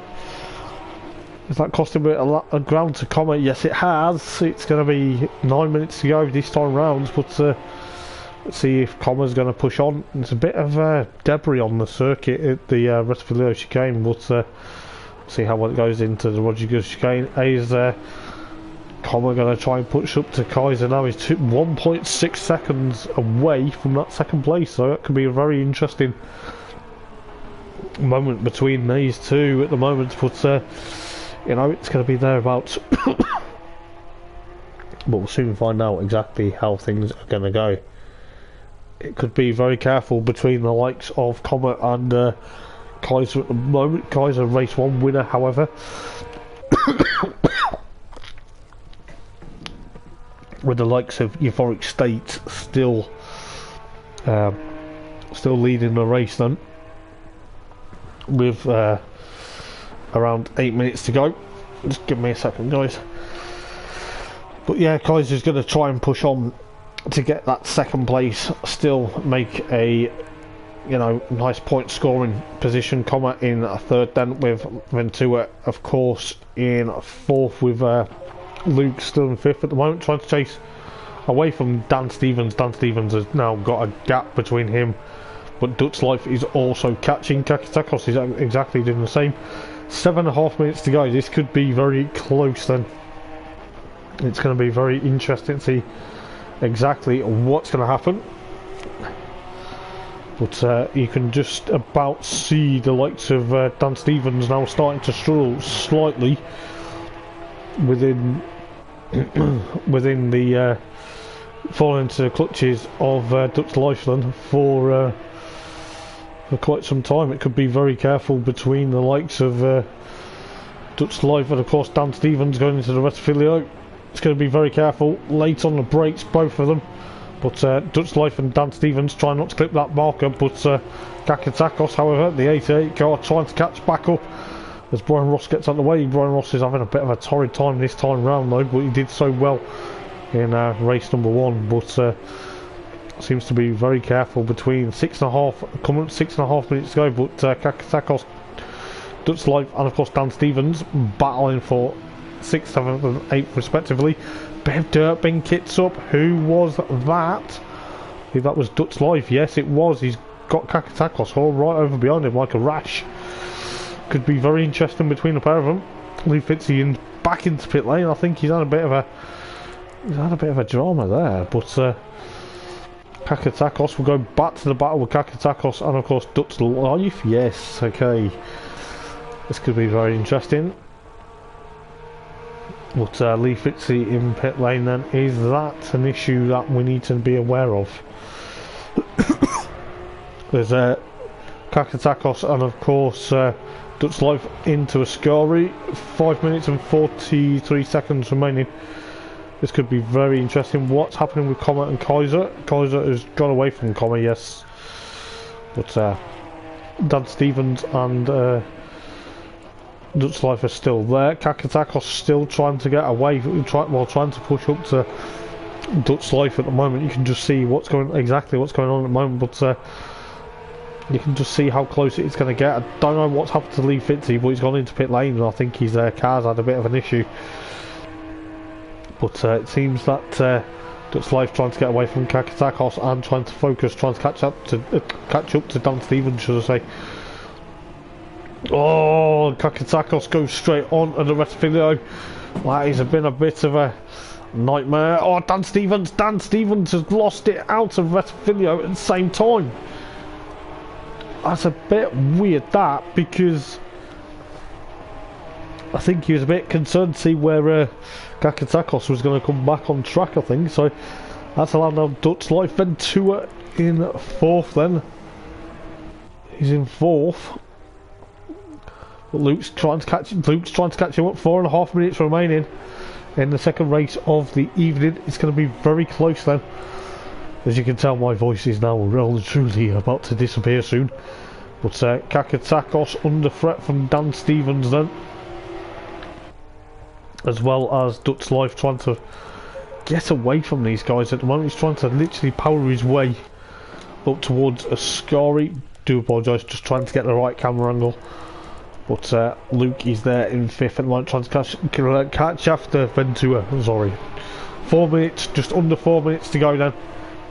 S1: that cost him a lot of ground to comment? Yes, it has. It's going to be 9 minutes to go this time round, but let's see if Coma's going to push on. There's a bit of debris on the circuit at the Rettifilio chicane, but see how it goes into the Rodriguez chicane. Is Coma going to try and push up to Kaiser now? He's 1.6 seconds away from that second place, so that could be a very interesting moment between these two at the moment, but you know, it's going to be thereabouts. But we'll soon find out exactly how things are going to go. It could be very careful between the likes of Comet and Kaiser at the moment. Kaiser race 1 winner, however. With the likes of Euphoric State still leading the race then, with around 8 minutes to go. Just give me a second, guys. But yeah, Kaiser's going to try and push on to get that second place, still make a, you know, nice point scoring position. Comet in a third then, with Ventura of course in fourth, with Luke still in fifth at the moment, trying to chase away from Dan Stevens. Dan Stevens has now got a gap between him, but Dutch Life is also catching. Kakitakos is exactly doing the same. 7.5 minutes to go. This could be very close then. It's going to be very interesting to see exactly what's going to happen. But you can just about see the likes of Dan Stevens now starting to struggle slightly within the falling into the clutches of Dutch Lifeline for quite some time. It could be very careful between the likes of Dutch Life and of course Dan Stevens going into the Rettifilio. It's going to be very careful late on the brakes, both of them. But Dutch Life and Dan Stevens try not to clip that marker, but Kakitakos, however, the 88 car, trying to catch back up as Brian Ross gets out of the way. Brian Ross is having a bit of a torrid time this time round though, but he did so well in race number 1, but seems to be very careful between 6.5 minutes to go, but Kakitakos, Dutch Life and of course Dan Stevens battling for 6th, 7th and 8th respectively. Bit of dirt being kits up. Who was that? If that was Dutch Life, yes it was. He's got Kakitakos all right over behind him like a rash. Could be very interesting between the pair of them. Lee Fitzy back into pit lane. I think he's had a bit of a drama there, but Kakitakos will go back to the battle with Kakitakos and of course Dutch Life. Yes, okay. This could be very interesting. But Lee Fitzy in pit lane then, is that an issue that we need to be aware of? There's Kakitakos and of course Dutch Life into Ascari. 5 minutes and 43 seconds remaining. This could be very interesting. What's happening with Comet and Kaiser? Kaiser has gone away from Comet, yes. But Dan Stevens and Dutch Life are still there. Kakitakos still trying to get away, trying to push up to Dutch Life at the moment. You can just see exactly what's going on at the moment, but you can just see how close it's going to get. I don't know what's happened to Lee Fitzy, but he's gone into pit lane and I think his car's had a bit of an issue. But it seems that Dutch Life trying to get away from Kakitakos and trying to focus, trying to catch up to Dan Stevens, should I say. Oh, Kakitakos goes straight on to the Rettifilio. That has been a bit of a nightmare. Oh, Dan Stevens has lost it out of Rettifilio at the same time. That's a bit weird, that, because I think he was a bit concerned to see where Kakitakos was going to come back on track, I think. So that's allowed now Dutch Life. Ventura in 4th then. He's in 4th. But Luke's trying to catch him up. 4.5 minutes remaining in the second race of the evening. It's going to be very close then. As you can tell, my voice is now really truly about to disappear soon. But Kakitakos under threat from Dan Stevens then, as well as Dutch Life trying to get away from these guys at the moment. He's trying to literally power his way up towards Ascari. do apologise, just trying to get the right camera angle. But Luke is there in 5th at the moment, trying to catch after Ventura. Sorry. 4 minutes, just under 4 minutes to go then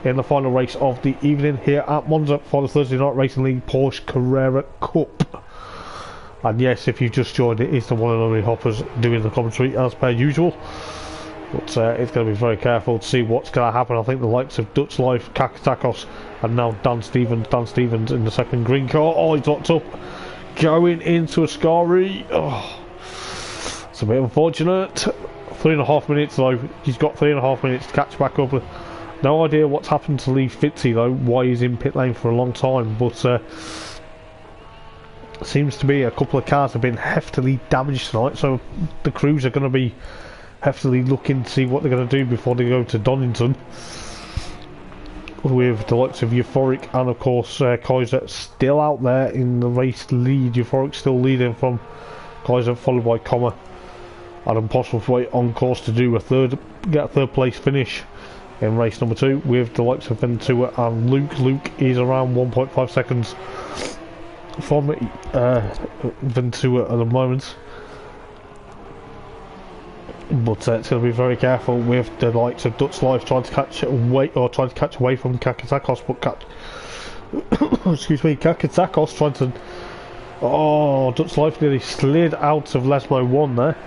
S1: in the final race of the evening here at Monza for the Thursday Night Racing League Porsche Cup. And yes, if you just joined, it is the one and only Hoppers doing the commentary as per usual. But it's going to be very careful to see what's going to happen. I think the likes of Dutch Life, Kakatakos, and now Dan Stevens. Dan Stevens in the second green car. Oh, he's locked up. Going into Ascari. Oh, it's a bit unfortunate. 3.5 minutes though. He's got 3.5 minutes to catch back up. No idea what's happened to Lee Fitzy though, why he's in pit lane for a long time. But seems to be a couple of cars have been heftily damaged tonight, so the crews are going to be heftily looking to see what they're going to do before they go to Donington, with the likes of Euphoric and of course Kaiser still out there in the race lead. Euphoric still leading from Kaiser, followed by Comma and Impossible Flight on course to do get a third place finish in race number 2 with the likes of Ventura and Luke. Luke is around 1.5 seconds from Ventura at the moment, but it's going to be very careful with the likes of Dutch Life trying to catch away from Kakatakos, but excuse me, Kakatakos trying to Dutch Life nearly slid out of Lesmo 1 there,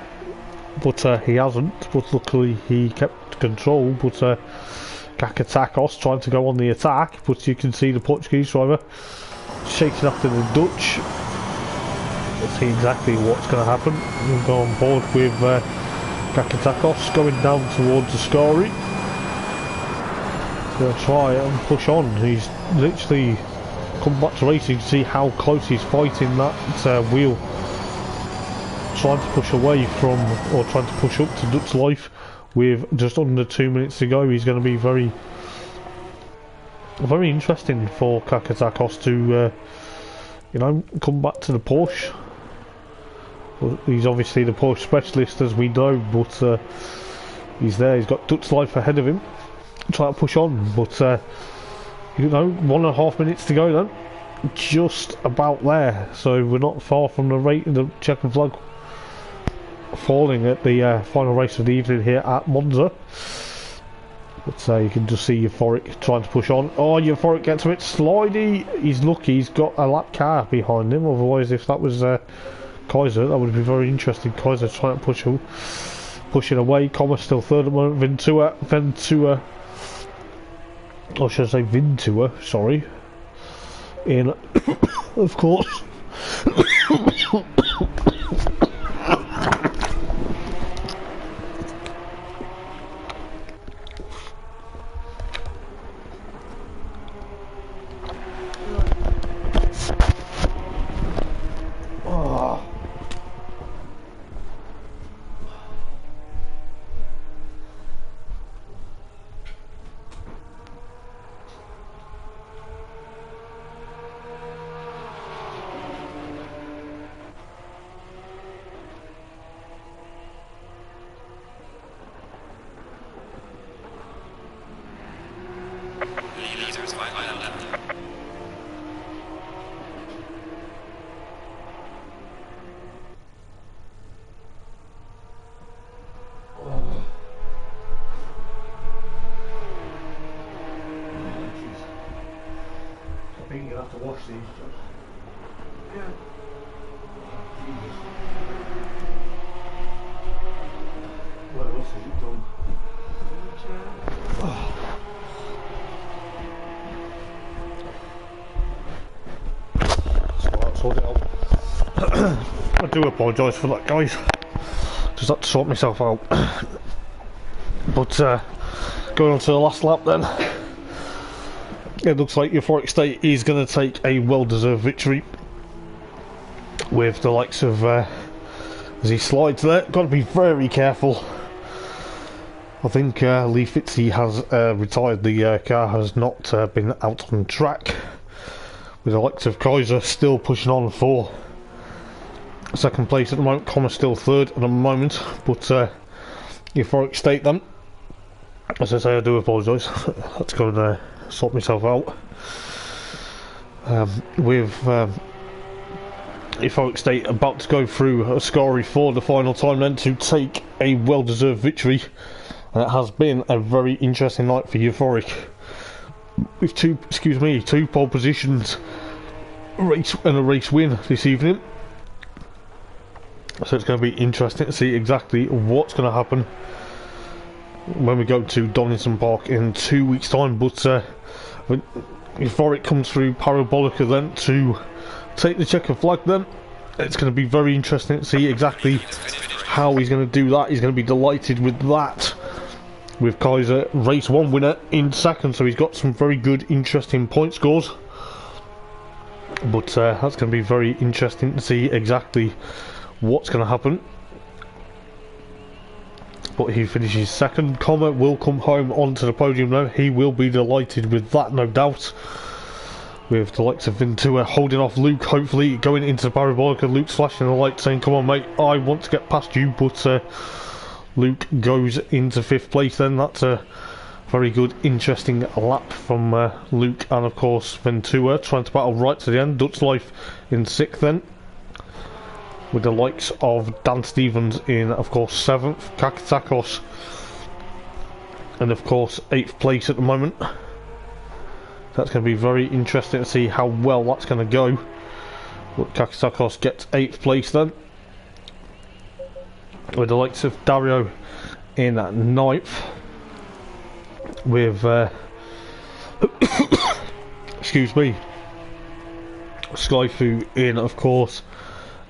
S1: but he hasn't, but luckily he kept control. But Kakatakos trying to go on the attack, but you can see the Portuguese driver shaking after the Dutch. Let's see exactly what's going to happen. We'll go on board with Kakatakos going down towards Ascari. He's going to try and push on. He's literally come back to racing. You can see how close he's fighting that wheel, trying to push away from, or trying to push up to Dutch Life with just under 2 minutes to go. He's going to be very interesting for Kakatakos to come back to the Porsche. Well, he's obviously the Porsche specialist, as we know, but he's there. He's got Dutch Life ahead of him, trying to push on, but 1.5 minutes to go then, just about there. So we're not far from the checkered flag falling at the final race of the evening here at Monza. But you can just see Euphoric trying to push on. Oh, Euphoric gets a bit slidey. He's lucky he's got a lap car behind him, otherwise if that was Kaiser, that would be very interesting. Kaiser trying to pushing away. Comma still third at the moment. Ventura, or should I say Ventura, sorry, in of course. I think you'll have to wash these. Yeah. Jesus. What else has it done? So I'll sort it out. I do apologise for that, guys. Just had to sort myself out. But going on to the last lap then. It looks like Euphoric State is going to take a well-deserved victory with the likes of as he slides there. Got to be very careful. I think Lee Fitzy has retired. The car has not been out on track, with the likes of Kaiser still pushing on for second place at the moment. Connor still third at the moment, but Euphoric State then. As I say, I do apologise. Let's go and sort myself out. with Euphoric State about to go through Ascari for the final time then to take a well-deserved victory. And it has been a very interesting night for Euphoric with two pole positions race and a race win this evening. So it's going to be interesting to see exactly what's going to happen when we go to Donington Park in 2 weeks time. But Euphoric comes through Parabolica then to take the checker flag then. It's going to be very interesting to see exactly how he's going to do that. He's going to be delighted with that, with Kaiser race 1 winner in second, so he's got some very good interesting point scores. But that's going to be very interesting to see exactly what's going to happen. But he finishes second. Comet will come home onto the podium now. He will be delighted with that, no doubt. With the likes of Ventura holding off Luke, hopefully going into the Parabolica. Luke's flashing the light saying, come on mate, I want to get past you. But Luke goes into 5th place then. That's a very good, interesting lap from Luke. And of course Ventura trying to battle right to the end. Dutch Life in 6th then, with the likes of Dan Stevens in, of course, 7th, Kakatakos, and of course 8th place at the moment. That's going to be very interesting to see how well that's going to go. But Kakatakos gets 8th place then, with the likes of Dario in 9th, with excuse me, Skyfu in, of course,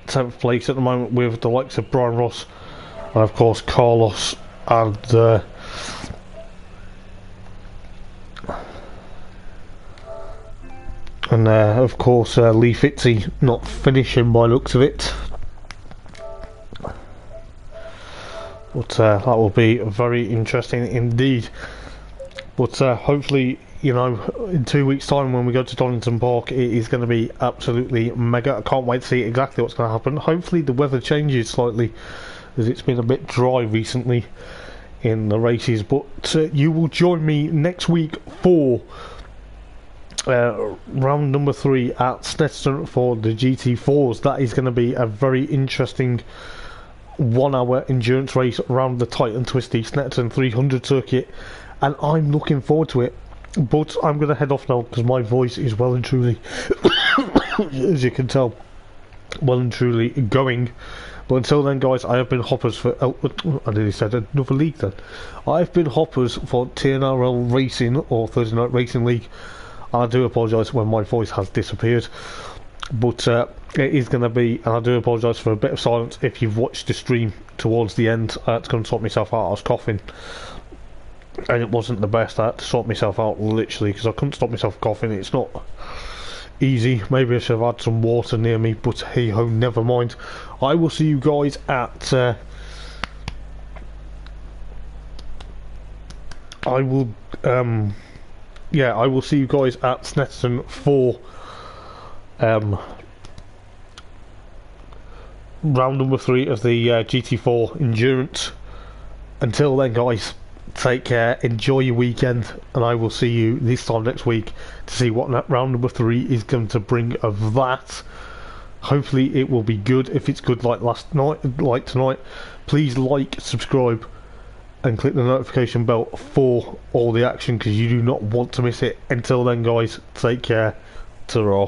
S1: 10th place at the moment, with the likes of Brian Ross and of course Carlos and of course Lee Fitzy not finishing by looks of it. But that will be very interesting indeed. But hopefully, you know, in 2 weeks time when we go to Donington Park, it is going to be absolutely mega. I can't wait to see exactly what's going to happen. Hopefully the weather changes slightly, as it's been a bit dry recently in the races. But you will join me next week for round number 3 at Snetterton for the GT4s. That is going to be a very interesting 1 hour endurance race around the tight and twisty Snetterton 300 circuit, and I'm looking forward to it. But I'm going to head off now because my voice is well and truly, as you can tell, well and truly going. But until then, guys, I have been Hoppers for... I nearly said another league then. I've been Hoppers for TNRL Racing, or Thursday Night Racing League. And I do apologise when my voice has disappeared. But it is going to be... And I do apologise for a bit of silence if you've watched the stream towards the end. I had to go and sort myself out. I was coughing. And it wasn't the best. I had to sort myself out literally because I couldn't stop myself coughing. It's not easy. Maybe I should have had some water near me, but hey ho, never mind. I will see you guys at I will see you guys at Snetterton for round number 3 of the GT4 Endurance. Until then, guys, take care, enjoy your weekend, and I will see you this time next week to see what round number 3 is going to bring of that. Hopefully it will be good. If it's good like last night, like tonight, please like, subscribe and click the notification bell for all the action, because you do not want to miss it. Until then, guys, take care. Ta-ra.